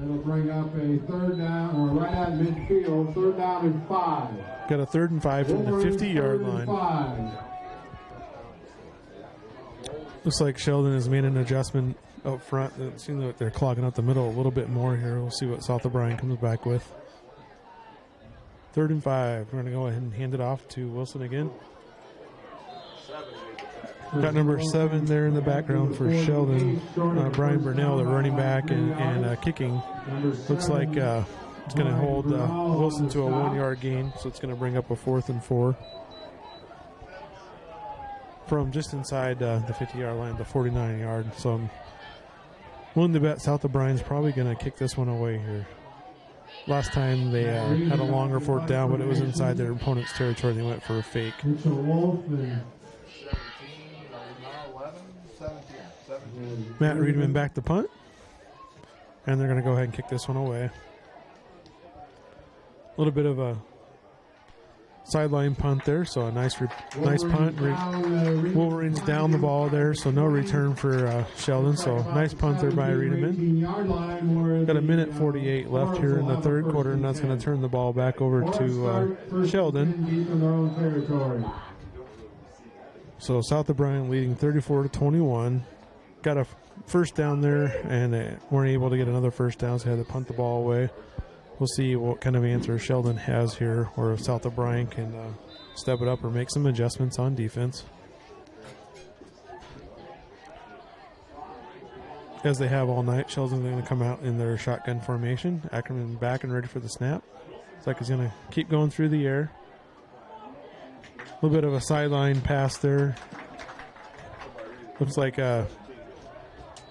It'll bring up a 3rd down, or right at midfield, 3rd down and 5. Got a 3rd and 5 from the 50-yard line. Looks like Sheldon has made an adjustment up front. It seems like they're clogging up the middle a little bit more here. We'll see what South O'Brien comes back with. 3rd and 5. We're going to go ahead and hand it off to Wilson again. Got number 7 there in the background for Sheldon. Brian Burnell, the running back and kicking. Looks like it's going to hold Wilson to a 1-yard gain, so it's going to bring up a 4th and 4. From just inside the 50-yard line, the 49-yard. So I'm willing to bet South O'Brien's probably going to kick this one away here. Last time they had a longer 4th down, but it was inside their opponent's territory. They went for a fake. Matt Reedman back to punt. And they're going to go ahead and kick this one away. A little bit of a sideline punt there, so a nice punt. Wolverines down the ball there, so no return for Sheldon. So nice punt there by Reedman. Got a minute 48 left here in the third quarter, and that's going to turn the ball back over to Sheldon. So South O'Brien leading 34-21. Got a first down there, and they weren't able to get another first down, so they had to punt the ball away. We'll see what kind of answer Sheldon has here, or if South O'Brien can step it up or make some adjustments on defense. As they have all night, Sheldon's going to come out in their shotgun formation. Ackerman back and ready for the snap. It's like he's going to keep going through the air. A little bit of a sideline pass there. Looks like a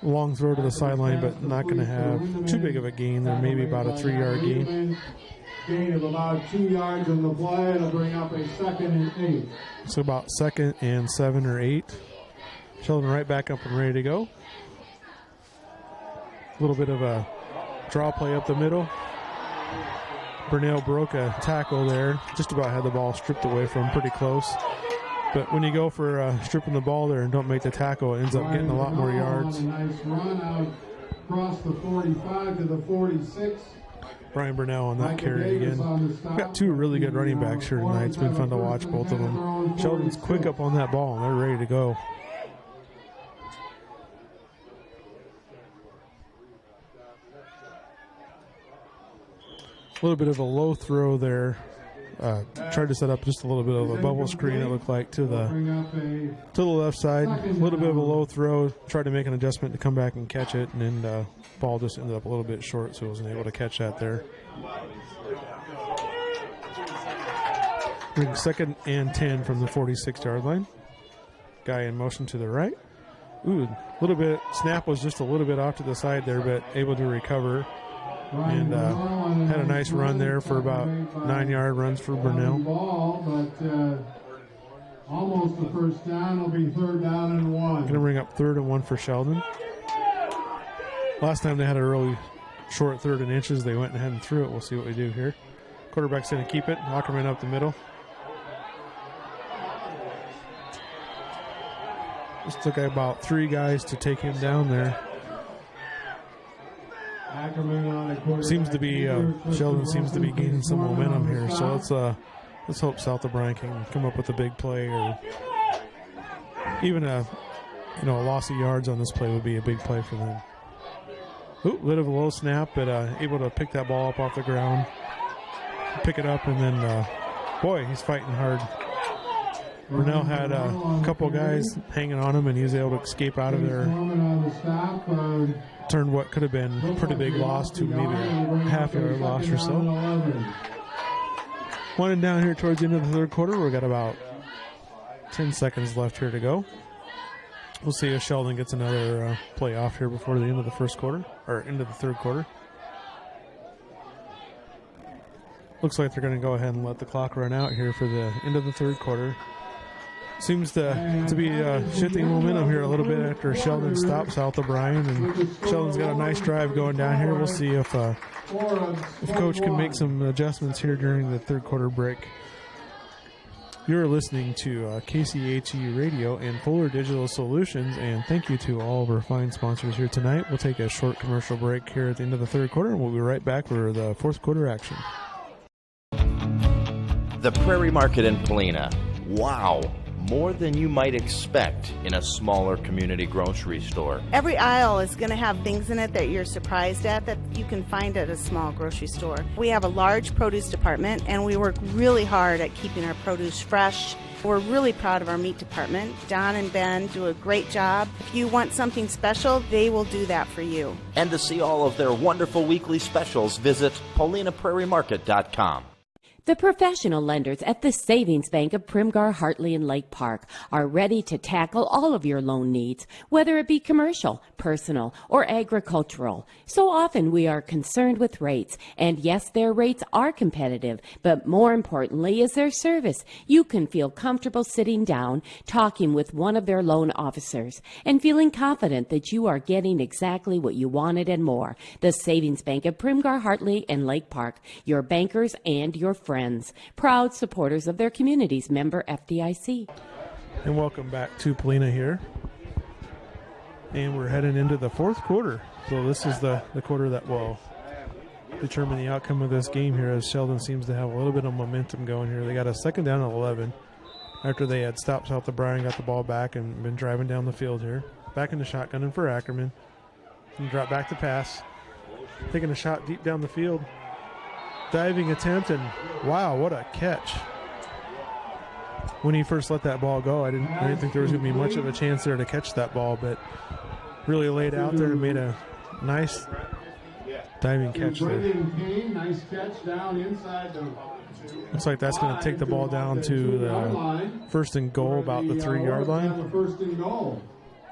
long throw to the sideline, but not going to have too big of a gain there. Maybe about a 3-yard gain. Gain of about 2 yards on the play. It'll bring up a 2nd and 8. So about 2nd and 7 or 8. Sheldon right back up and ready to go. A little bit of a draw play up the middle. Burnell broke a tackle there. Just about had the ball stripped away from him, pretty close. But when you go for stripping the ball there and don't make the tackle, it ends up getting a lot more yards. Nice run out across the 45 to the 46. Brian Burnell on that carry again. We've got two really good running backs here tonight. It's been fun to watch both of them. Sheldon's quick up on that ball, and they're ready to go. A little bit of a low throw there. Tried to set up just a little bit of a bubble screen, it looked like, to the left side. A little bit of a low throw. Tried to make an adjustment to come back and catch it, and then the ball just ended up a little bit short, so I wasn't able to catch that there. 2nd and 10 from the 46-yard line. Guy in motion to the right. Ooh, a little bit. Snap was just a little bit off to the side there, but able to recover. And had a nice run there for about 9-yard runs for Burnell. Almost the first down. Will be 3rd down and 1. Going to bring up 3rd and 1 for Sheldon. Last time they had a really short 3rd and inches. They went ahead and threw it. We'll see what we do here. Quarterback's going to keep it. Ackerman up the middle. Just took about 3 guys to take him down there. Seems to be Sheldon seems to be gaining some momentum here, so let's hope South O'Brien can come up with a big play, or even a loss of yards on this play would be a big play for them. Ooh, bit of a low snap, but able to pick that ball up off the ground, pick it up, and then boy, he's fighting hard. Burnell had a couple guys hanging on him, and he was able to escape out of there. Turned what could have been a pretty big loss to maybe a half-yard loss or so. 1 and down here towards the end of the 3rd quarter. We've got about 10 seconds left here to go. We'll see if Sheldon gets another play off here before the end of the 1st quarter, or end of the 3rd quarter. Looks like they're going to go ahead and let the clock run out here for the end of the 3rd quarter. Seems to be shifting momentum here a little bit after Sheldon stops South O'Brien, and Sheldon's got a nice drive going down here. We'll see if Coach can make some adjustments here during the 3rd quarter break. You're listening to KCHE Radio and Fuller Digital Solutions, and thank you to all of our fine sponsors here tonight. We'll take a short commercial break here at the end of the 3rd quarter, and we'll be right back for the 4th quarter action. The Prairie Market in Polina. Wow. More than you might expect in a smaller community grocery store. Every aisle is going to have things in it that you're surprised at that you can find at a small grocery store. We have a large produce department, and we work really hard at keeping our produce fresh. We're really proud of our meat department. Don and Ben do a great job. If you want something special, they will do that for you. And to see all of their wonderful weekly specials, visit PaulinaPrairieMarket.com. The professional lenders at the Savings Bank of Primgar, Hartley, and Lake Park are ready to tackle all of your loan needs, whether it be commercial, personal, or agricultural. So often we are concerned with rates, and yes, their rates are competitive, but more importantly is their service. You can feel comfortable sitting down, talking with one of their loan officers, and feeling confident that you are getting exactly what you wanted and more. The Savings Bank of Primgar, Hartley, and Lake Park, your bankers and your friends. Proud supporters of their communities, member FDIC. And welcome back to Polina here. And we're heading into the 4th quarter. So this is the quarter that will determine the outcome of this game here, as Sheldon seems to have a little bit of momentum going here. They got a 2nd down and 11 after they had stopped South O'Brien, got the ball back, and been driving down the field here. Back into shotgunning for Ackerman. And drop back to pass. Taking a shot deep down the field. Diving attempt, and wow, what a catch. when he first let that ball go, I didn't think there was going to be much of a chance there to catch that ball, but really laid out there and made a nice diving catch there. Nice catch down inside the. Looks like that's going to take the ball down to the first and goal, about the 3-yard line. First and goal.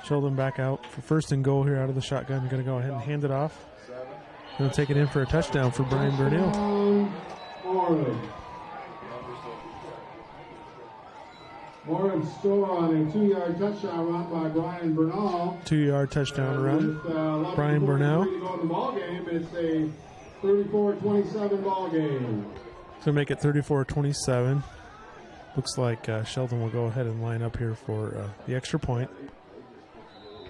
Sheldon back out for first and goal here out of the shotgun. Going to go ahead and hand it off. Going to take it in for a touchdown for Brian Burnell. Orange score on a 2-yard touchdown run by Brian Burnell. 2-yard touchdown run. Brian Burnell. To go in the ball game, it's a 34-27 ball game. So make it 34-27. Looks like Sheldon will go ahead and line up here for the extra point.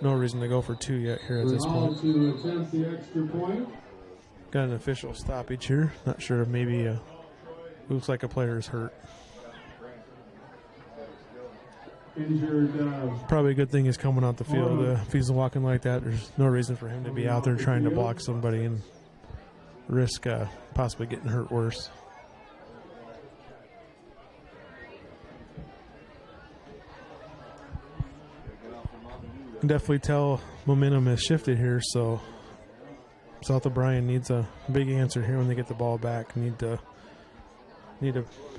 No reason to go for 2 yet here at this point. To attempt the extra point. Got an official stoppage here. Not sure if maybe looks like a player is hurt. Injured. Probably a good thing he's coming out the field. If he's walking like that, there's no reason for him to be out there trying to block somebody and risk possibly getting hurt worse. Can definitely tell momentum has shifted here, so South O'Brien needs a big answer here when they get the ball back. Need to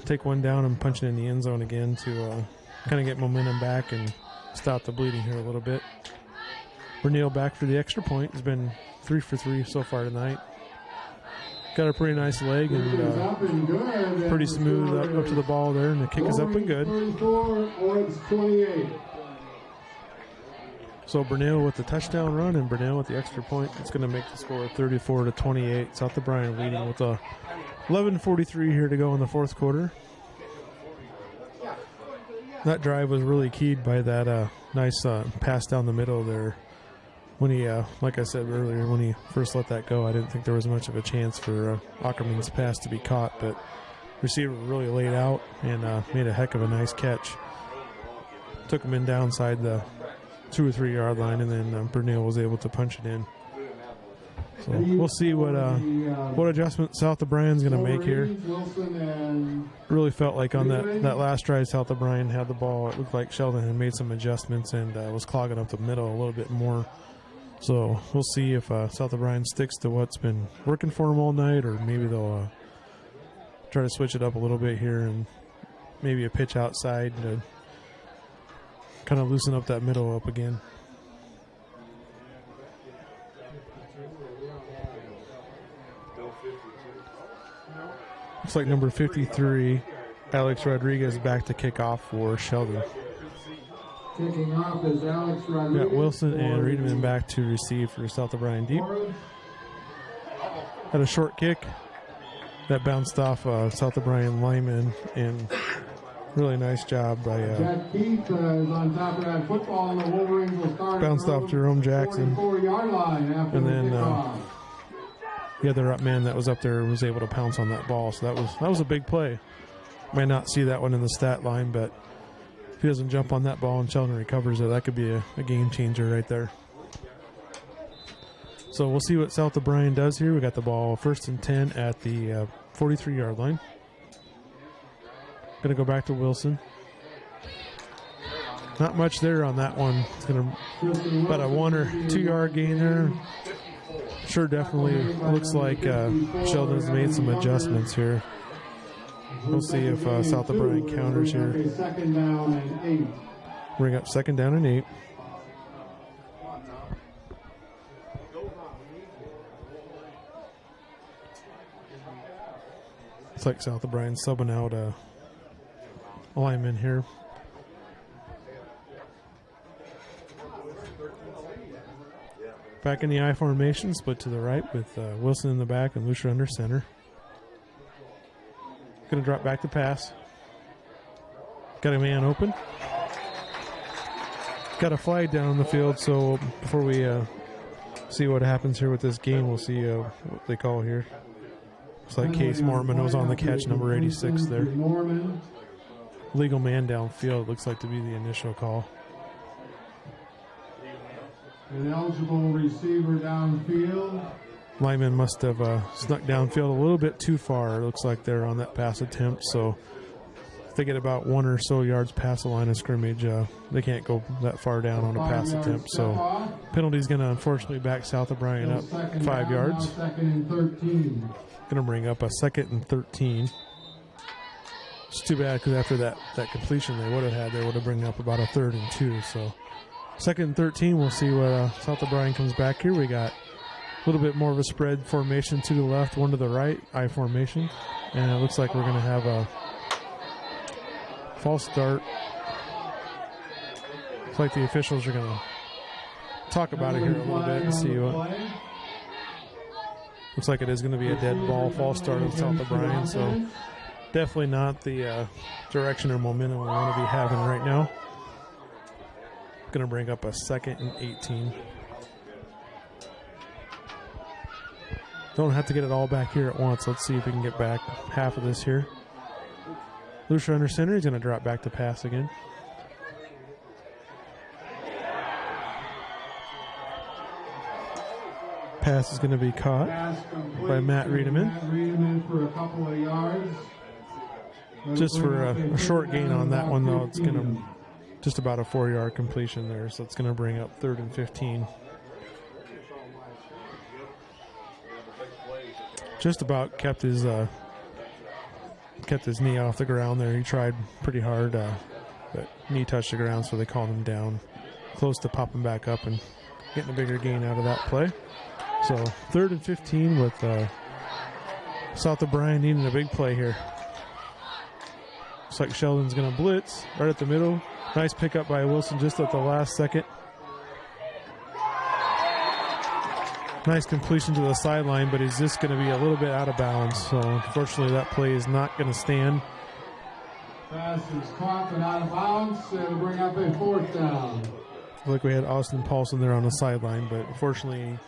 take one down and punch it in the end zone again to kind of get momentum back and stop the bleeding here a little bit. Burnell back for the extra point. He's been 3 for 3 so far tonight. Got a pretty nice leg and pretty smooth up to the ball there, and the kick is up and good. 28. So Burnell with the touchdown run and Burnell with the extra point. It's going to make the score 34-28. South O'Brien leading with 11:43 here to go in the fourth quarter. That drive was really keyed by that nice pass down the middle there. When he, like I said earlier, when he first let that go, I didn't think there was much of a chance for Ackerman's pass to be caught, but receiver really laid out and made a heck of a nice catch. Took him in downside the 2 or 3 yard line, and then Burnell was able to punch it in. So we'll see what adjustment South O'Brien's going to make here. Really felt like on that last drive, South O'Brien had the ball. It looked like Sheldon had made some adjustments and was clogging up the middle a little bit more. So we'll see if South O'Brien sticks to what's been working for him all night, or maybe they'll try to switch it up a little bit here and maybe a pitch outside to kind of loosen up that middle up again. Looks like number 53, Alex Rodriguez, back to kick off for Sheldon. Kicking off is Alex Rodriguez. Got Wilson and Reedman back to receive for South O'Brien deep. Had a short kick that bounced off South O'Brien lineman, and really nice job by Jack Keith is on top of that football, and the Wolverines will start. Bounced off Jerome Jackson. 44-yard line after and then the other up man that was up there was able to pounce on that ball. So that was a big play. Might not see that one in the stat line, but if he doesn't jump on that ball and Sheldon recovers it, that could be a game changer right there. So we'll see what South O'Brien does here. We got the ball 1st and 10 at the 43-yard line. Going to go back to Wilson. Not much there on that one. It's going to about a 1 or 2 yard gain there. Sure, definitely looks like Sheldon has made some adjustments here. We'll see if South O'Brien counters here. Second down and 8. Bring up 2nd down and 8. It's like South O'Brien subbing out a lineman here. Back in the I formation, split to the right with Wilson in the back and Lucia under center. Going to drop back the pass. Got a man open. Got a flag down the field, so before we see what happens here with this game, we'll see what they call here. Looks like Case Mormon was on the catch, number 86 there. Legal man downfield, looks like to be the initial call. An eligible receiver downfield. Lyman must have snuck downfield a little bit too far. It looks like they're on that pass attempt, so they get about 1 or so yards past the line of scrimmage, they can't go that far down on a pass attempt. So penalty's going to unfortunately back South O'Brien up 5 yards. Going to bring up a 2nd and 13. It's too bad because after that completion they would have bring up about a 3rd and 2. So 2nd and 13, we'll see what South O'Brien comes back here. We got a little bit more of a spread formation, 2 to the left, 1 to the right, I formation. And it looks like we're going to have a false start. Looks like the officials are going to talk about it here a little bit and see what. Looks like it is going to be a dead ball, false start of South O'Brien. So definitely not the direction or momentum we want to be having right now. Going to bring up a 2nd and 18. Don't have to get it all back here at once. Let's see if we can get back half of this here. Lucia under center. He's going to drop back to pass again. Pass is going to be caught by Matt Riedemann. For a couple of yards. Just for a short gain on that one, though. It's going to just about a 4-yard completion there, so it's going to bring up 3rd and 15. Just about kept his knee off the ground there. He tried pretty hard, but knee touched the ground, so they called him down. Close to popping back up and getting a bigger gain out of that play. So 3rd and 15 with South O'Brien needing a big play here. Looks like Sheldon's going to blitz right at the middle. Nice pickup by Wilson just at the last second. Nice completion to the sideline, but he's just going to be a little bit out of bounds. So unfortunately that play is not going to stand. Pass is caught and out of bounds. It'll bring up a 4th down. Looked like we had Austin Paulson there on the sideline, but unfortunately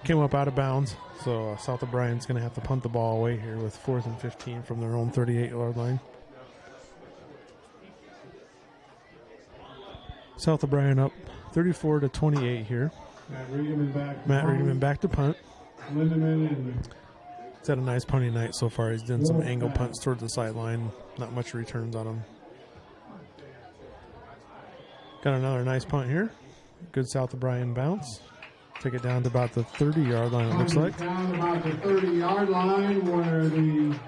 came up out of bounds. So South O'Brien's going to have to punt the ball away here with 4th and 15 from their own 38-yard line. South O'Brien up 34-28 here. Matt Riedemann back to punt. Lindemann. He's had a nice punting night so far. He's done some angle punts towards the sideline. Not much returns on him. Got another nice punt here. Good South O'Brien bounce. Take it down to about the 30-yard line, it looks like. Down about the 30-yard line where the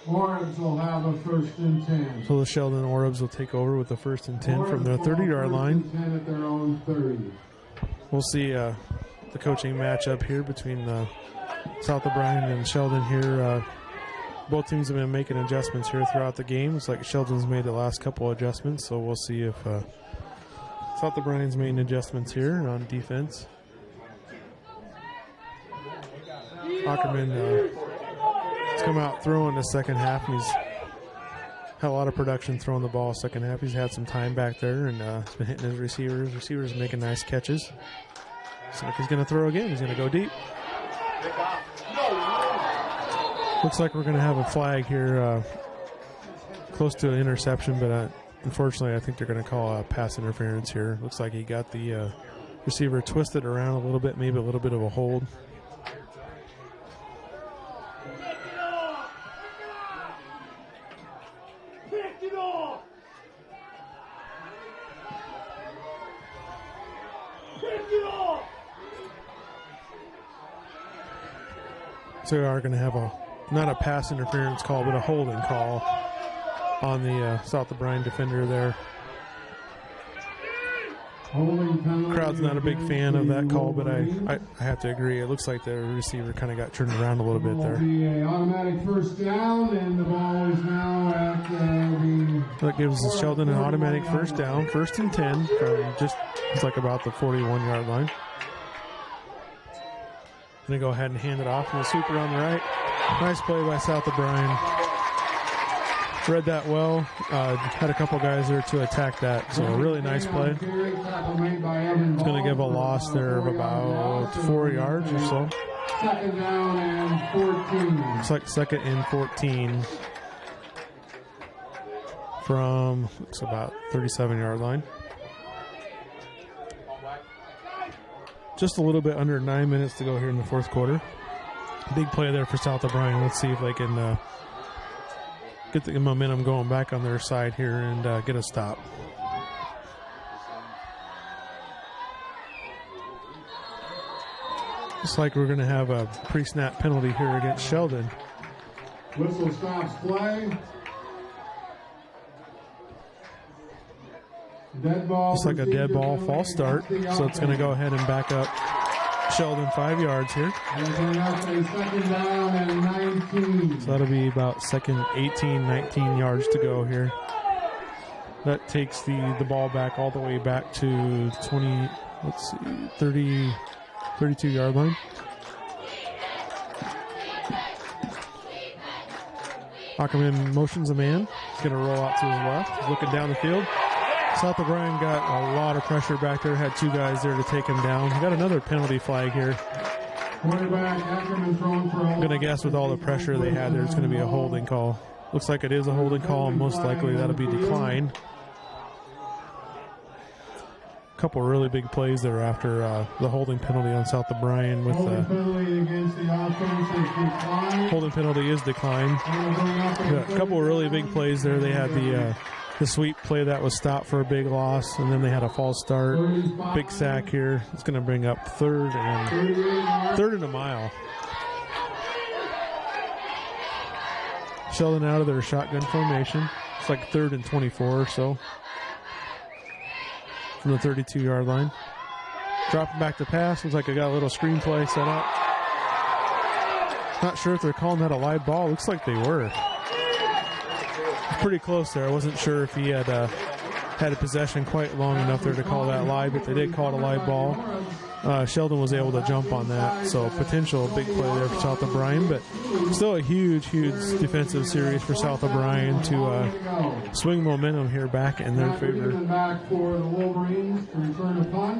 Orbs will have a 1st and 10. So the Sheldon Orbs will take over with the 1st and 10 from their 30-yard line. 10 at their own 30. We'll see the coaching matchup here between South O'Brien and Sheldon here. Both teams have been making adjustments here throughout the game. It's like Sheldon's made the last couple adjustments, so we'll see if South O'Brien's making adjustments here on defense. Ackerman has come out throwing the second half, and he's had a lot of production throwing the ball second half. He's had some time back there, and he's been hitting his receivers. Receivers making nice catches. So he's going to throw again. He's going to go deep. Looks like we're going to have a flag here close to an interception, but unfortunately I think they're going to call a pass interference here. Looks like he got the receiver twisted around a little bit, maybe a little bit of a hold. So we are going to have not a pass interference call, but a holding call on the South O'Brien defender there. Crowd's not a big fan of that call, but I have to agree. It looks like the receiver kind of got turned around a little bit there. Automatic 1st down, and the ball is now at that gives Sheldon an automatic 1st down, 1st and 10 from it's like about the 41-yard line. Going to go ahead and hand it off to the sweeper on the right. Nice play by South O'Brien. Read that well. Had a couple guys there to attack that. So a really nice play. It's going to give a loss there of about 4 yards or so. 2nd down and 14. It's like 2nd and 14 from it's about 37-yard line. Just a little bit under 9 minutes to go here in the 4th quarter. Big play there for South O'Brien. Let's see if they can get the momentum going back on their side here and get a stop. Looks like we're going to have a pre-snap penalty here against Sheldon. Whistle stops play. Dead ball. Looks like a dead ball, false start. So it's going to go ahead and back up Sheldon 5 yards here. Second down and 19. So that'll be about second 18, 19 yards to go here. That takes the ball back all the way back to 20, let's see, 32-yard line. Ackerman motions a man. He's going to roll out to his left. He's looking down the field. South O'Brien got a lot of pressure back there. Had two guys there to take him down. He got another penalty flag here. I'm going to guess with all the pressure they had there, it's going to be a holding call. Looks like it is a holding call, and most likely that'll be declined. A couple of really big plays there after the holding penalty on South O'Brien. With holding penalty is declined. A couple of really big plays there. They had the sweep play that was stopped for a big loss, and then they had a false start, big sack here. It's going to bring up third and a mile. Sheldon out of their shotgun formation. It's like 3rd and 24 or so from the 32-yard line. Dropping back to pass. Looks like I got a little screenplay set up. Not sure if they're calling that a live ball. Looks like they were. Pretty close there. I wasn't sure if he had a possession quite long enough there to call that live, but they did call it a live ball. Sheldon was able to jump on that, so potential big play there for South O'Brien, but still a huge defensive series for South O'Brien to swing momentum here back in their favor.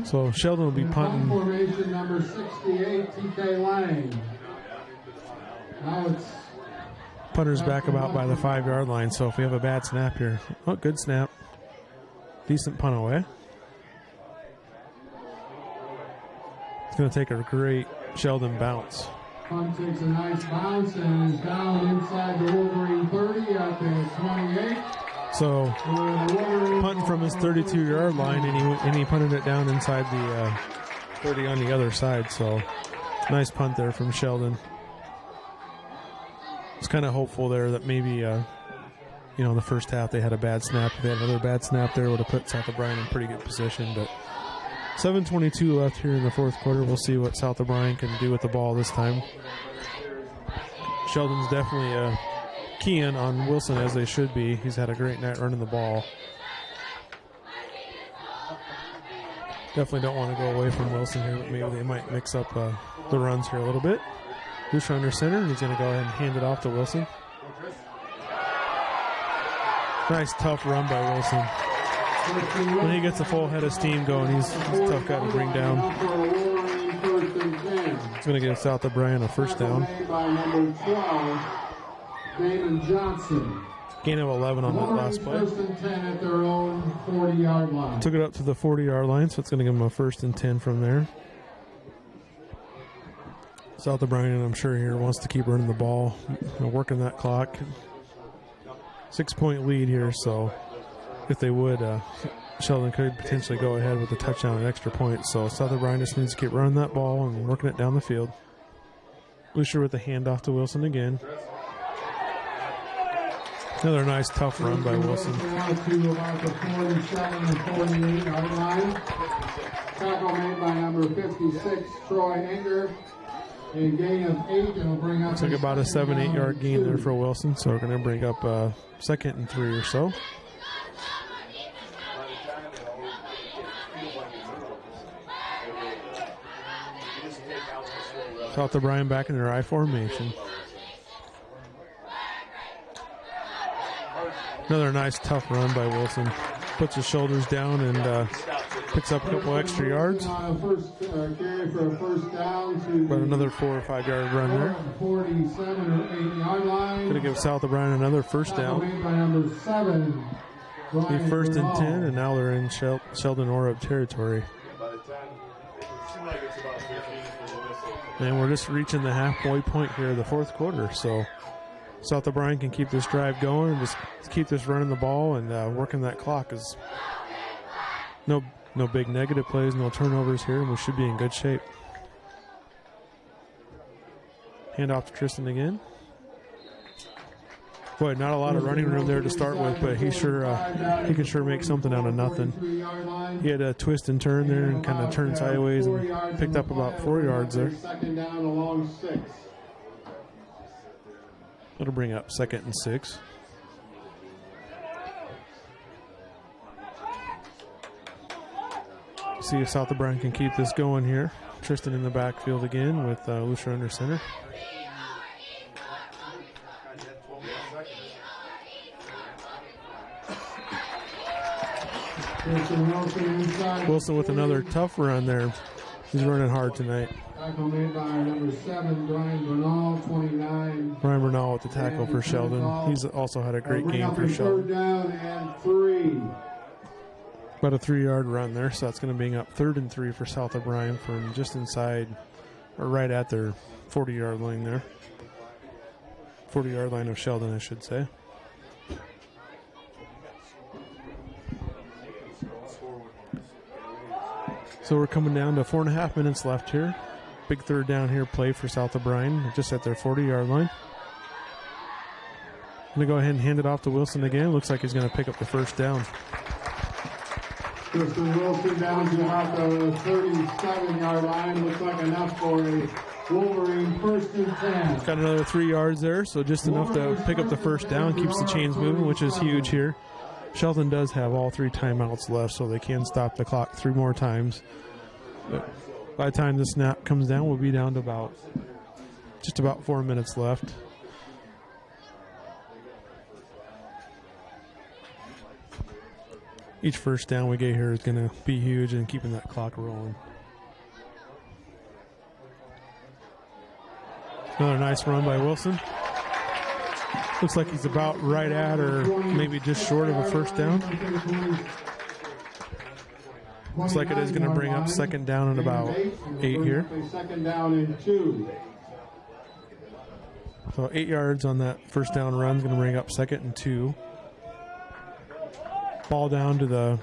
So Sheldon will be punting. Formation number 68, TK Lang. Now it's Punter's back about by the 5-yard line, so if we have a bad snap here. Oh, good snap. Decent punt away. It's going to take a great Sheldon bounce. Punt takes a nice bounce and is down inside the Wolverine 30 at the 28. So, punting from his 32-yard line, and he punted it down inside the 30 on the other side. So, nice punt there from Sheldon. I was kind of hopeful there that maybe, in the first half they had a bad snap. If they had another bad snap there, would have put South O'Brien in pretty good position. But 7:22 left here in the fourth quarter. We'll see what South O'Brien can do with the ball this time. Sheldon's definitely keying on Wilson, as they should be. He's had a great night running the ball. Definitely don't want to go away from Wilson here, but maybe they might mix up the runs here a little bit. Bush under center, and he's going to go ahead and hand it off to Wilson. Nice, tough run by Wilson. When he gets a full head of steam going, he's a tough guy to bring down. He's going to give South O'Brien a first down. Gain of 11 on that last play. First and 10 at their own 40-yard line. Took it up to the 40-yard line, so it's going to give him a first and 10 from there. South O'Brien, I'm sure here, wants to keep running the ball, working that clock. 6-point lead here, so if they would, Sheldon could potentially go ahead with a touchdown and extra point. So South O'Brien just needs to keep running that ball and working it down the field. Lucier with the handoff to Wilson again. Another nice, tough run by Wilson. Now to about the 47 and 48-yard line. Tackle made by number 56, Troy Enger. A gain of 8, and will bring up. Took about a 7-8 yard gain there for Wilson, so we're going to bring up 2nd and 3 or so. South O'Brien back in their I formation. Another nice, tough run by Wilson. Puts his shoulders down and picks up a couple extra yards. Carry for a first down About another 4 or 5 yard run there. 47 or 8-yard line. Going to give South O'Brien another first down. Made by number 7. Be 1st and 10, and now they're in Sheldon Orab territory. And we're just reaching the halfway point here of the fourth quarter. So South O'Brien can keep this drive going and just keep this running the ball and working that clock. Is no big negative plays, no turnovers here, and we should be in good shape. Hand off to Tristan again. Boy, not a lot of running room there to start with, but he can sure make something out of nothing. He had a twist and turn there and kind of turned sideways and picked up about 4 yards there. Second down along 6. That'll bring up 2nd and 6. See if South O'Brien can keep this going here. Tristan in the backfield again with Lucia under center. Wilson with another tough run there. He's running hard tonight. Tackle made by number 7, Brian Bernal, 29. Brian Bernal with the tackle for Sheldon. He's also had a great game for Sheldon. 3rd down and 3. About a 3-yard run there, so that's going to bring up 3rd and 3 for South O'Brien from just inside, or right at their 40-yard line there. 40-yard line of Sheldon, I should say. So we're coming down to 4.5 minutes left here. Big 3rd down here play for South O'Brien, just at their 40-yard line. I'm going to go ahead and hand it off to Wilson again. Looks like he's going to pick up the 1st down. Tristan Wilson down to about the 37-yard line. Looks like enough for a Wolverine 1st and 10. Got another 3 yards there, so just enough to pick up the 1st down. Keeps the chains moving, which is huge here. Sheldon does have all 3 timeouts left, so they can stop the clock 3 more times. But by the time the snap comes down, we'll be down to just about 4 minutes left. Each 1st down we get here is going to be huge in keeping that clock rolling. Another nice run by Wilson. Looks like he's about right at or maybe just short of a 1st down. Looks like it is going to bring up 2nd down and about 8 here. 2nd down and 2. So 8 yards on that 1st down run is going to bring up 2nd and 2. Ball down to the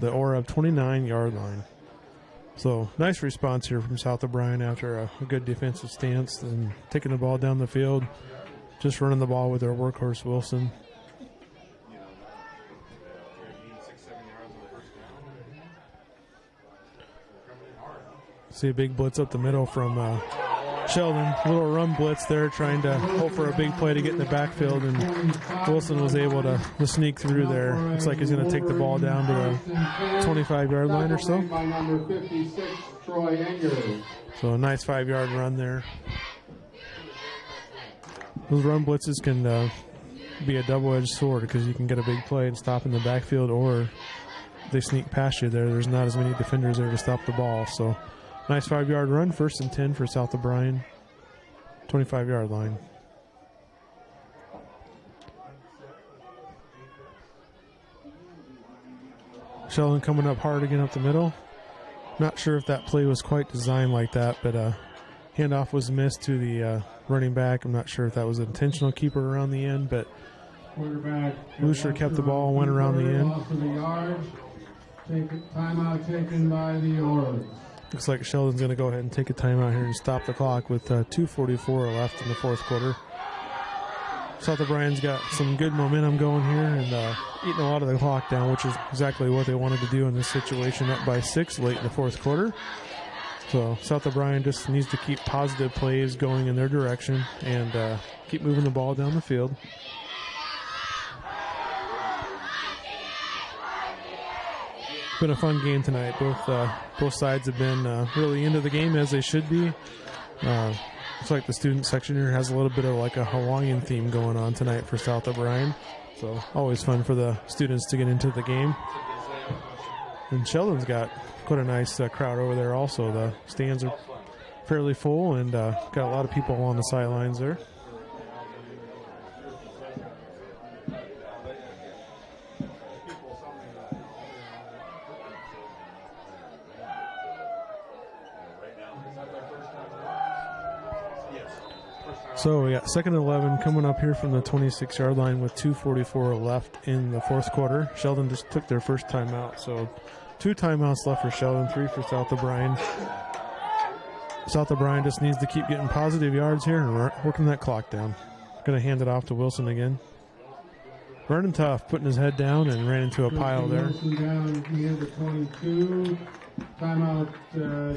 Orab 29-yard line. So nice response here from South O'Brien after a good defensive stance and taking the ball down the field. Just running the ball with their workhorse Wilson. See a big blitz up the middle from Sheldon. Little run blitz there, trying to hope for a big play to get in the backfield, and Wilson was able to sneak through there. Looks like he's going to take the ball down to the 25-yard line or so. So a nice 5-yard run there. Those run blitzes can be a double-edged sword because you can get a big play and stop in the backfield, or they sneak past you there. There's not as many defenders there to stop the ball. So nice 5-yard run, 1st and 10 for South O'Brien, 25-yard line. Sheldon coming up hard again up the middle. Not sure if that play was quite designed like that, but handoff was missed to the running back. I'm not sure if that was an intentional keeper around the end, but Lucia kept the ball and went around the end. Timeout taken by the Orange. Looks like Sheldon's going to go ahead and take a timeout here and stop the clock with 2:44 left in the 4th quarter. South O'Brien's got some good momentum going here and eating a lot of the clock down, which is exactly what they wanted to do in this situation, up by 6 late in the 4th quarter. So South O'Brien just needs to keep positive plays going in their direction and keep moving the ball down the field. Been a fun game tonight. Both sides have been really into the game, as they should be. Looks like the student section here has a little bit of like a Hawaiian theme going on tonight for South O'Brien. So always fun for the students to get into the game. And Sheldon's got quite a nice crowd over there also. The stands are fairly full and got a lot of people along the sidelines there. So we got 2nd and 11 coming up here from the 26-yard line with 2:44 left in the fourth quarter. Sheldon just took their first timeout, so 2 timeouts left for Sheldon, 3 for South O'Brien. South O'Brien just needs to keep getting positive yards here and working that clock down. Going to hand it off to Wilson again. Running tough, putting his head down and ran into a pile there. Wilson down near the 22. Timeout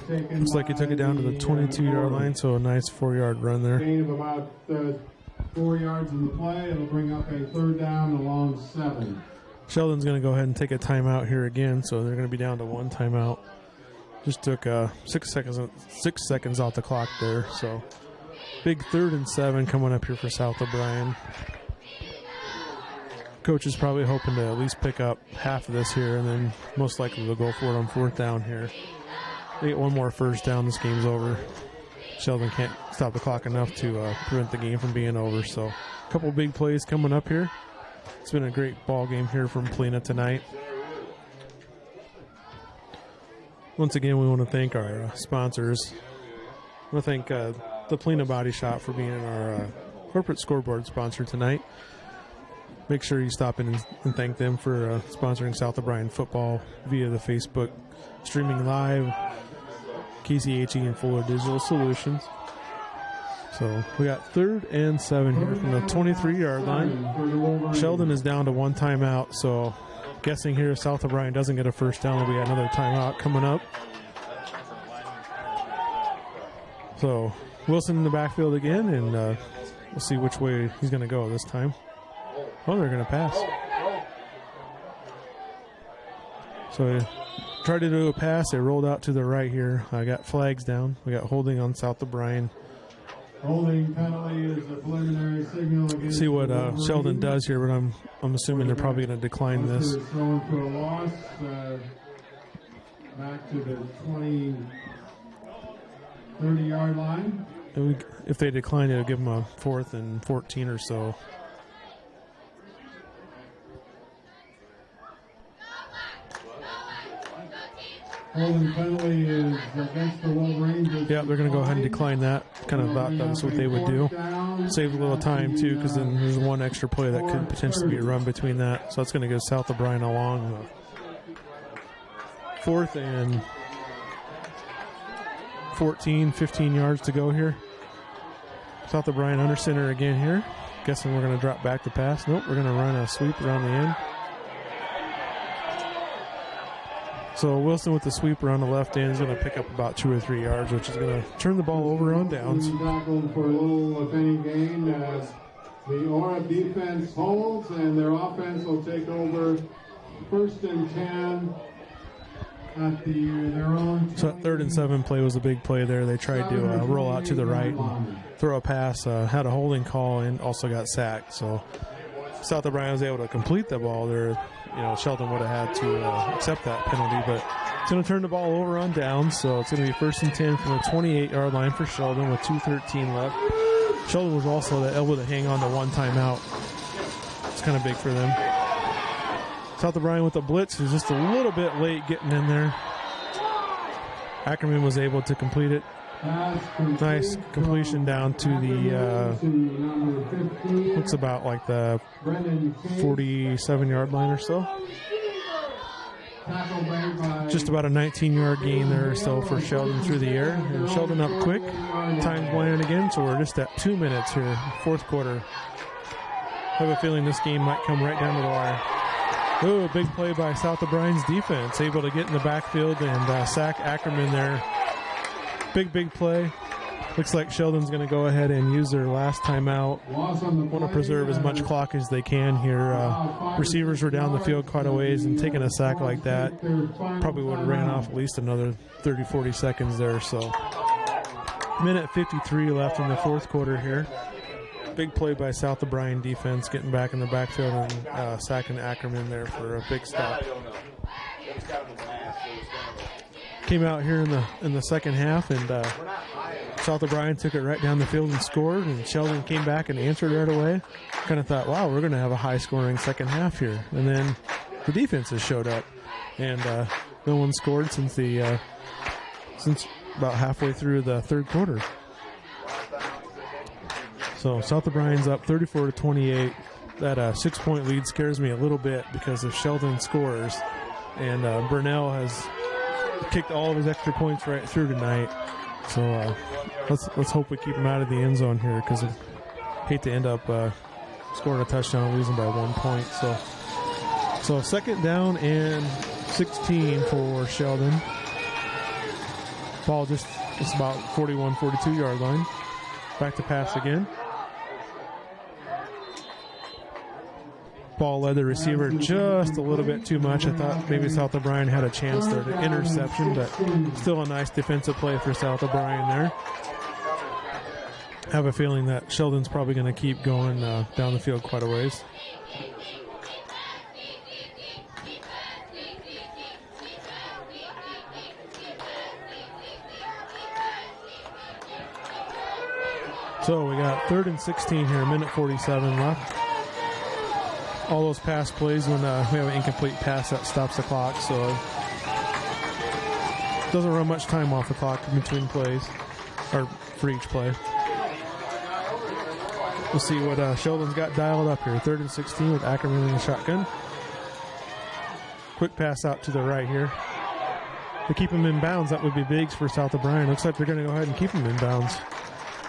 taken. Looks like he took it down to the 22-yard line, so a nice 4-yard run there. Gain of about 4 yards in the play. It'll bring up a 3rd down along 7. Sheldon's going to go ahead and take a timeout here again, so they're going to be down to 1 timeout. Just took 6 seconds off the clock there, so big 3rd and 7 coming up here for South O'Brien. Coach is probably hoping to at least pick up half of this here, and then most likely they'll go for it on 4th down here. They get 1 more first down, this game's over. Sheldon can't stop the clock enough to prevent the game from being over, so a couple big plays coming up here. It's been a great ball game here from Polina tonight. Once again, we want to thank our sponsors. I want to thank the Polina Body Shop for being our corporate scoreboard sponsor tonight. Make sure you stop in and thank them for sponsoring South O'Brien football via the Facebook streaming live, KCHE and Fuller Digital Solutions. So we got 3rd and 7 here from the 23-yard line. Sheldon is down to 1 timeout, so guessing here if South O'Brien doesn't get a first down, there'll be another timeout coming up. So Wilson in the backfield again, and we'll see which way he's going to go this time. Oh, they're going to pass. So they tried to do a pass. They rolled out to the right here. I got flags down. We got holding on South O'Brien. Holding penalty is a preliminary signal against. See what Sheldon does here, but I'm assuming they're probably going to decline this. Thrown for a loss. Back to the 30-yard line. If they decline, it'll give them a 4th and 14 or so. Holding penalty is against the Wolverines. Yeah, they're going to go ahead and decline that. Kind of thought that's what they would do. Save a little time, too, because then there's 1 extra play that could potentially be a run between that. So that's going to give South O'Brien a long 4th and 14, 15 yards to go here. South O'Brien under center again here. Guessing we're going to drop back to pass. Nope, we're going to run a sweep around the end. So Wilson with the sweeper on the left end is going to pick up about 2 or 3 yards, which is going to turn the ball over on downs. Tackled for a little, if any, gain. The Aura defense holds, and their offense will take over 1st and 10 at their own. So that 3rd and 7 play was a big play there. They tried to roll out to the right and throw a pass, had a holding call, and also got sacked. So South O'Brien was able to complete the ball there. Sheldon would have had to accept that penalty, but it's going to turn the ball over on downs, so it's going to be 1st and 10 from the 28-yard line for Sheldon with 2:13 left. Sheldon was also able to hang on to 1 timeout. It's kind of big for them. South O'Brien with the blitz, who's just a little bit late getting in there. Ackerman was able to complete it. Nice completion down to the looks about like the 47-yard line or so. Just about a 19-yard gain there or so for Sheldon through the air. And Sheldon up quick. Time's playing again, so we're just at 2 minutes here, 4th quarter. I have a feeling this game might come right down to the wire. Ooh, a big play by South O'Brien's defense. Able to get in the backfield and sack Ackerman there. Big play. Looks like Sheldon's going to go ahead and use their last timeout. Want to preserve as much clock as they can here. Receivers were down the field quite a ways, and taking a sack like that probably would have ran off at least another 30, 40 seconds there. So, minute 53 left in the 4th quarter here. Big play by South O'Brien defense, getting back in the backfield and sacking Ackerman there for a big stop. Came out here in the second half, and South O'Brien took it right down the field and scored, and Sheldon came back and answered right away. Kind of thought, wow, we're going to have a high-scoring second half here. And then the defense has showed up, and no one scored since about halfway through the 3rd quarter. So South O'Brien's up 34-28. That 6-point lead scares me a little bit because if Sheldon scores, and Burnell has kicked all of his extra points right through tonight. So let's hope we keep him out of the end zone here, because I hate to end up scoring a touchdown and losing by 1 point. So second down and 16 for Sheldon. Ball just about 41, 42 yard line. Back to pass again. Ball led the receiver just a little bit too much. I thought maybe South O'Brien had a chance there to interception, but still a nice defensive play for South O'Brien there. I have a feeling that Sheldon's probably going to keep going down the field quite a ways. So we got 3rd and 16 here, minute 47 left. All those pass plays when we have an incomplete pass that stops the clock, so it doesn't run much time off the clock in between plays, or for each play. We'll see what Sheldon's got dialed up here. 3rd and 16 with Ackerman in the shotgun. Quick pass out to the right here. To keep him in bounds, that would be big for South O'Brien. Looks like they're going to go ahead and keep him in bounds.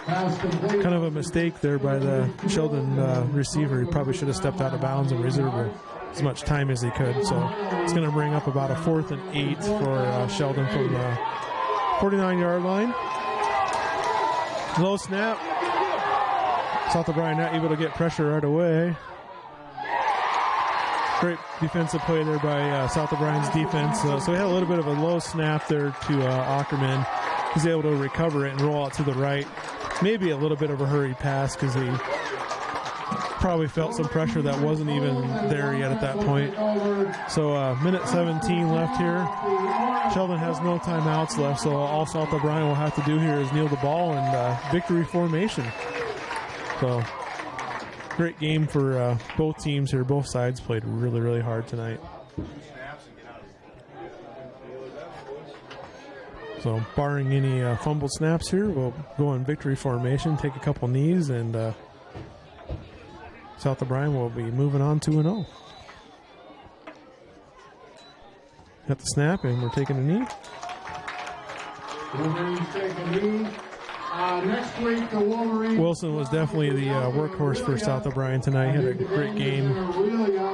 Kind of a mistake there by the Sheldon receiver. He probably should have stepped out of bounds and reserved as much time as he could. So it's going to bring up about a 4th and 8 for Sheldon from the 49-yard line. Low snap. South O'Brien not able to get pressure right away. Great defensive play there by South O'Brien's defense. So we had a little bit of a low snap there to Ackerman. He's able to recover it and roll out to the right. Maybe a little bit of a hurried pass because he probably felt some pressure that wasn't even there yet at that point. So minute 17 left here. Sheldon has no timeouts left, so all South O'Brien will have to do here is kneel the ball and victory formation. So great game for both teams here. Both sides played really, really hard tonight. So barring any fumbled snaps here, we'll go in victory formation, take a couple knees, and South O'Brien will be moving on 2-0. Got the snap, and we're taking a knee. Wolverines take a knee. Next week, the Wolverines. Wilson was definitely the workhorse for South O'Brien tonight. He had a great game.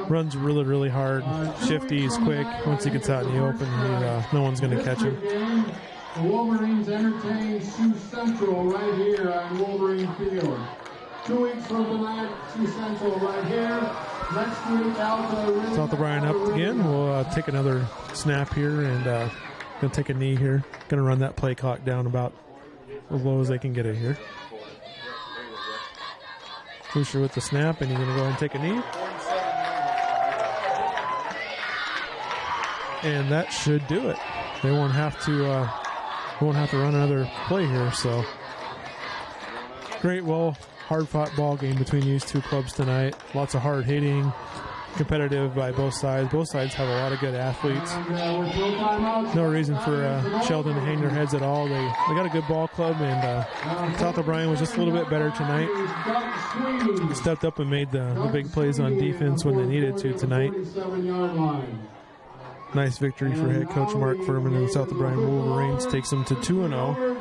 Runs really, really hard. Shifty, he's quick. Once he gets out in the open, no one's going to catch him. The Wolverines entertain Sioux Central right here on Wolverine Field. 2 weeks from tonight, Sioux Central right here. Next week, Alta. South O'Brien up again. We'll take another snap here and going to take a knee here. Going to run that play clock down about as low as they can get it here. Hoosier with the snap, and he's going to go ahead and take a knee. And that should do it. They won't have to run another play here. So great, hard-fought ball game between these two clubs tonight. Lots of hard hitting, competitive by both sides. Both sides have a lot of good athletes. No reason for Sheldon to hang their heads at all. They got a good ball club, and South O'Brien was just a little bit better tonight. Stepped up and made the big plays on defense when they needed to tonight. Nice victory for head coach Mark Furman, and the South O'Brien Wolverines takes them to 2-0.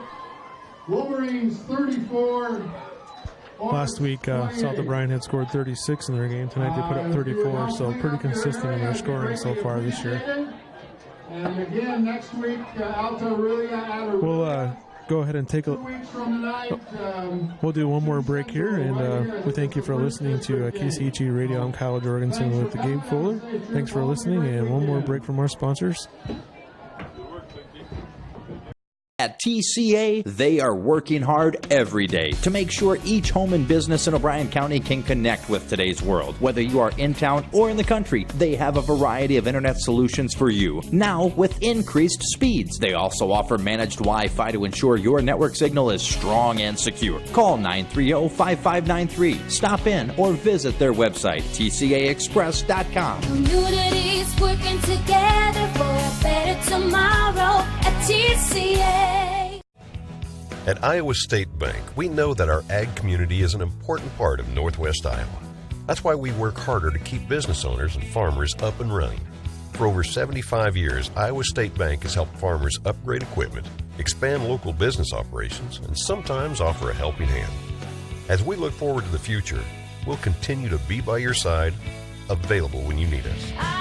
Wolverines 34. Last week, South O'Brien had scored 36 in their game. Tonight they put up 34, so pretty consistent in their scoring so far this year. And again, next week, Alta Aurelia. We'll go ahead and take a... We'll do one more break here, and we thank you for listening to KCHE Radio. I'm Kyle Jorgensen with Gabe Fuller. Thanks for listening, and one more break from our sponsors. At TCA, they are working hard every day to make sure each home and business in O'Brien County can connect with today's world. Whether you are in town or in the country, they have a variety of internet solutions for you, now with increased speeds. They also offer managed Wi-Fi to ensure your network signal is strong and secure. Call 930-5593. Stop in or visit their website, tcaexpress.com. Communities working together for a better tomorrow at TCA. At Iowa State Bank, we know that our ag community is an important part of Northwest Iowa. That's why we work harder to keep business owners and farmers up and running. For over 75 years, Iowa State Bank has helped farmers upgrade equipment, expand local business operations, and sometimes offer a helping hand. As we look forward to the future, we'll continue to be by your side, available when you need us.